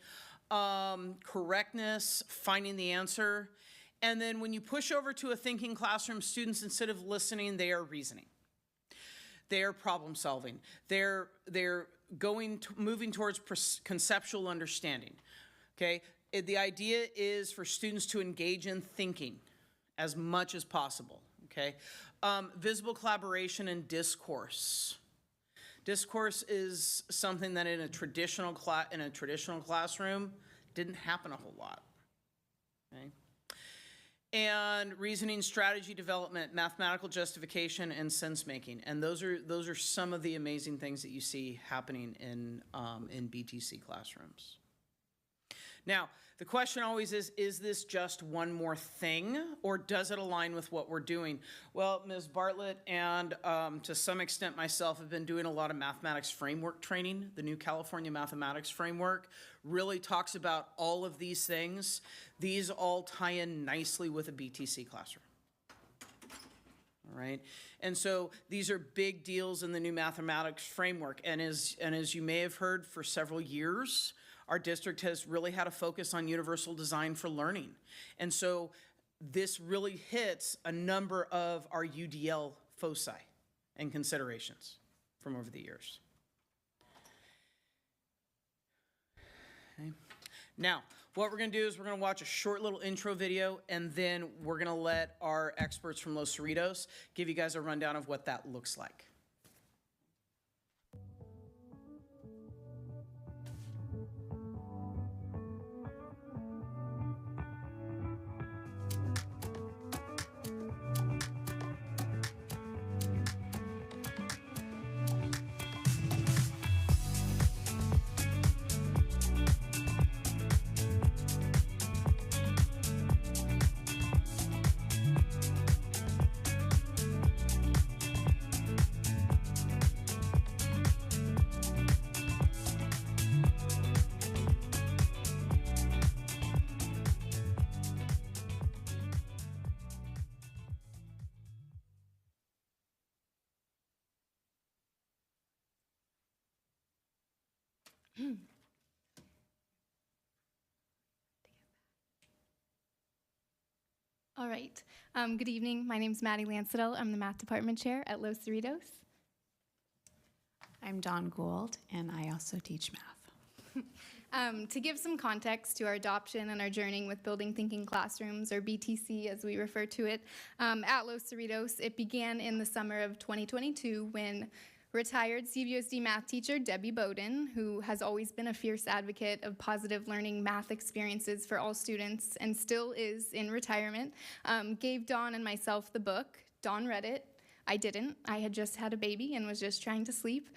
Correctness, finding the answer. And then when you push over to a thinking classroom, students, instead of listening, they are reasoning. They are problem solving. They're moving towards conceptual understanding, okay? The idea is for students to engage in thinking as much as possible, okay? Visible collaboration and discourse. Discourse is something that in a traditional classroom didn't happen a whole lot, okay? And reasoning, strategy development, mathematical justification, and sense making. And those are some of the amazing things that you see happening in BTC classrooms. Now, the question always is this just one more thing, or does it align with what we're doing? Well, Ms. Bartlett and to some extent myself have been doing a lot of mathematics framework training. The new California Mathematics Framework really talks about all of these things. These all tie in nicely with a BTC classroom. All right, and so these are big deals in the new mathematics framework. And as you may have heard, for several years, our district has really had a focus on universal design for learning. And so this really hits a number of our UDL foci and considerations from over the years. Okay. Now, what we're going to do is we're going to watch a short little intro video, and then we're going to let our experts from Los Cerritos give you guys a rundown of what that looks like. All right. Good evening. My name is Maddie Lancetel. I'm the math department chair at Los Cerritos. I'm Dawn Gould, and I also teach math. To give some context to our adoption and our journeying with building thinking classrooms, or BTC as we refer to it, at Los Cerritos, it began in the summer of 2022 when retired CVUSD math teacher Debbie Bowden, who has always been a fierce advocate of positive learning math experiences for all students and still is in retirement, gave Dawn and myself the book. Dawn read it. I didn't. I had just had a baby and was just trying to sleep.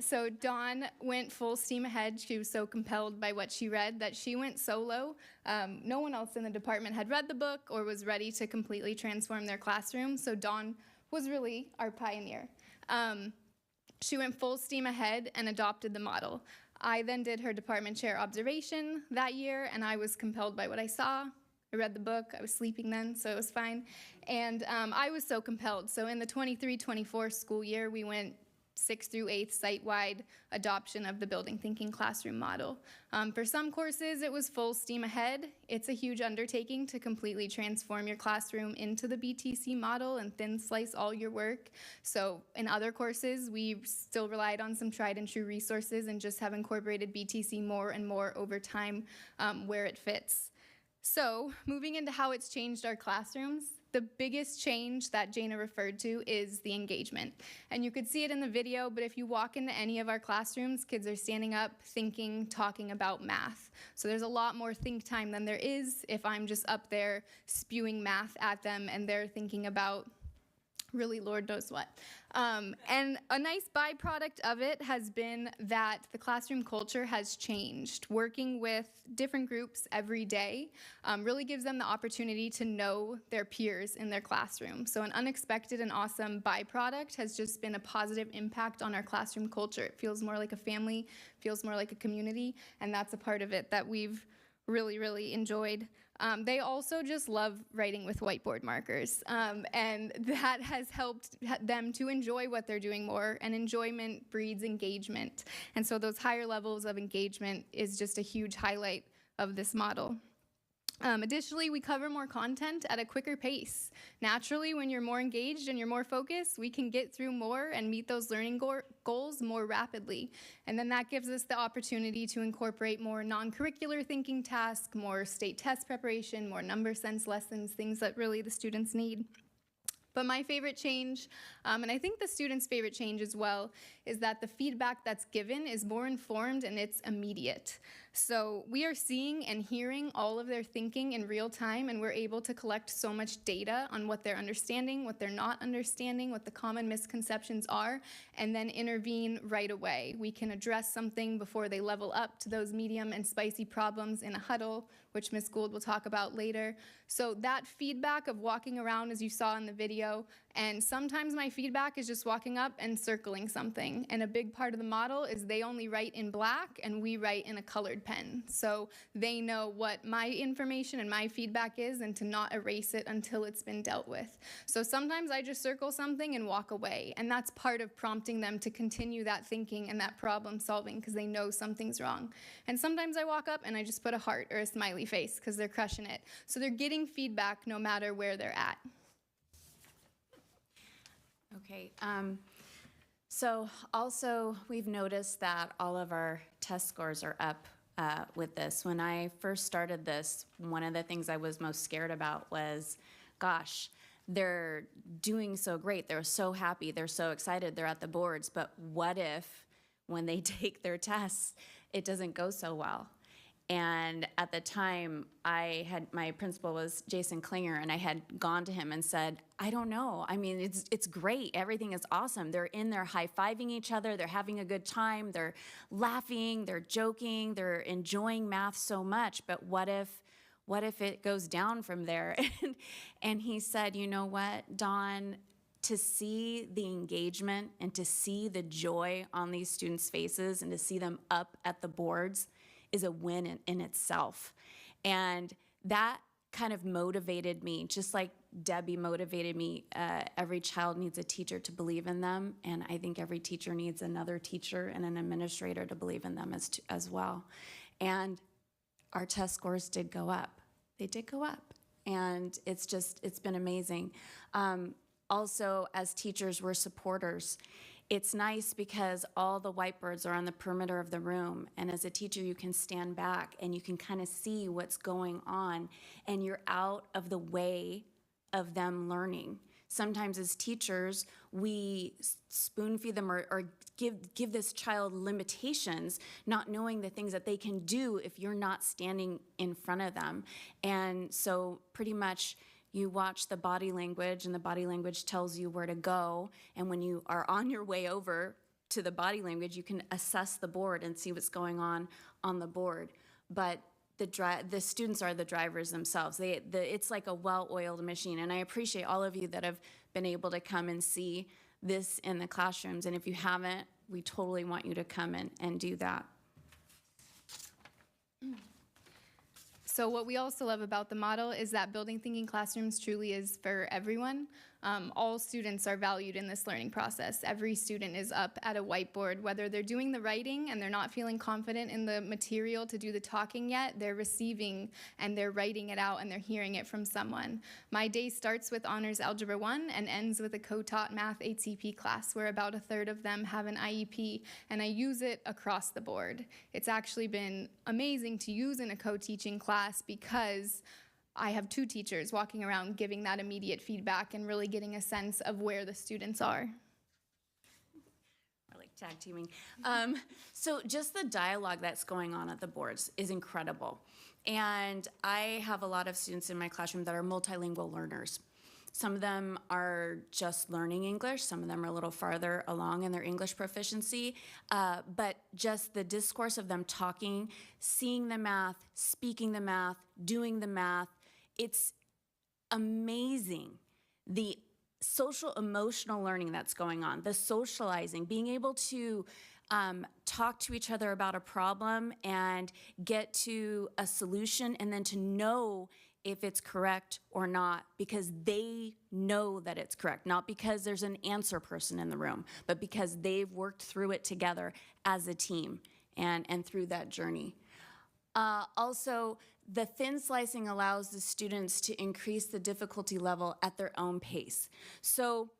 So Dawn went full steam ahead. She was so compelled by what she read that she went solo. No one else in the department had read the book or was ready to completely transform their classroom, so Dawn was really our pioneer. She went full steam ahead and adopted the model. I then did her department chair observation that year, and I was compelled by what I saw. I read the book. I was sleeping then, so it was fine. And I was so compelled. So in the 23-24 school year, we went 6th through 8th site-wide adoption of the building thinking classroom model. For some courses, it was full steam ahead. It's a huge undertaking to completely transform your classroom into the BTC model and thin slice all your work. So in other courses, we still relied on some tried and true resources and just have incorporated BTC more and more over time where it fits. So moving into how it's changed our classrooms, the biggest change that Jana referred to is the engagement. And you could see it in the video, but if you walk into any of our classrooms, kids are standing up, thinking, talking about math. So there's a lot more think time than there is if I'm just up there spewing math at them and they're thinking about really Lord knows what. And a nice byproduct of it has been that the classroom culture has changed. Working with different groups every day really gives them the opportunity to know their peers in their classroom. So an unexpected and awesome byproduct has just been a positive impact on our classroom culture. It feels more like a family, feels more like a community, and that's a part of it that we've really, really enjoyed. They also just love writing with whiteboard markers, and that has helped them to enjoy what they're doing more, and enjoyment breeds engagement. And so those higher levels of engagement is just a huge highlight of this model. Additionally, we cover more content at a quicker pace. Naturally, when you're more engaged and you're more focused, we can get through more and meet those learning goals more rapidly. And then that gives us the opportunity to incorporate more non-curricular thinking tasks, more state test preparation, more number sense lessons, things that really the students need. But my favorite change, and I think the students' favorite change as well, is that the feedback that's given is more informed and it's immediate. So we are seeing and hearing all of their thinking in real time, and we're able to collect so much data on what they're understanding, what they're not understanding, what the common misconceptions are, and then intervene right away. We can address something before they level up to those medium and spicy problems in a huddle, which Ms. Gould will talk about later. So that feedback of walking around, as you saw in the video, and sometimes my feedback is just walking up and circling something. And a big part of the model is they only write in black and we write in a colored pen. So they know what my information and my feedback is and to not erase it until it's been dealt with. So sometimes I just circle something and walk away. And that's part of prompting them to continue that thinking and that problem solving because they know something's wrong. And sometimes I walk up and I just put a heart or a smiley face because they're crushing it. So they're getting feedback no matter where they're at. Okay, so also we've noticed that all of our test scores are up with this. When I first started this, one of the things I was most scared about was, gosh, they're doing so great, they're so happy, they're so excited, they're at the boards, but what if when they take their tests, it doesn't go so well? And at the time, my principal was Jason Klinger, and I had gone to him and said, I don't know. I mean, it's great. Everything is awesome. They're in there high-fiving each other. They're having a good time. They're laughing. They're joking. They're enjoying math so much. But what if it goes down from there? And he said, you know what, Dawn, to see the engagement and to see the joy on these students' faces and to see them up at the boards is a win in itself. And that kind of motivated me, just like Debbie motivated me. Every child needs a teacher to believe in them, and I think every teacher needs another teacher and an administrator to believe in them as well. And our test scores did go up. They did go up, and it's been amazing. Also, as teachers, we're supporters. It's nice because all the whiteboards are on the perimeter of the room, and as a teacher, you can stand back and you can kind of see what's going on, and you're out of the way of them learning. Sometimes as teachers, we spoon feed them or give this child limitations, not knowing the things that they can do if you're not standing in front of them. And so pretty much you watch the body language, and the body language tells you where to go. And when you are on your way over to the body language, you can assess the board and see what's going on the board. But the students are the drivers themselves. It's like a well-oiled machine. And I appreciate all of you that have been able to come and see this in the classrooms. And if you haven't, we totally want you to come and do that. So what we also love about the model is that Building Thinking Classrooms truly is for everyone. All students are valued in this learning process. Every student is up at a whiteboard, whether they're doing the writing and they're not feeling confident in the material to do the talking yet, they're receiving and they're writing it out and they're hearing it from someone. My day starts with Honors Algebra 1 and ends with a co-taught math HCP class where about a third of them have an IEP, and I use it across the board. It's actually been amazing to use in a co-teaching class because I have two teachers walking around giving that immediate feedback and really getting a sense of where the students are. I like tag teaming. So just the dialogue that's going on at the boards is incredible. And I have a lot of students in my classroom that are multilingual learners. Some of them are just learning English. Some of them are a little farther along in their English proficiency. But just the discourse of them talking, seeing the math, speaking the math, doing the math, it's amazing. The social emotional learning that's going on, the socializing, being able to talk to each other about a problem and get to a solution, and then to know if it's correct or not, because they know that it's correct, not because there's an answer person in the room, but because they've worked through it together as a team and through that journey. Also, the thin slicing allows the students to increase the difficulty level at their own pace. So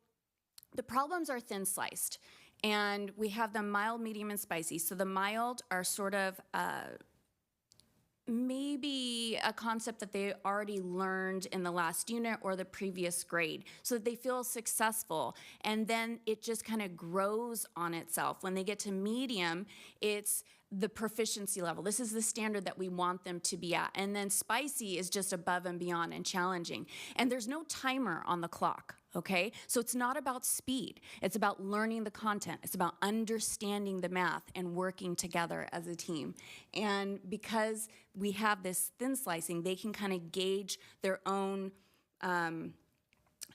the problems are thin sliced, and we have them mild, medium, and spicy. So the mild are sort of maybe a concept that they already learned in the last unit or the previous grade, so that they feel successful, and then it just kind of grows on itself. When they get to medium, it's the proficiency level. This is the standard that we want them to be at. And then spicy is just above and beyond and challenging. And there's no timer on the clock, okay? So it's not about speed. It's about learning the content. It's about understanding the math and working together as a team. And because we have this thin slicing, they can kind of gauge their own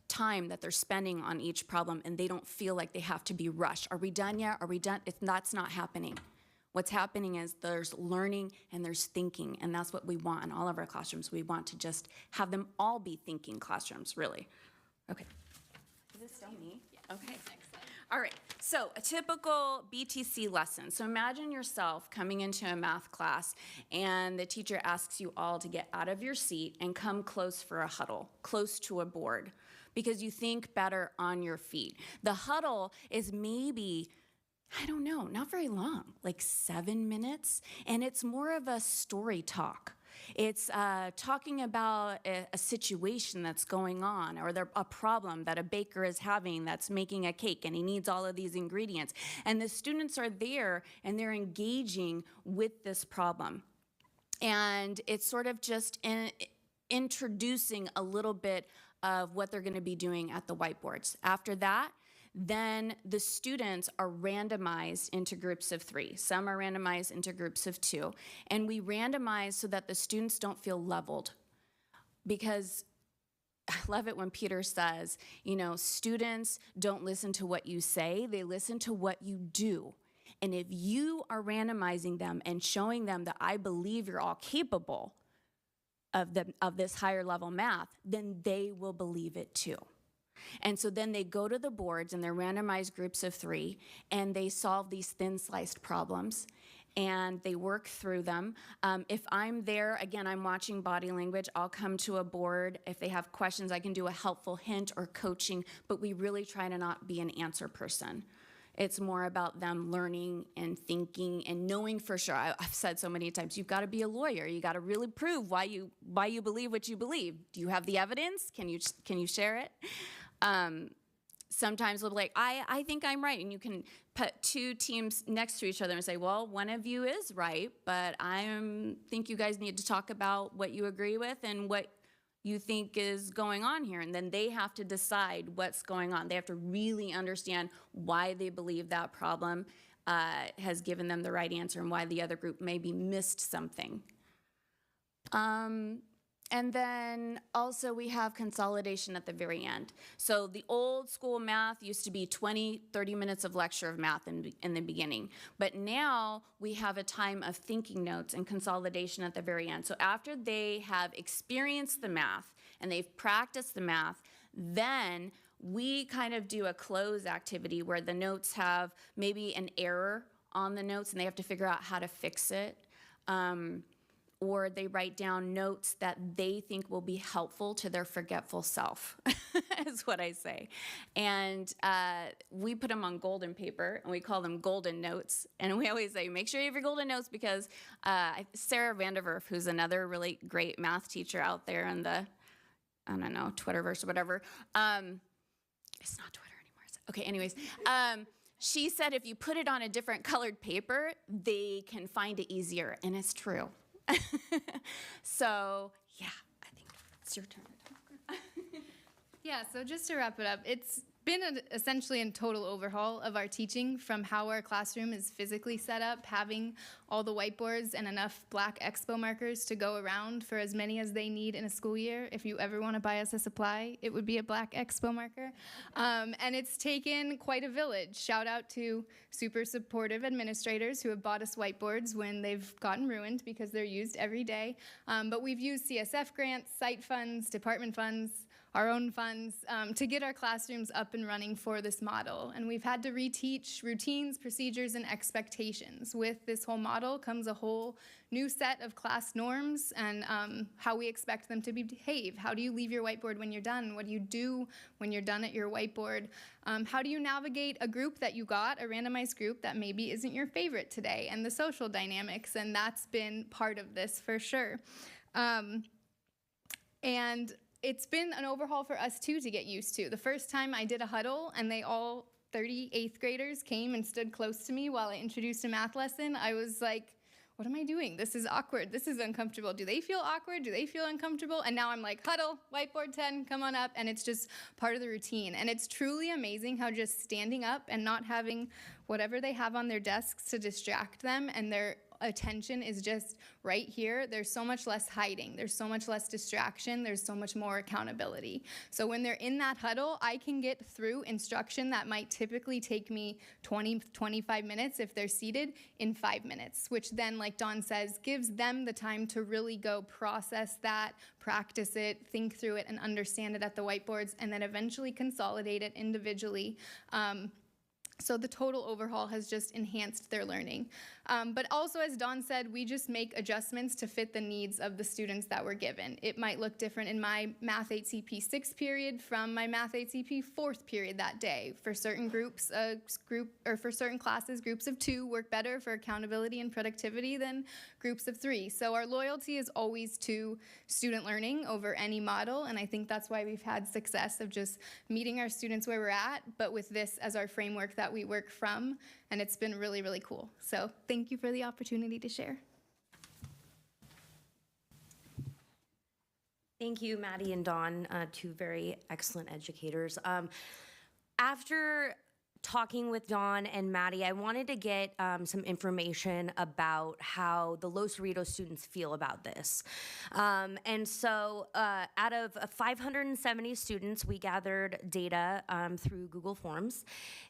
time that they're spending on each problem, and they don't feel like they have to be rushed. Are we done yet? Are we done? That's not happening. What's happening is there's learning and there's thinking, and that's what we want in all of our classrooms. We want to just have them all be thinking classrooms, really. Okay. Is this still me? Yeah. Okay. All right. So a typical BTC lesson. So imagine yourself coming into a math class, and the teacher asks you all to get out of your seat and come close for a huddle, close to a board, because you think better on your feet. The huddle is maybe, I don't know, not very long, like 7 minutes, and it's more of a story talk. It's talking about a situation that's going on, or a problem that a baker is having that's making a cake, and he needs all of these ingredients. And the students are there, and they're engaging with this problem. And it's sort of just introducing a little bit of what they're going to be doing at the whiteboards. After that, then the students are randomized into groups of 3. Some are randomized into groups of 2. And we randomize so that the students don't feel leveled. Because I love it when Peter says, you know, students don't listen to what you say, they listen to what you do. And if you are randomizing them and showing them that I believe you're all capable of this higher level math, then they will believe it too. And so then they go to the boards and they're randomized groups of 3 and they solve these thin sliced problems and they work through them. If I'm there, again, I'm watching body language, I'll come to a board. If they have questions, I can do a helpful hint or coaching, but we really try to not be an answer person. It's more about them learning and thinking and knowing for sure. I've said so many times, you've got to be a lawyer. You got to really prove why you believe what you believe. Do you have the evidence? Can you share it? Sometimes we'll be like, I think I'm right. And you can put 2 teams next to each other and say, well, one of you is right, but I think you guys need to talk about what you agree with and what you think is going on here. And then they have to decide what's going on. They have to really understand why they believe that problem has given them the right answer and why the other group maybe missed something. And then also we have consolidation at the very end. So the old school math used to be 20, 30 minutes of lecture of math in the beginning. But now we have a time of thinking notes and consolidation at the very end. So after they have experienced the math and they've practiced the math, then we kind of do a close activity where the notes have maybe an error on the notes and they have to figure out how to fix it. Or they write down notes that they think will be helpful to their forgetful self, is what I say. And we put them on golden paper, and we call them golden notes. And we always say, make sure you have your golden notes, because Sarah Vanderwerf, who's another really great math teacher out there in the, I don't know, Twitterverse or whatever. It's not Twitter anymore, is it? Okay, anyways. She said if you put it on a different colored paper, they can find it easier, and it's true. So, yeah, I think it's your turn. Yeah, so just to wrap it up, it's been essentially a total overhaul of our teaching, from how our classroom is physically set up, having all the whiteboards and enough black expo markers to go around for as many as they need in a school year. If you ever want to buy us a supply, it would be a black expo marker. And it's taken quite a village. Shout out to super supportive administrators who have bought us whiteboards when they've gotten ruined because they're used every day. But we've used CSF grants, site funds, department funds, our own funds, to get our classrooms up and running for this model. And we've had to reteach routines, procedures, and expectations. With this whole model comes a whole new set of class norms and how we expect them to behave. How do you leave your whiteboard when you're done? What do you do when you're done at your whiteboard? How do you navigate a group that you got, a randomized group that maybe isn't your favorite today, and the social dynamics? And that's been part of this for sure. And it's been an overhaul for us too to get used to. The first time I did a huddle and they all 30 8th graders came and stood close to me while I introduced a math lesson, I was like, what am I doing? This is awkward. This is uncomfortable. Do they feel awkward? Do they feel uncomfortable? And now I'm like, huddle, whiteboard 10, come on up. And it's just part of the routine. And it's truly amazing how just standing up and not having whatever they have on their desks to distract them and their attention is just right here, there's so much less hiding, there's so much less distraction, there's so much more accountability. So when they're in that huddle, I can get through instruction that might typically take me 20, 25 minutes if they're seated in 5 minutes, which then, like Dawn says, gives them the time to really go process that, practice it, think through it, and understand it at the whiteboards, and then eventually consolidate it individually. So the total overhaul has just enhanced their learning. But also, as Dawn said, we just make adjustments to fit the needs of the students that we're given. It might look different in my Math 8 CP 6th period from my Math 8 CP 4th period that day. For certain groups, for certain classes, groups of 2 work better for accountability and productivity than groups of 3. So our loyalty is always to student learning over any model, and I think that's why we've had success of just meeting our students where we're at, but with this as our framework that we work from, and it's been really, really cool. So thank you for the opportunity to share. Thank you, Maddie and Dawn, two very excellent educators. After talking with Dawn and Maddie, I wanted to get some information about how the Los Cerritos students feel about this. And so out of 570 students, we gathered data through Google Forms.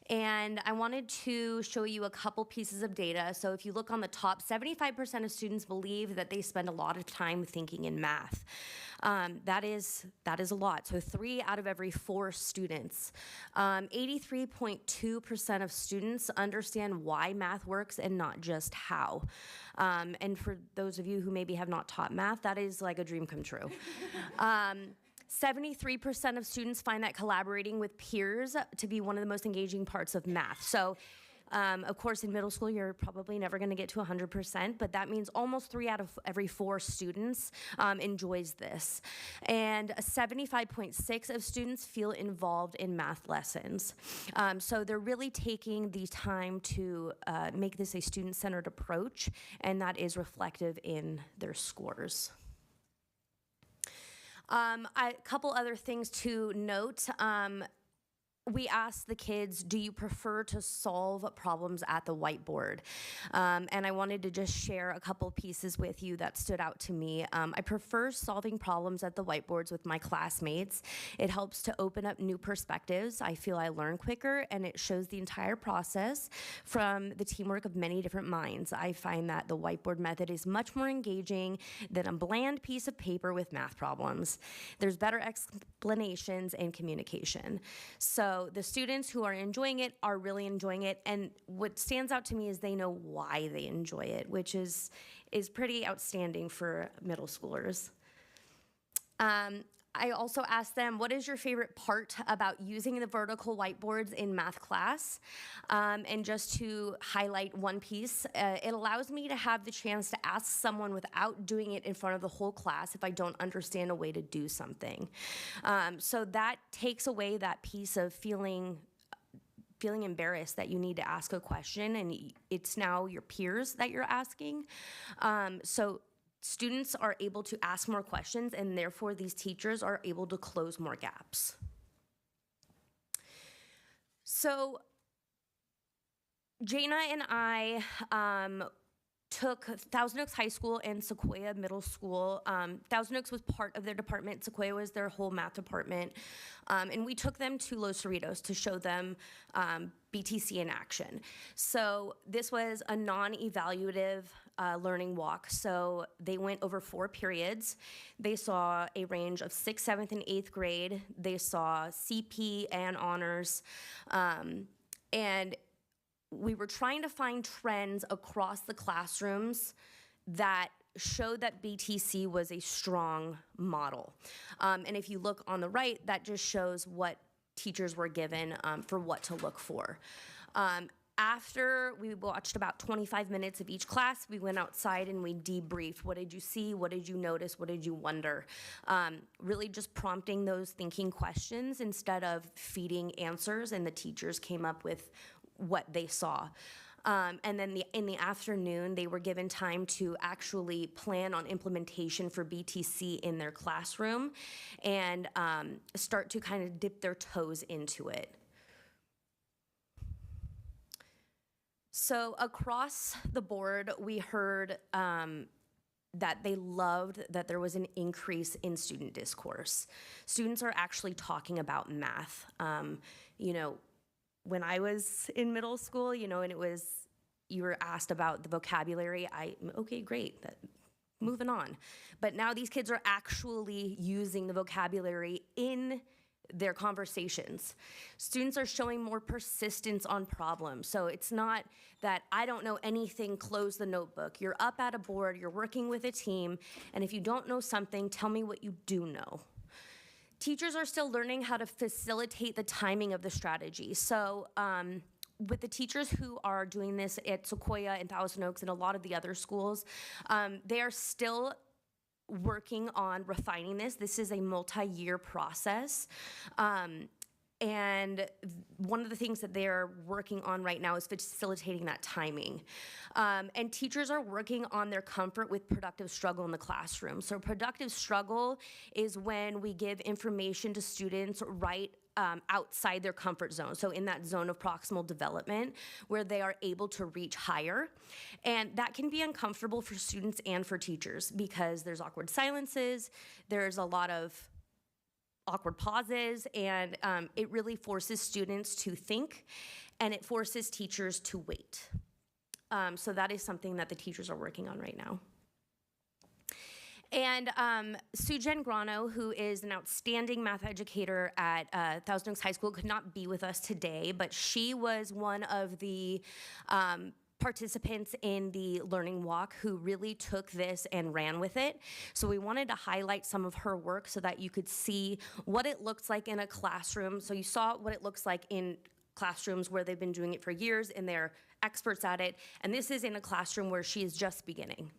And I wanted to show you a couple pieces of data. So if you look on the top, 75% of students believe that they spend a lot of time thinking in math. That is a lot. So 3 out of every 4 students. 83.2% of students understand why math works and not just how. And for those of you who maybe have not taught math, that is like a dream come true. 73% of students find that collaborating with peers to be one of the most engaging parts of math. So of course, in middle school, you're probably never going to get to 100%, but that means almost 3 out of every 4 students enjoys this. And 75.6% of students feel involved in math lessons. So they're really taking the time to make this a student-centered approach, and that is reflective in their scores. A couple other things to note. We asked the kids, do you prefer to solve problems at the whiteboard? And I wanted to just share a couple pieces with you that stood out to me. I prefer solving problems at the whiteboards with my classmates. It helps to open up new perspectives. I feel I learn quicker, and it shows the entire process from the teamwork of many different minds. I find that the whiteboard method is much more engaging than a bland piece of paper with math problems. There's better explanations and communication. So the students who are enjoying it are really enjoying it, and what stands out to me is they know why they enjoy it, which is pretty outstanding for middle schoolers. I also asked them, what is your favorite part about using the vertical whiteboards in math class? And just to highlight one piece, it allows me to have the chance to ask someone without doing it in front of the whole class if I don't understand a way to do something. So that takes away that piece of feeling embarrassed that you need to ask a question, and it's now your peers that you're asking. So students are able to ask more questions, and therefore these teachers are able to close more gaps. So Jana and I took Thousand Oaks High School and Sequoia Middle School. Thousand Oaks was part of their department. Sequoia was their whole math department. And we took them to Los Cerritos to show them BTC in action. So this was a non-evaluative learning walk. So they went over 4 periods. They saw a range of 6th, 7th, and 8th grade. They saw CP and honors. And we were trying to find trends across the classrooms that showed that BTC was a strong model. And if you look on the right, that just shows what teachers were given for what to look for. After we watched about 25 minutes of each class, we went outside and we debriefed. What did you see? What did you notice? What did you wonder? Really just prompting those thinking questions instead of feeding answers, and the teachers came up with what they saw. And then in the afternoon, they were given time to actually plan on implementation for BTC in their classroom and start to kind of dip their toes into it. So across the board, we heard that they loved that there was an increase in student discourse. Students are actually talking about math. When I was in middle school, and you were asked about the vocabulary, okay, great, moving on. But now these kids are actually using the vocabulary in their conversations. Students are showing more persistence on problems. So it's not that I don't know anything, close the notebook. You're up at a board, you're working with a team, and if you don't know something, tell me what you do know. Teachers are still learning how to facilitate the timing of the strategy. So with the teachers who are doing this at Sequoia and Thousand Oaks and a lot of the other schools, they are still working on refining this. This is a multi-year process. And one of the things that they're working on right now is facilitating that timing. And teachers are working on their comfort with productive struggle in the classroom. So productive struggle is when we give information to students right outside their comfort zone. So in that zone of proximal development where they are able to reach higher. And that can be uncomfortable for students and for teachers because there's awkward silences, there's a lot of awkward pauses, and it really forces students to think, and it forces teachers to wait. So that is something that the teachers are working on right now. And Sujen Grano, who is an outstanding math educator at Thousand Oaks High School, could not be with us today, but she was one of the participants in the learning walk who really took this and ran with it. So we wanted to highlight some of her work so that you could see what it looks like in a classroom. So you saw what it looks like in classrooms where they've been doing it for years and they're experts at it. And this is in a classroom where she is just beginning.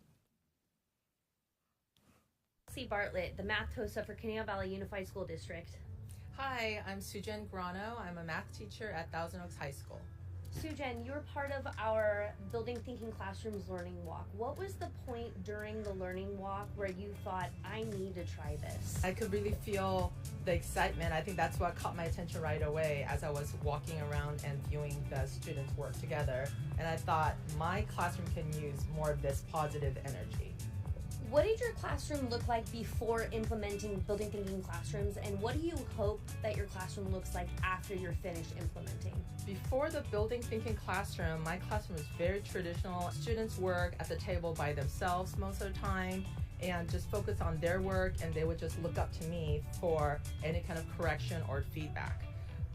C. Bartlett, the math TOSA for Conejo Valley Unified School District. Hi, I'm Sujen Grano. I'm a math teacher at Thousand Oaks High School. Sujen, you're part of our Building Thinking Classrooms learning walk. What was the point during the learning walk where you thought, I need to try this? I could really feel the excitement. I think that's what caught my attention right away as I was walking around and viewing the students work together. And I thought, my classroom can use more of this positive energy. What did your classroom look like before implementing Building Thinking Classrooms, and what do you hope that your classroom looks like after you're finished implementing? Before the Building Thinking Classroom, my classroom was very traditional. Students work at the table by themselves most of the time and just focus on their work, and they would just look up to me for any kind of correction or feedback.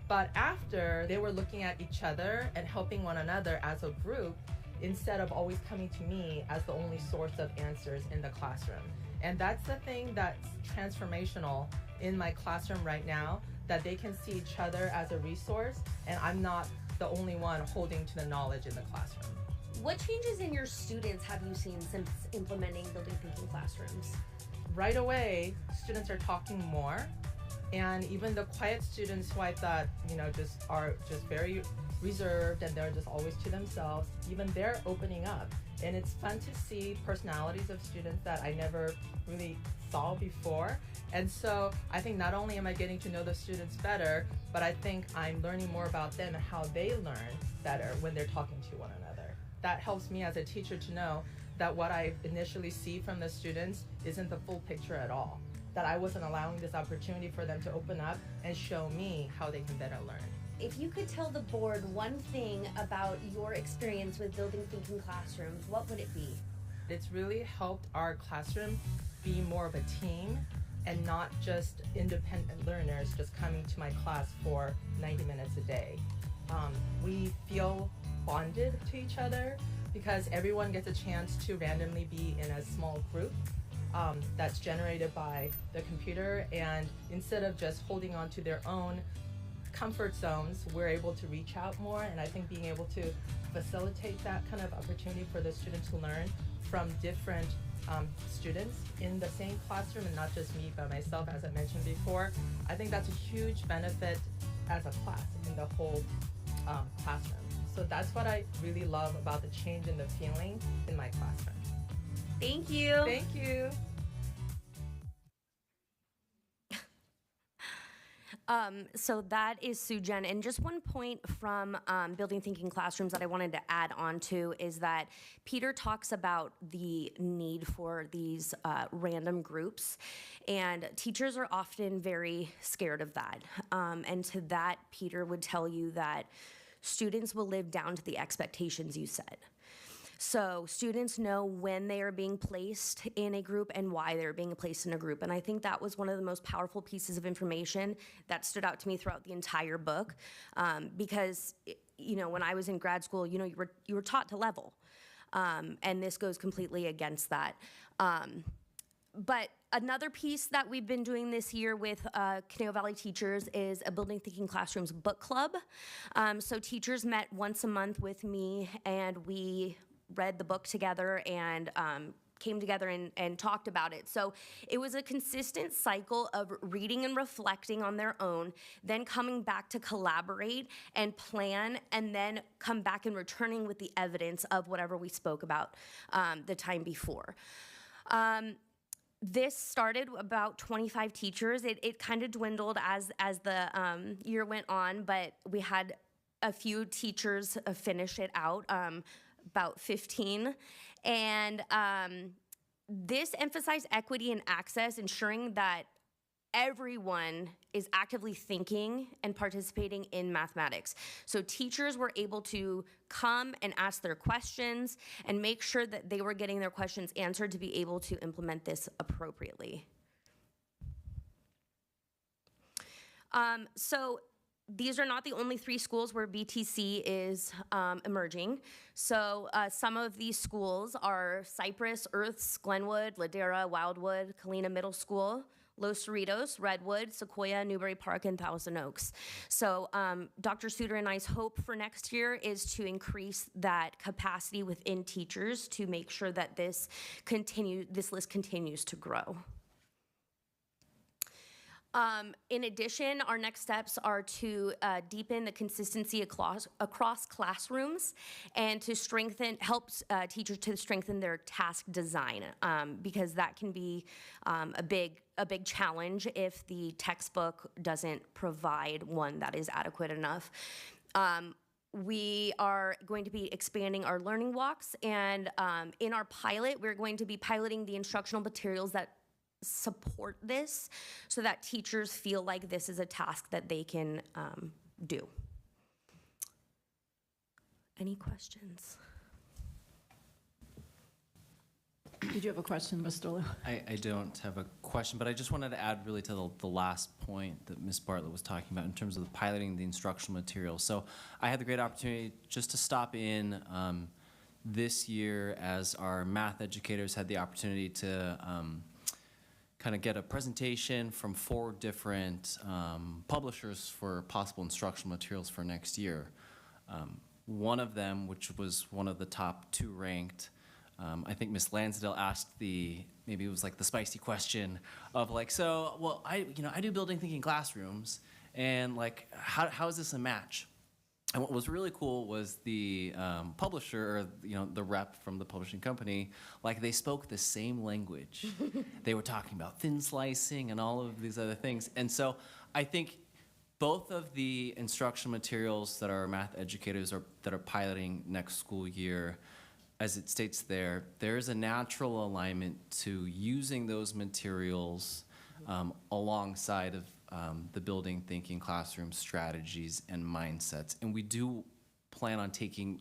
But after, they were looking at each other and helping one another as a group, instead of always coming to me as the only source of answers in the classroom. And that's the thing that's transformational in my classroom right now, that they can see each other as a resource, and I'm not the only one holding to the knowledge in the classroom. What changes in your students have you seen since implementing Building Thinking Classrooms? Right away, students are talking more, and even the quiet students who I thought, are just very reserved and they're just always to themselves, even they're opening up. And it's fun to see personalities of students that I never really saw before. And so I think not only am I getting to know the students better, but I think I'm learning more about them and how they learn better when they're talking to one another. That helps me as a teacher to know that what I initially see from the students isn't the full picture at all, that I wasn't allowing this opportunity for them to open up and show me how they can better learn. If you could tell the board one thing about your experience with Building Thinking Classrooms, what would it be? It's really helped our classroom be more of a team and not just independent learners just coming to my class for 90 minutes a day. We feel bonded to each other because everyone gets a chance to randomly be in a small group that's generated by the computer, and instead of just holding on to their own comfort zones, we're able to reach out more, and I think being able to facilitate that kind of opportunity for the students to learn from different students in the same classroom and not just me by myself, as I mentioned before, I think that's a huge benefit as a class in the whole classroom. So that's what I really love about the change in the feeling in my classroom. Thank you. Thank you. So that is Sujen. And just one point from Building Thinking Classrooms that I wanted to add on to is that Peter talks about the need for these random groups, and teachers are often very scared of that. And to that, Peter would tell you that students will live down to the expectations you set. So students know when they are being placed in a group and why they're being placed in a group. And I think that was one of the most powerful pieces of information that stood out to me throughout the entire book. Because, when I was in grad school, you were taught to level. And this goes completely against that. But another piece that we've been doing this year with Conejo Valley teachers is a Building Thinking Classrooms book club. So teachers met once a month with me, and we read the book together and came together and talked about it. So it was a consistent cycle of reading and reflecting on their own, then coming back to collaborate and plan, and then come back and returning with the evidence of whatever we spoke about the time before. this started about 25 teachers. It kind of dwindled as the year went on, but we had a few teachers finish it out, about 15. And this emphasized equity and access, ensuring that everyone is actively thinking and participating in mathematics. So teachers were able to come and ask their questions and make sure that they were getting their questions answered to be able to implement this appropriately. So these are not the only 3 schools where BTC is emerging. So some of these schools are Cypress, Earths, Glenwood, Ladera, Wildwood, Kalina Middle School, Los Cerritos, Redwood, Sequoia, Newbury Park, and Thousand Oaks. So Dr. Suter and I's hope for next year is to increase that capacity within teachers to make sure that this list continues to grow. In addition, our next steps are to deepen the consistency across classrooms and to help teachers to strengthen their task design, because that can be a big challenge if the textbook doesn't provide one that is adequate enough. We are going to be expanding our learning walks, and in our pilot, we're going to be piloting the instructional materials that support this so that teachers feel like this is a task that they can do. Any questions? Did you have a question, Mr. Liu? I don't have a question, but I just wanted to add really to the last point that Ms. Bartlett was talking about in terms of the piloting the instructional materials. So I had the great opportunity just to stop in this year as our math educators had the opportunity to kind of get a presentation from 4 different publishers for possible instructional materials for next year. One of them, which was one of the top 2 ranked, I think Ms. Lansdale asked maybe it was like the spicy question of like, so, well, I do building thinking classrooms, and like, how is this a match? And what was really cool was the publisher, or the rep from the publishing company, like they spoke the same language. They were talking about thin slicing and all of these other things. And so I think both of the instructional materials that our math educators that are piloting next school year, as it states there's a natural alignment to using those materials alongside of the building thinking classroom strategies and mindsets, and we do plan on taking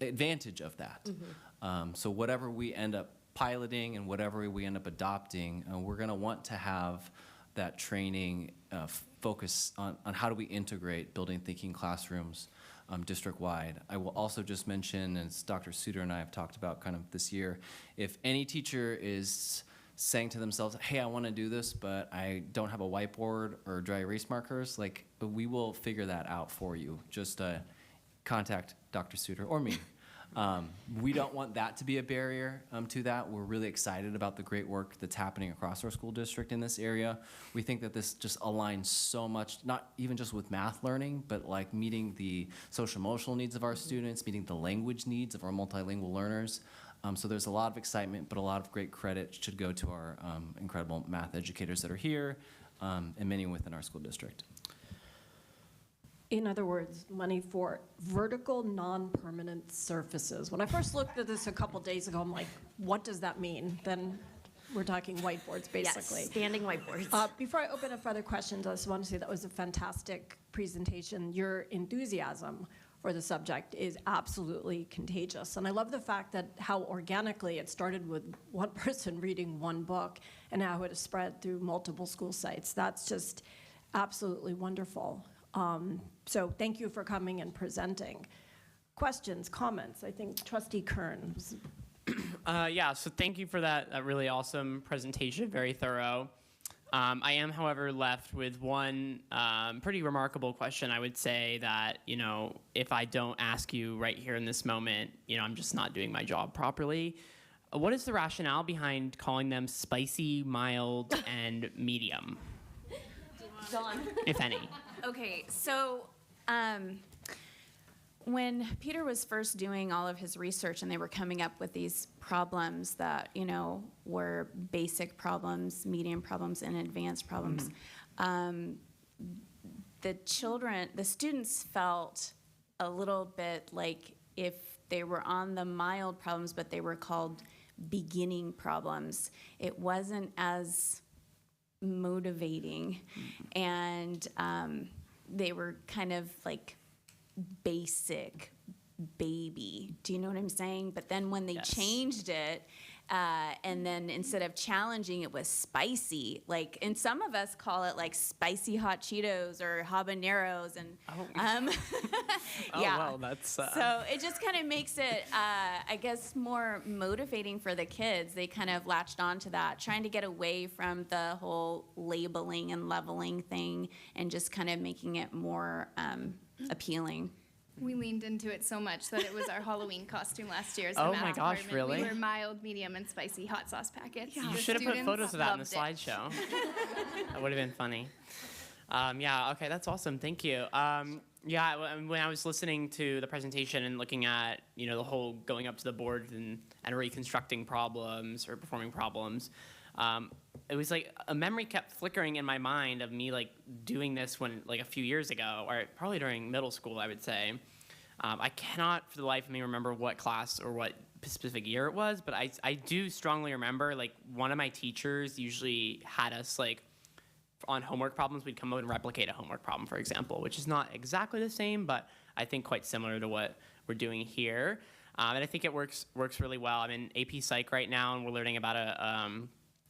advantage of that. So whatever we end up piloting and whatever we end up adopting, we're going to want to have that training focus on how do we integrate building thinking classrooms district-wide. I will also just mention, as Dr. Suter and I have talked about kind of this year, if any teacher is saying to themselves, hey, I want to do this, but I don't have a whiteboard or dry erase markers, like, we will figure that out for you. Just contact Dr. Suter or me. We don't want that to be a barrier to that. We're really excited about the great work that's happening across our school district in this area. We think that this just aligns so much, not even just with math learning, but like meeting the social emotional needs of our students, meeting the language needs of our multilingual learners. So there's a lot of excitement, but a lot of great credit should go to our incredible math educators that are here and many within our school district. In other words, money for vertical non-permanent surfaces. When I first looked at this a couple days ago, I'm like, what does that mean? Then we're talking whiteboards, basically. Yes, standing whiteboards. Before I open up for other questions, I just want to say that was a fantastic presentation. Your enthusiasm for the subject is absolutely contagious. And I love the fact that how organically it started with one person reading one book and how it has spread through multiple school sites. That's just absolutely wonderful. So thank you for coming and presenting. Questions, comments? I think Trustee Kern. Yeah, so thank you for that really awesome presentation, very thorough. I am, however, left with one pretty remarkable question. I would say that, if I don't ask you right here in this moment, I'm just not doing my job properly. What is the rationale behind calling them spicy, mild, and medium? Dawn. If any. Okay, so when Peter was first doing all of his research and they were coming up with these problems that, you know, were basic problems, medium problems, and advanced problems, the students felt a little bit like if they were on the mild problems, but they were called beginning problems, it wasn't as motivating. And they were kind of like basic baby. Do you know what I'm saying? But then when they changed it, and then instead of challenging, it was spicy. Like, and some of us call it like spicy hot Cheetos or habaneros, and yeah. Well, that's So it just kind of makes it, I guess, more motivating for the kids. They kind of latched onto that, trying to get away from the whole labeling and leveling thing, and just kind of making it more appealing. We leaned into it so much that it was our Halloween costume last year. As the Oh math my gosh, department. really? We were mild, medium, and spicy hot sauce packets. You The should have put students photos of that in the loved it. slideshow. That would have been funny. Yeah, okay, that's awesome. Thank you. Yeah, when I was listening to the presentation and looking at, you know, the whole going up to the board and reconstructing problems or performing problems, it was like a memory kept flickering in my mind of me like doing this when like a few years ago, or probably during middle school, I would say. I cannot for the life of me remember what class or what specific year it was, but I do strongly remember like one of my teachers usually had us like on homework problems, we'd come up and replicate a homework problem, for example, which is not exactly the same, but I think quite similar to what we're doing here. And I think it works really well. I'm in AP Psych right now, and we're learning about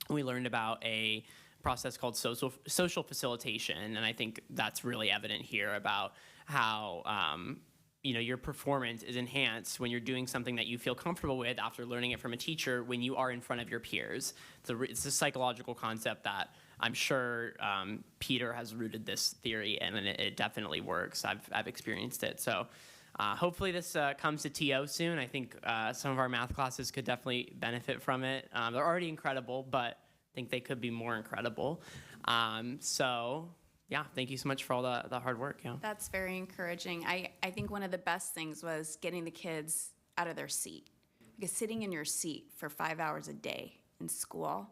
we learned about a process called social facilitation, and I think that's really evident here about how you know, your performance is enhanced when you're doing something that you feel comfortable with after learning it from a teacher when you are in front of your peers. It's a psychological concept that I'm sure Peter has rooted this theory in, and it definitely works. I've experienced it. So hopefully this comes to TO soon. I think some of our math classes could definitely benefit from it. They're already incredible, but I think they could be more incredible. So yeah, thank you so much for all the hard work. Yeah. That's very encouraging. I think one of the best things was getting the kids out of their seat. Because sitting in your seat for 5 hours a day in school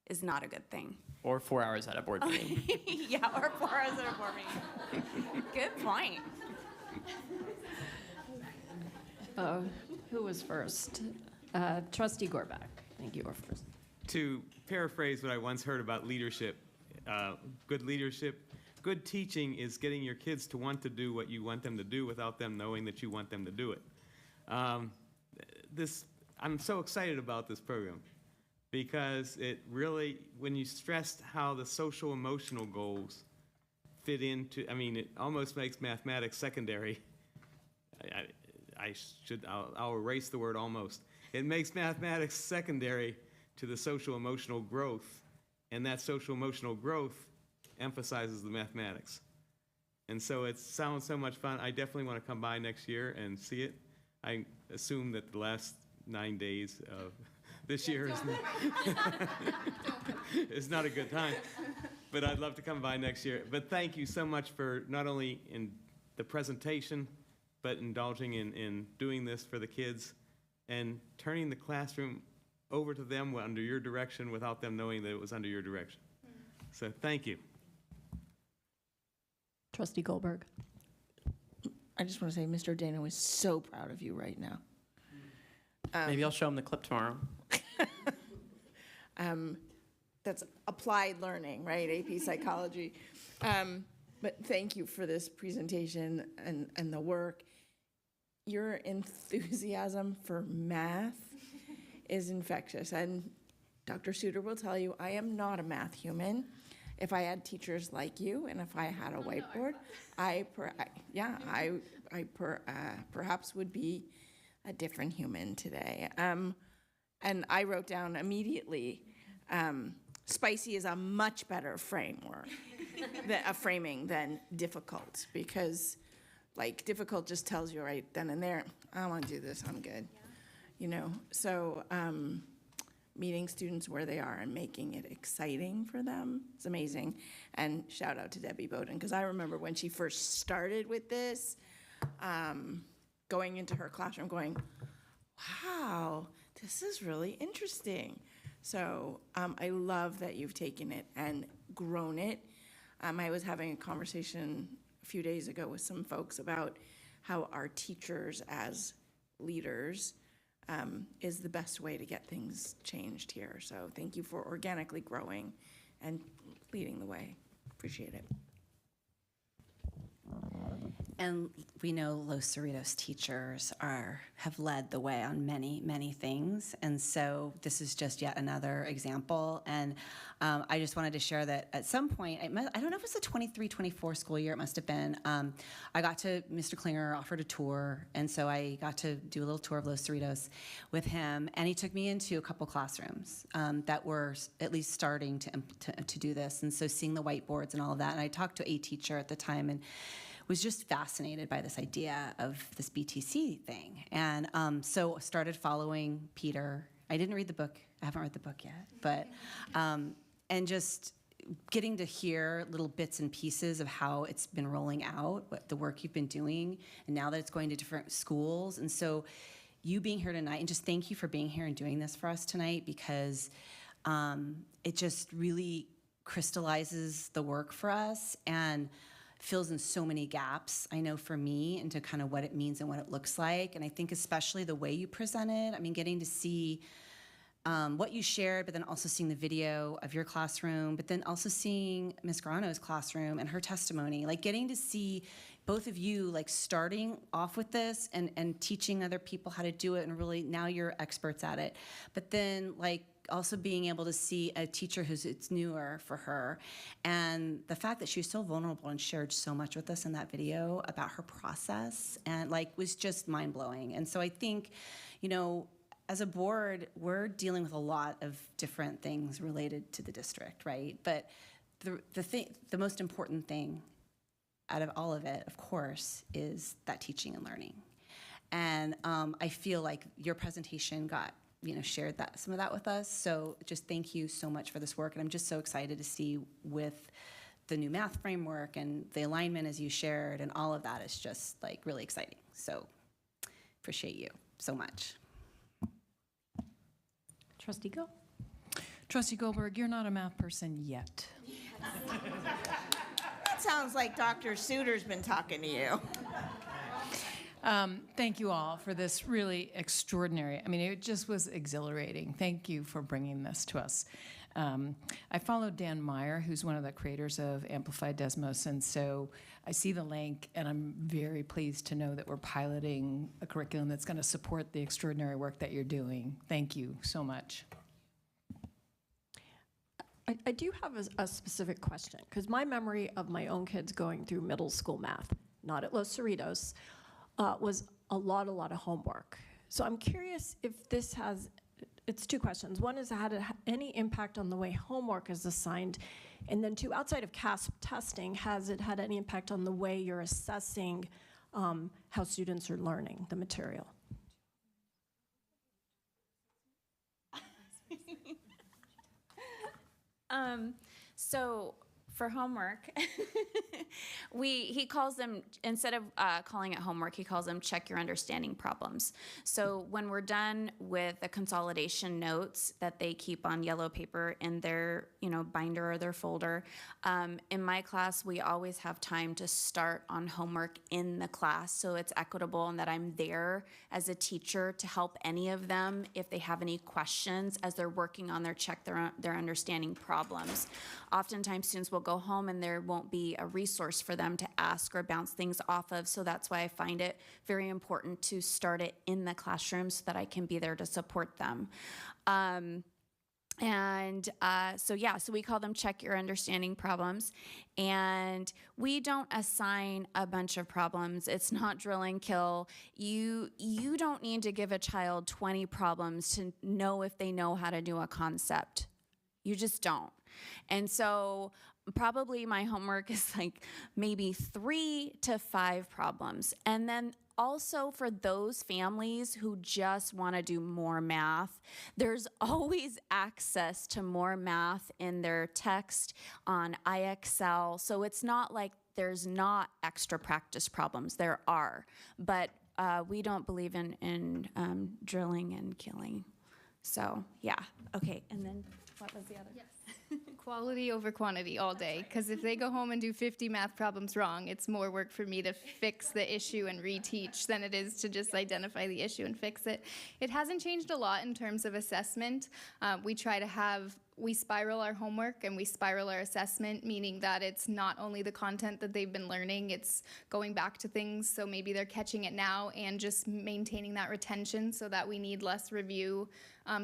is not a good thing. Or 4 hours at a board meeting. Yeah, or 4 hours at a board meeting. Good point. Who was first? Trustee Gorback. I think you were first. To paraphrase what I once heard about leadership, good leadership, good teaching is getting your kids to want to do what you want them to do without them knowing that you want them to do it. I'm so excited about this program because it really, when you stressed how the social emotional goals fit into, I mean, it almost makes mathematics secondary. I'll erase the word almost. It makes mathematics secondary to the social emotional growth, and that social emotional growth emphasizes the mathematics. And so it sounds so much fun. I definitely want to come by next year and see it. I assume that the last 9 days of this year is not a good time, but I'd love to come by next year. But thank you so much for not only in the presentation, but indulging in doing this for the kids and turning the classroom over to them under your direction without them knowing that it was under your direction. So thank you. Trustee Goldberg. I just want to say Mr. Dano is so proud of you right now. Maybe I'll show him the clip tomorrow. That's applied learning, right? AP psychology. But thank you for this presentation and the work. Your enthusiasm for math is infectious. And Dr. Suter will tell you, I am not a math human. If I had teachers like you and if I had a whiteboard, I perhaps would be a different human today. And I wrote down immediately, spicy is a much better framework, framing than difficult, because like difficult just tells you right then and there, I don't want to do this, I'm good. You know, so meeting students where they are and making it exciting for them is amazing. And shout out to Debbie Bowden, because I remember when she first started with this, going into her classroom going, wow, this is really interesting. So I love that you've taken it and grown it. I was having a conversation a few days ago with some folks about how our teachers as leaders is the best way to get things changed here. So thank you for organically growing and leading the way. Appreciate it. And we know Los Cerritos teachers have led the way on many, many things. And so this is just yet another example. And I just wanted to share that at some point, I don't know if it's the 23-24 school year, it must have been, I got to, Mr. Klinger offered a tour. And so I got to do a little tour of Los Cerritos with him. And he took me into a couple classrooms that were at least starting to do this. And so seeing the whiteboards and all of that. And I talked to a teacher at the time and was just fascinated by this idea of this BTC thing. And so started following Peter. I didn't read the book. I haven't read the book yet. But, and just getting to hear little bits and pieces of how it's been rolling out, what the work you've been doing, and now that it's going to different schools. And so you being here tonight, and just thank you for being here and doing this for us tonight, because it just really crystallizes the work for us and fills in so many gaps, I know, for me, into kind of what it means and what it looks like. And I think especially the way you presented, I mean, getting to see what you shared, but then also seeing the video of your classroom, but then also seeing Ms. Grano's classroom and her testimony, like getting to see both of you like starting off with this and teaching other people how to do it, and really now you're experts at it. But then like also being able to see a teacher it's newer for her, and the fact that she was so vulnerable and shared so much with us in that video about her process, and like was just mind-blowing. And so I think, you know, as a board, we're dealing with a lot of different things related to the district, right? But the most important thing out of all of it, of course, is that teaching and learning. And I feel like your presentation shared some of that with us. So just thank you so much for this work. And I'm just so excited to see with the new math framework and the alignment as you shared, and all of that is just like really exciting. So appreciate you so much. Trustee Go. Trustee Goldberg, you're not a math person yet. That sounds like Dr. Suter's been talking to you. Thank you all for this really extraordinary, I mean, it just was exhilarating. Thank you for bringing this to us. I followed Dan Meyer, who's one of the creators of Amplified Desmos, and so I see the link, and I'm very pleased to know that we're piloting a curriculum that's going to support the extraordinary work that you're doing. Thank you so much. I do have a specific question, because my memory of my own kids going through middle school math, not at Los Cerritos, was a lot of homework. So I'm curious if this has, it's two questions. One is, had it any impact on the way homework is assigned? And then two, outside of CASP testing, has it had any impact on the way you're assessing how students are learning the material? So for homework, he calls them, instead of calling it homework, he calls them check your understanding problems. So when we're done with the consolidation notes that they keep on yellow paper in their binder or their folder, in my class, we always have time to start on homework in the class, so it's equitable, and that I'm there as a teacher to help any of them if they have any questions as they're working on their understanding problems. Oftentimes students will go home and there won't be a resource for them to ask or bounce things off of, so that's why I find it very important to start it in the classroom so that I can be there to support them. So we call them check your understanding problems, and we don't assign a bunch of problems. It's not drill and kill. You don't need to give a child 20 problems to know if they know how to do a concept. You just don't. And so probably my homework is like maybe 3 to 5 problems. And then also for those families who just want to do more math, there's always access to more math in their text on IXL. So it's not like there's not extra practice problems. There are. But we don't believe in drilling and killing. So, yeah. Okay, and then what was the other? Yes. Quality over quantity all day, because if they go home and do 50 math problems wrong, it's more work for me to fix the issue and reteach than it is to just identify the issue and fix it. It hasn't changed a lot in terms of assessment. We spiral our homework and we spiral our assessment, meaning that it's not only the content that they've been learning, it's going back to things, so maybe they're catching it now and just maintaining that retention so that we need less review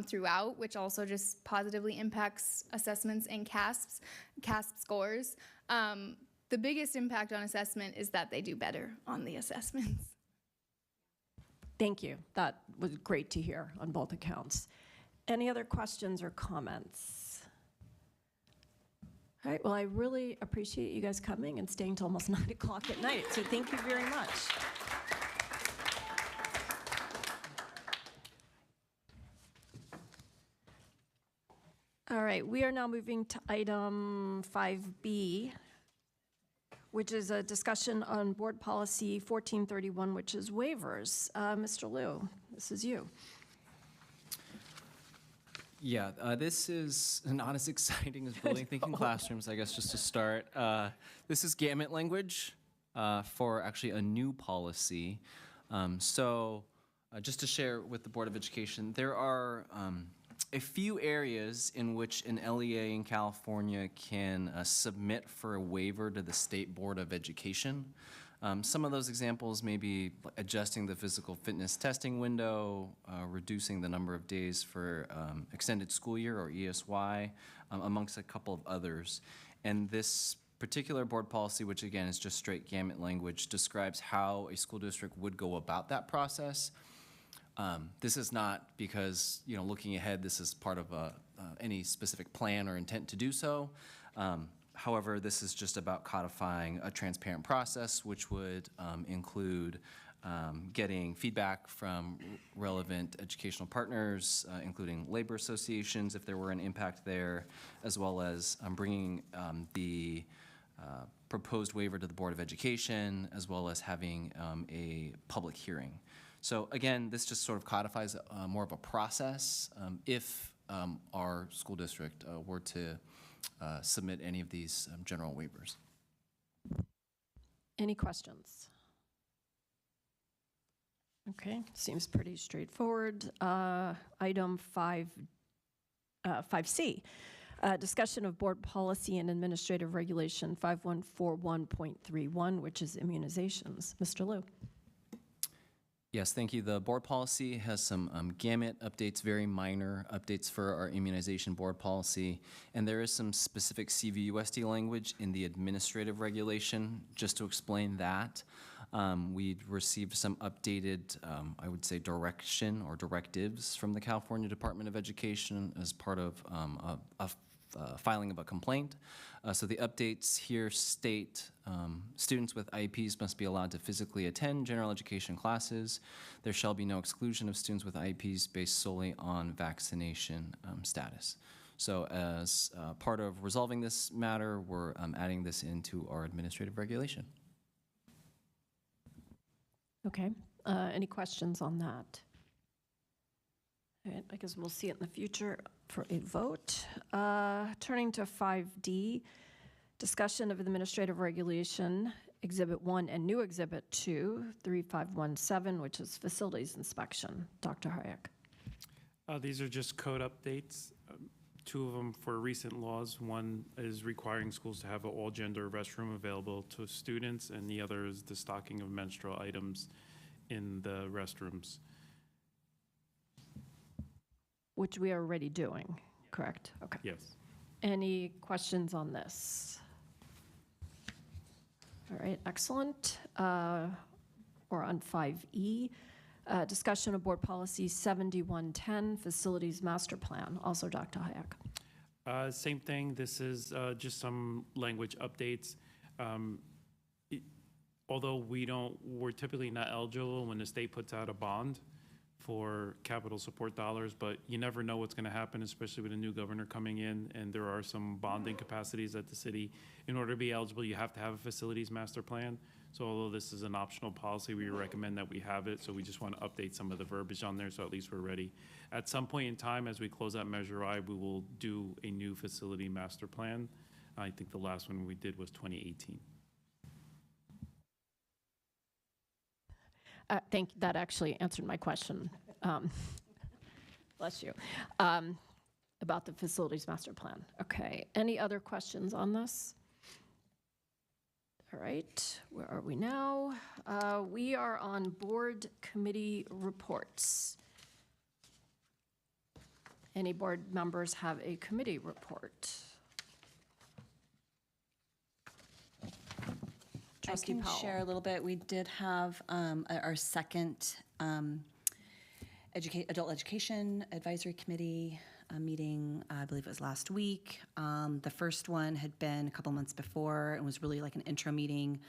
throughout, which also just positively impacts assessments and CASP scores. The biggest impact on assessment is that they do better on the assessments. Thank you. That was great to hear on both accounts. Any other questions or comments? All right, well, I really appreciate you guys coming and staying till almost 9 o'clock at night, so thank you very much. All right, we are now moving to item 5B, which is a discussion on Board Policy 1431, which is waivers. Mr. Liu, this is you. Yeah, this is not as exciting as building thinking classrooms, I guess, just to start. This is gamut language for actually a new policy. Just to share with the Board of Education, there are a few areas in which an LEA in California can submit for a waiver to the State Board of Education. Some of those examples may be adjusting the physical fitness testing window, reducing the number of days for extended school year or ESY, amongst a couple of others. And this particular board policy, which again is just straight gamut language, describes how a school district would go about that process. This is not because, looking ahead, this is part of any specific plan or intent to do so. However, this is just about codifying a transparent process, which would include getting feedback from relevant educational partners, including labor associations, if there were an impact there, as well as bringing the proposed waiver to the Board of Education, as well as having a public hearing. So again, this just sort of codifies more of a process if our school district were to submit any of these general waivers. Any questions? Okay, seems pretty straightforward. Item 5C, discussion of board policy and administrative regulation 5141.31, which is immunizations. Mr. Liu. Yes, thank you. The board policy has some gamut updates, very minor updates for our immunization board policy, and there is some specific CVUSD language in the administrative regulation. Just to explain that, we received some updated, I would say, direction or directives from the California Department of Education as part of filing of a complaint. So the updates here state students with IEPs must be allowed to physically attend general education classes. There shall be no exclusion of students with IEPs based solely on vaccination status. So as part of resolving this matter, we're adding this into our administrative regulation. Okay, any questions on that? All right, I guess we'll see it in the future for a vote. Turning to 5D, discussion of administrative regulation, Exhibit 1 and new Exhibit 2, 3517, which is facilities inspection. Dr. Hayek. These are just code updates. Two of them for recent laws. One is requiring schools to have an all-gender restroom available to students, and the other is the stocking of menstrual items in the restrooms. Which we are already doing, correct? Okay. Yes. Any questions on this? All right, excellent. Or on 5E, discussion of board policy 7110, facilities master plan. Also Dr. Hayek. Same thing. This is just some language updates. Although we're typically not eligible when the state puts out a bond for capital support dollars, but you never know what's going to happen, especially with a new governor coming in, and there are some bonding capacities at the city. In order to be eligible, you have to have a facilities master plan. So although this is an optional policy, we recommend that we have it. So we just want to update some of the verbiage on there, so at least we're ready. At some point in time, as we close out Measure I, we will do a new facility master plan. I think the last one we did was 2018. That actually answered my question. Bless you. About the facilities master plan. Okay. Any other questions on this? All right. Where are we now? We are on board committee reports. Any board members have a committee report? Trustee I can Powell. share a little bit. We did have our second adult education advisory committee meeting, I believe it was last week. The first one had been a couple months before and was really like an intro meeting.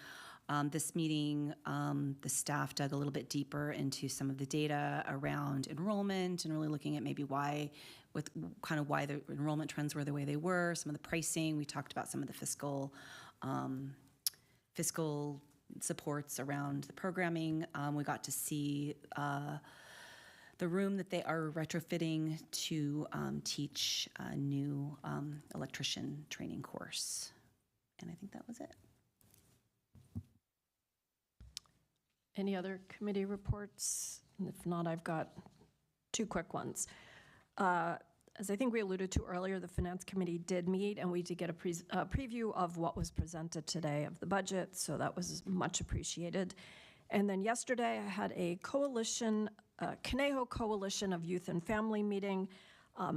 This meeting, the staff dug a little bit deeper into some of the data around enrollment and really looking at maybe why the enrollment trends were the way they were, some of the pricing. We talked about some of the fiscal supports around the programming. We got to see the room that they are retrofitting to teach a new electrician training course. And I think that was it. Any other committee reports? And if not, I've got two quick ones. As I think we alluded to earlier, the Finance Committee did meet, and we did get a preview of what was presented today of the budget, so that was much appreciated. And then yesterday, I had a Conejo Coalition of Youth and Family meeting.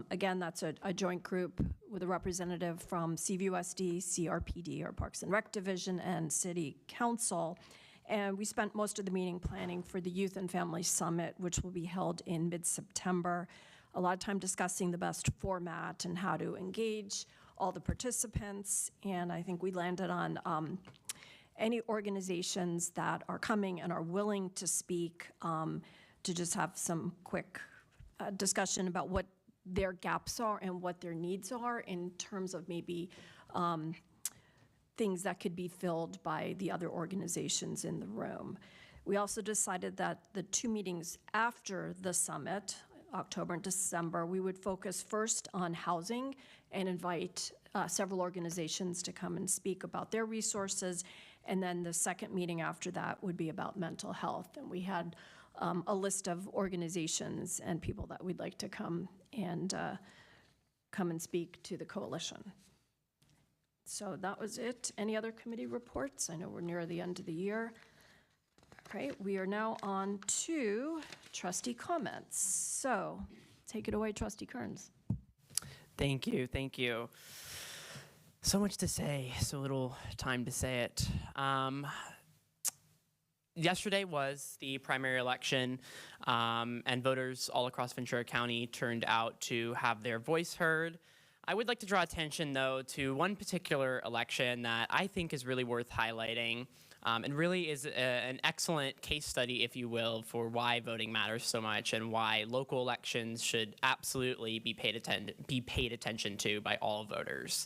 Again, that's a joint group with a representative from CVUSD, CRPD, or Parks and Rec Division, and City Council. And we spent most of the meeting planning for the Youth and Family Summit, which will be held in mid-September. A lot of time discussing the best format and how to engage all the participants. And I think we landed on any organizations that are coming and are willing to speak, to just have some quick discussion about what their gaps are and what their needs are in terms of maybe things that could be filled by the other organizations in the room. We also decided that the two meetings after the summit, October and December, we would focus first on housing and invite several organizations to come and speak about their resources. And then the second meeting after that would be about mental health. And we had a list of organizations and people that we'd like to come and speak to the coalition. So that was it. Any other committee reports? I know we're near the end of the year. All right, we are now on to trustee comments. So take it away, Trustee Kearns. Thank you, thank you. So much to say, so little time to say it. Yesterday was the primary election, and voters all across Ventura County turned out to have their voice heard. I would like to draw attention, though, to one particular election that I think is really worth highlighting, and really is an excellent case study, if you will, for why voting matters so much and why local elections should absolutely be paid attention to by all voters.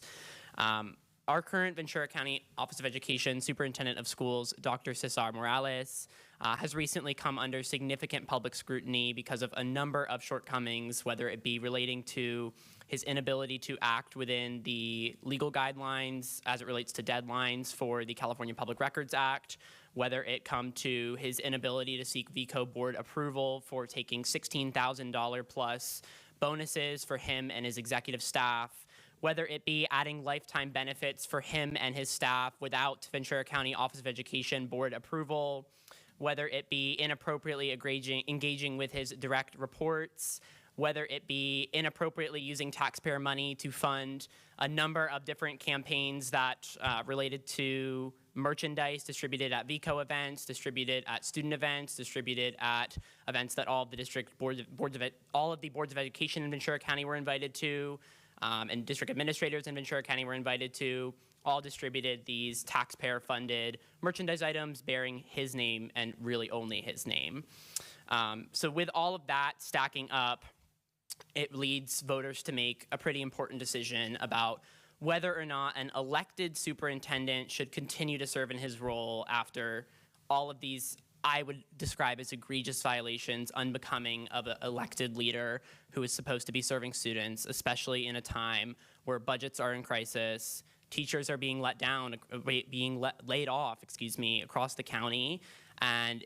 Our current Ventura County Office of Education Superintendent of Schools, Dr. Cesar Morales, has recently come under significant public scrutiny because of a number of shortcomings, whether it be relating to his inability to act within the legal guidelines as it relates to deadlines for the California Public Records Act, whether it come to his inability to seek VCO board approval for taking $16,000 plus bonuses for him and his executive staff, whether it be adding lifetime benefits for him and his staff without Ventura County Office of Education board approval, whether it be inappropriately engaging with his direct reports, whether it be inappropriately using taxpayer money to fund a number of different campaigns that related to merchandise distributed at VCO events, distributed at student events, distributed at events that all of the all of the boards of education in Ventura County were invited to, and district administrators in Ventura County were invited to, all distributed these taxpayer-funded merchandise items bearing his name and really only his name. So with all of that stacking up, it leads voters to make a pretty important decision about whether or not an elected superintendent should continue to serve in his role after all of these, I would describe as egregious violations unbecoming of an elected leader who is supposed to be serving students, especially in a time where budgets are in crisis, teachers are being laid off, across the county, and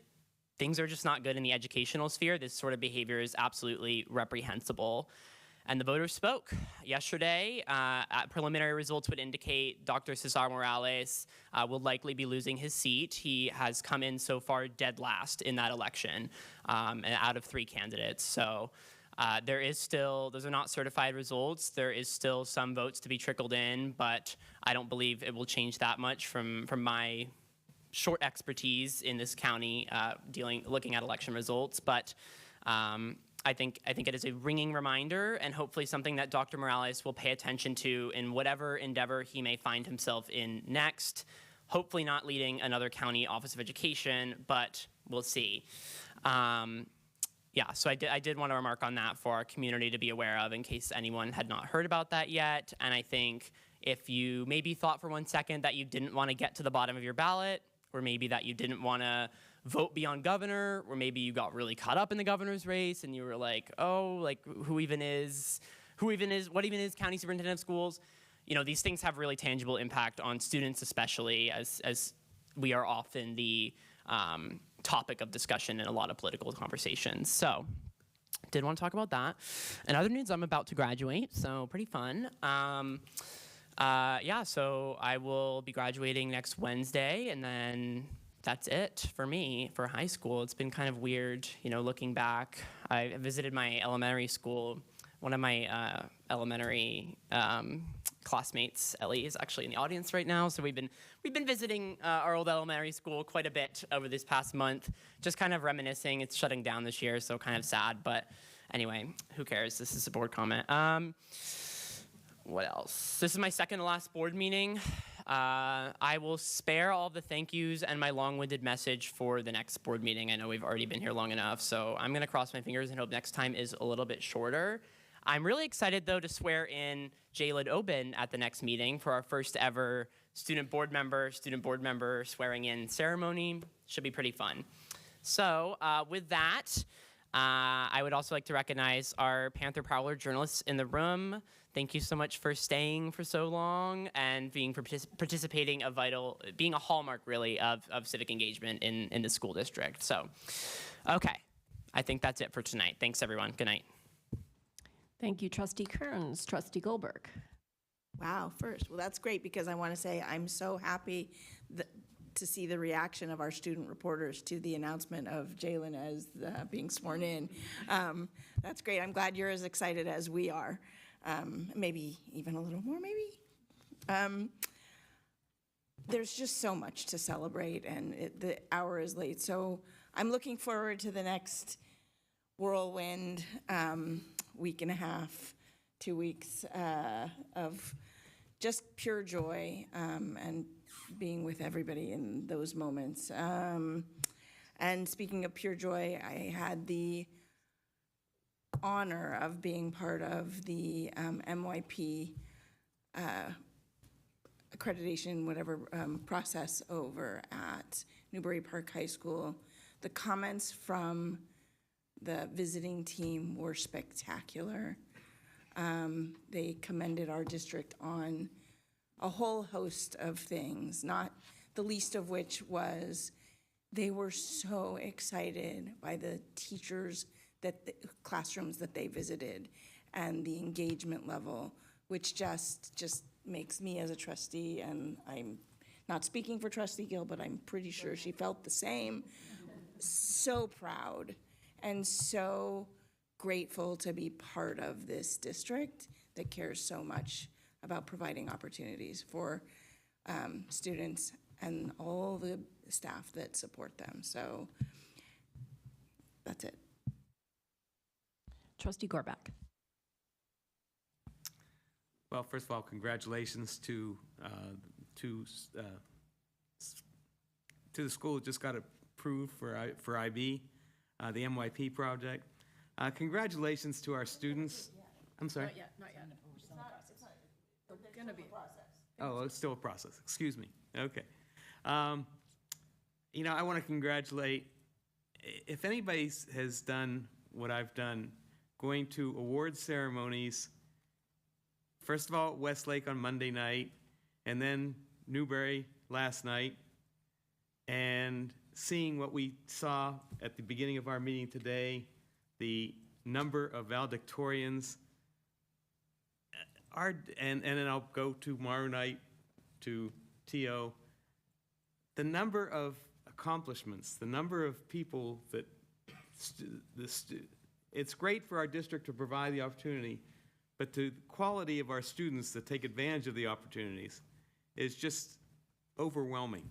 things are just not good in the educational sphere. This sort of behavior is absolutely reprehensible. And the voters spoke. Yesterday, preliminary results would indicate Dr. Cesar Morales will likely be losing his seat. He has come in so far dead last in that election, and out of 3 candidates. So there is still, those are not certified results. There is still some votes to be trickled in, but I don't believe it will change that much from my short expertise in this county looking at election results. But I think it is a ringing reminder, and hopefully something that Dr. Morales will pay attention to in whatever endeavor he may find himself in next. Hopefully not leading another county office of education, but we'll see. Yeah, so I did want to remark on that for our community to be aware of in case anyone had not heard about that yet. And I think if you maybe thought for one second that you didn't want to get to the bottom of your ballot, or maybe that you didn't want to vote beyond governor, or maybe you got really caught up in the governor's race and you were like, oh, like what even is county superintendent of schools? You know, these things have really tangible impact on students, especially as we are often the topic of discussion in a lot of political conversations. So did want to talk about that. And other news, I'm about to graduate, so pretty fun. Yeah, so I will be graduating next Wednesday, and then that's it for me for high school. It's been kind of weird, you know, looking back. I visited my elementary school. One of my elementary classmates, Ellie, is actually in the audience right now. So we've been visiting our old elementary school quite a bit over this past month, just kind of reminiscing. It's shutting down this year, so kind of sad. But anyway, who cares? This is a board comment. What else? This is my second to last board meeting. I will spare all the thank yous and my long-winded message for the next board meeting. I know we've already been here long enough, so I'm going to cross my fingers and hope next time is a little bit shorter. I'm really excited, though, to swear in Jaylid Oben at the next meeting for our first ever student board member swearing in ceremony. Should be pretty fun. So with that, I would also like to recognize our Panther Prowler journalists in the room. Thank you so much for staying for so long and participating being a hallmark really of civic engagement in the school district. So, okay, I think that's it for tonight. Thanks everyone, good night. Thank you, Trustee Kearns. Trustee Goldberg. Wow, first, well, that's great because I want to say I'm so happy to see the reaction of our student reporters to the announcement of Jalen as being sworn in. That's great. I'm glad you're as excited as we are. Maybe even a little more, maybe. There's just so much to celebrate, and the hour is late. So I'm looking forward to the next whirlwind week and a half, 2 weeks of just pure joy and being with everybody in those moments. And speaking of pure joy, I had the honor of being part of the MYP accreditation, whatever process over at Newbury Park High School. The comments from the visiting team were spectacular. They commended our district on a whole host of things, not the least of which was they were so excited by the teachers classrooms that they visited and the engagement level, which just makes me as a trustee, and I'm not speaking for Trustee Gill, but I'm pretty sure she felt the same, so proud and so grateful to be part of this district that cares so much about providing opportunities for students and all the staff that support them. So that's it. Trustee Gorback. Well, first of all, congratulations to the school that just got approved for IB. the MYP project. Congratulations to our students. I'm sorry? Not yet. It's gonna be. Oh, it's still a process. Excuse me. Okay. You know, I want to congratulate, if anybody has done what I've done, going to award ceremonies, first of all, at Westlake on Monday night, and then Newberry last night, and seeing what we saw at the beginning of our meeting today, the number of valedictorians, and then I'll go tomorrow night to TO, the number of accomplishments, the number of people that, it's great for our district to provide the opportunity, but the quality of our students that take advantage of the opportunities is just overwhelming.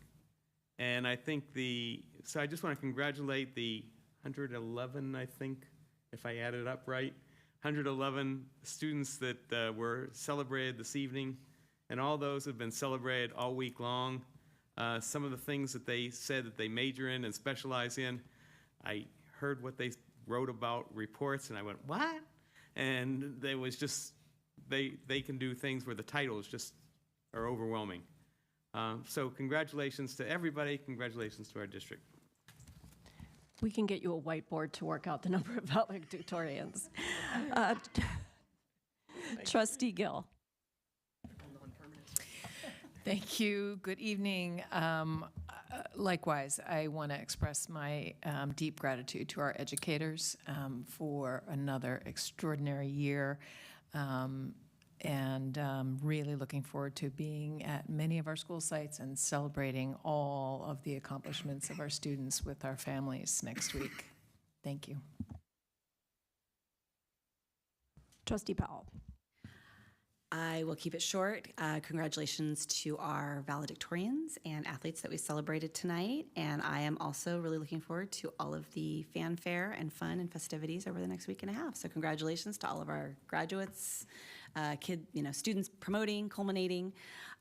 And I think so I just want to congratulate the 111, I think, if I added up right, 111 students that were celebrated this evening, and all those have been celebrated all week long. Some of the things that they said that they major in and specialize in, I heard what they wrote about reports, and I went, what? And there was just, they can do things where the titles just are overwhelming. So congratulations to everybody. Congratulations to our district. We can get you a whiteboard to work out the number of valedictorians. Trustee Gill. Thank you. Good evening. Likewise, I want to express my deep gratitude to our educators for another extraordinary year, and really looking forward to being at many of our school sites and celebrating all of the accomplishments of our students with our families next week. Thank you. Trustee Powell. I will keep it short. Congratulations to our valedictorians and athletes that we celebrated tonight. And I am also really looking forward to all of the fanfare and fun and festivities over the next week and a half. So congratulations to all of our graduates, students promoting, culminating,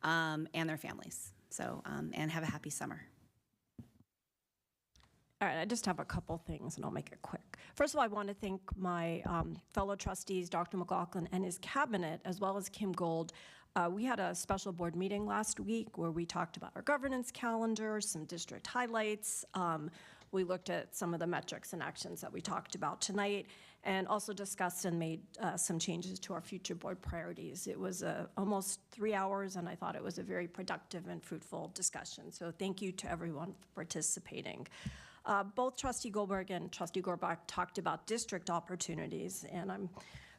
and their families. So, and have a happy summer. All right, I just have a couple things, and I'll make it quick. First of all, I want to thank my fellow trustees, Dr. McLaughlin and his cabinet, as well as Kim Gold. We had a special board meeting last week where we talked about our governance calendar, some district highlights. We looked at some of the metrics and actions that we talked about tonight, and also discussed and made some changes to our future board priorities. It was almost 3 hours, and I thought it was a very productive and fruitful discussion. So thank you to everyone for participating. Both Trustee Goldberg and Trustee Gorbach talked about district opportunities, and I'm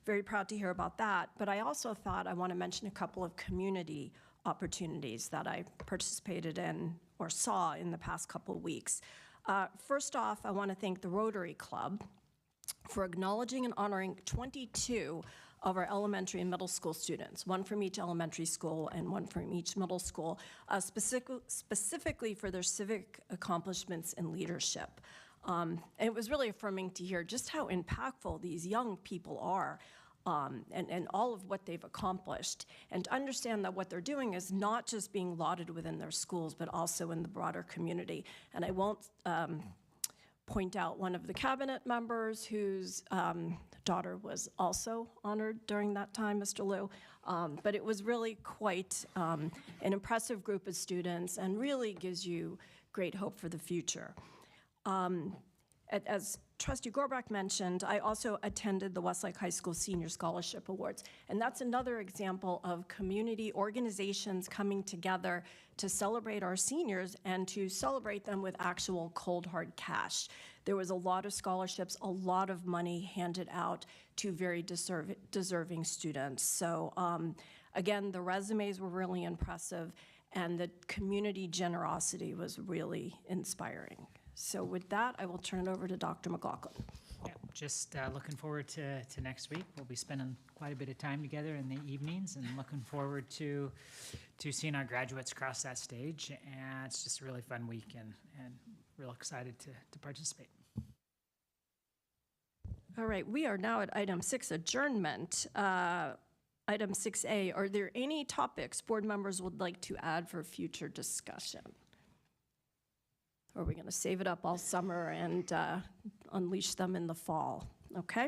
very proud to hear about that. But I also thought I want to mention a couple of community opportunities that I participated in or saw in the past couple of weeks. First off, I want to thank the Rotary Club for acknowledging and honoring 22 of our elementary and middle school students, one from each elementary school and one from each middle school, specifically for their civic accomplishments and leadership. And it was really affirming to hear just how impactful these young people are, and all of what they've accomplished, and to understand that what they're doing is not just being lauded within their schools, but also in the broader community. And I won't point out one of the cabinet members whose daughter was also honored during that time, Mr. Liu. But it was really quite an impressive group of students and really gives you great hope for the future. As Trustee Gorbach mentioned, I also attended the Westlake High School Senior Scholarship Awards, and that's another example of community organizations coming together to celebrate our seniors and to celebrate them with actual cold hard cash. There was a lot of scholarships, a lot of money handed out to very deserving students. So again, the resumes were really impressive, and the community generosity was really inspiring. So with that, I will turn it over to Dr. McLaughlin. Yeah, just looking forward to next week. We'll be spending quite a bit of time together in the evenings, and looking forward to seeing our graduates cross that stage. And it's just a really fun week, and real excited to participate. All right, we are now at item 6, adjournment. Item 6A, are there any topics board members would like to add for future discussion? Or are we going to save it up all summer and unleash them in the fall? Okay?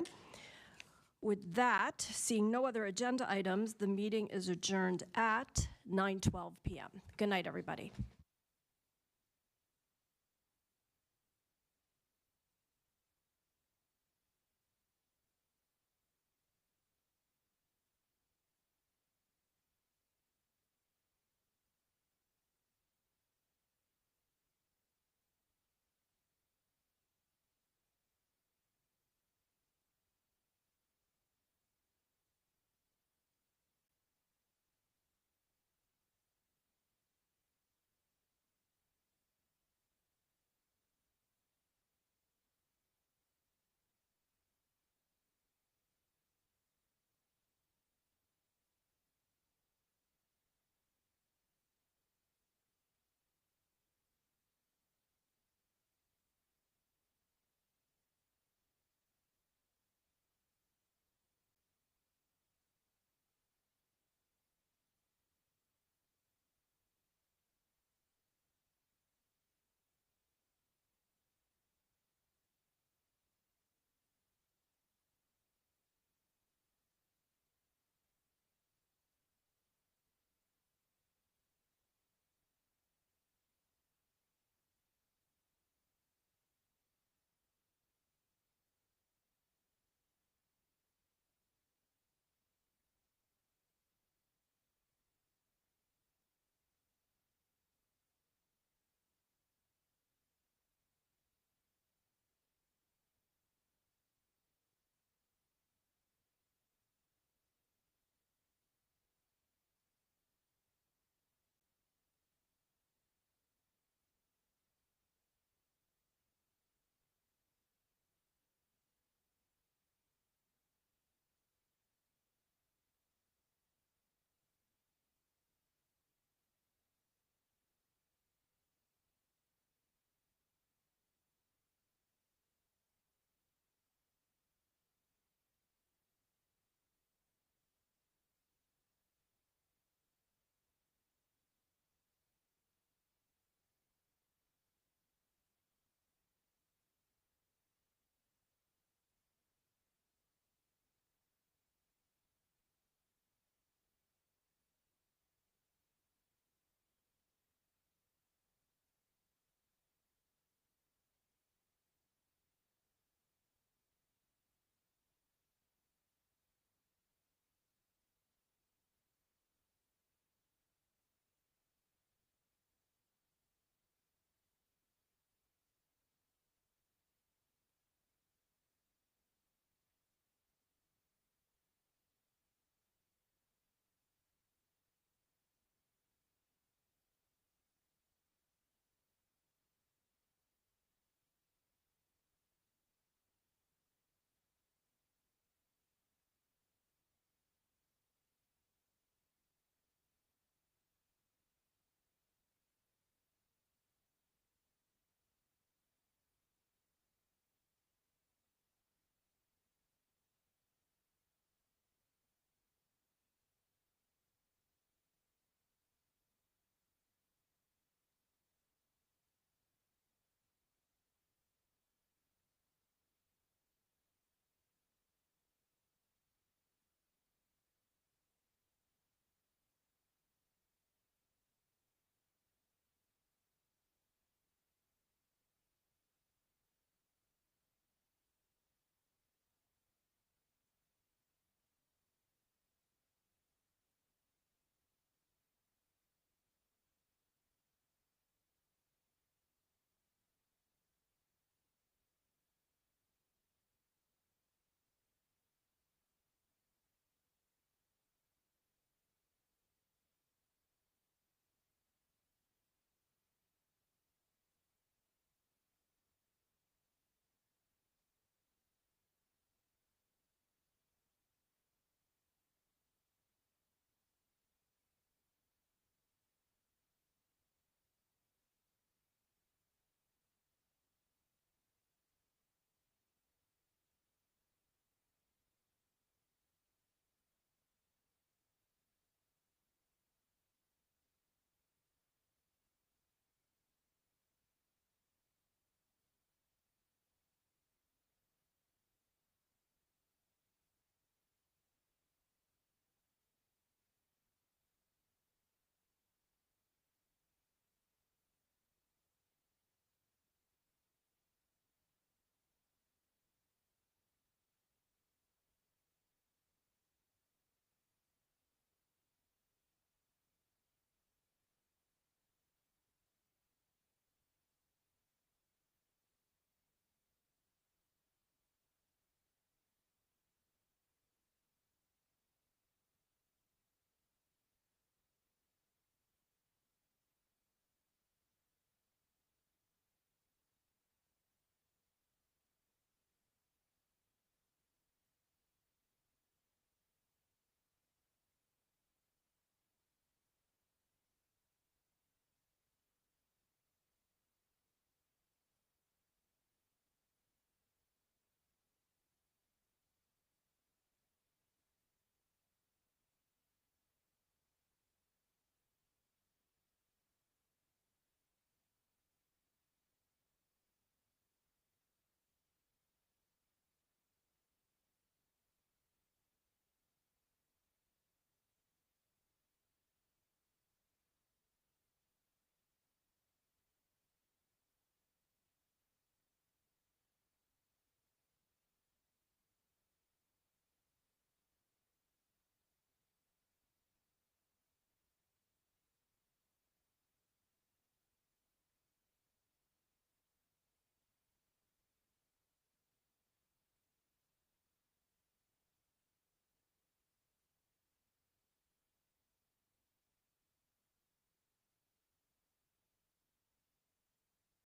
With that, seeing no other agenda items, the meeting is adjourned at 9:12 p.m. Good night, everybody.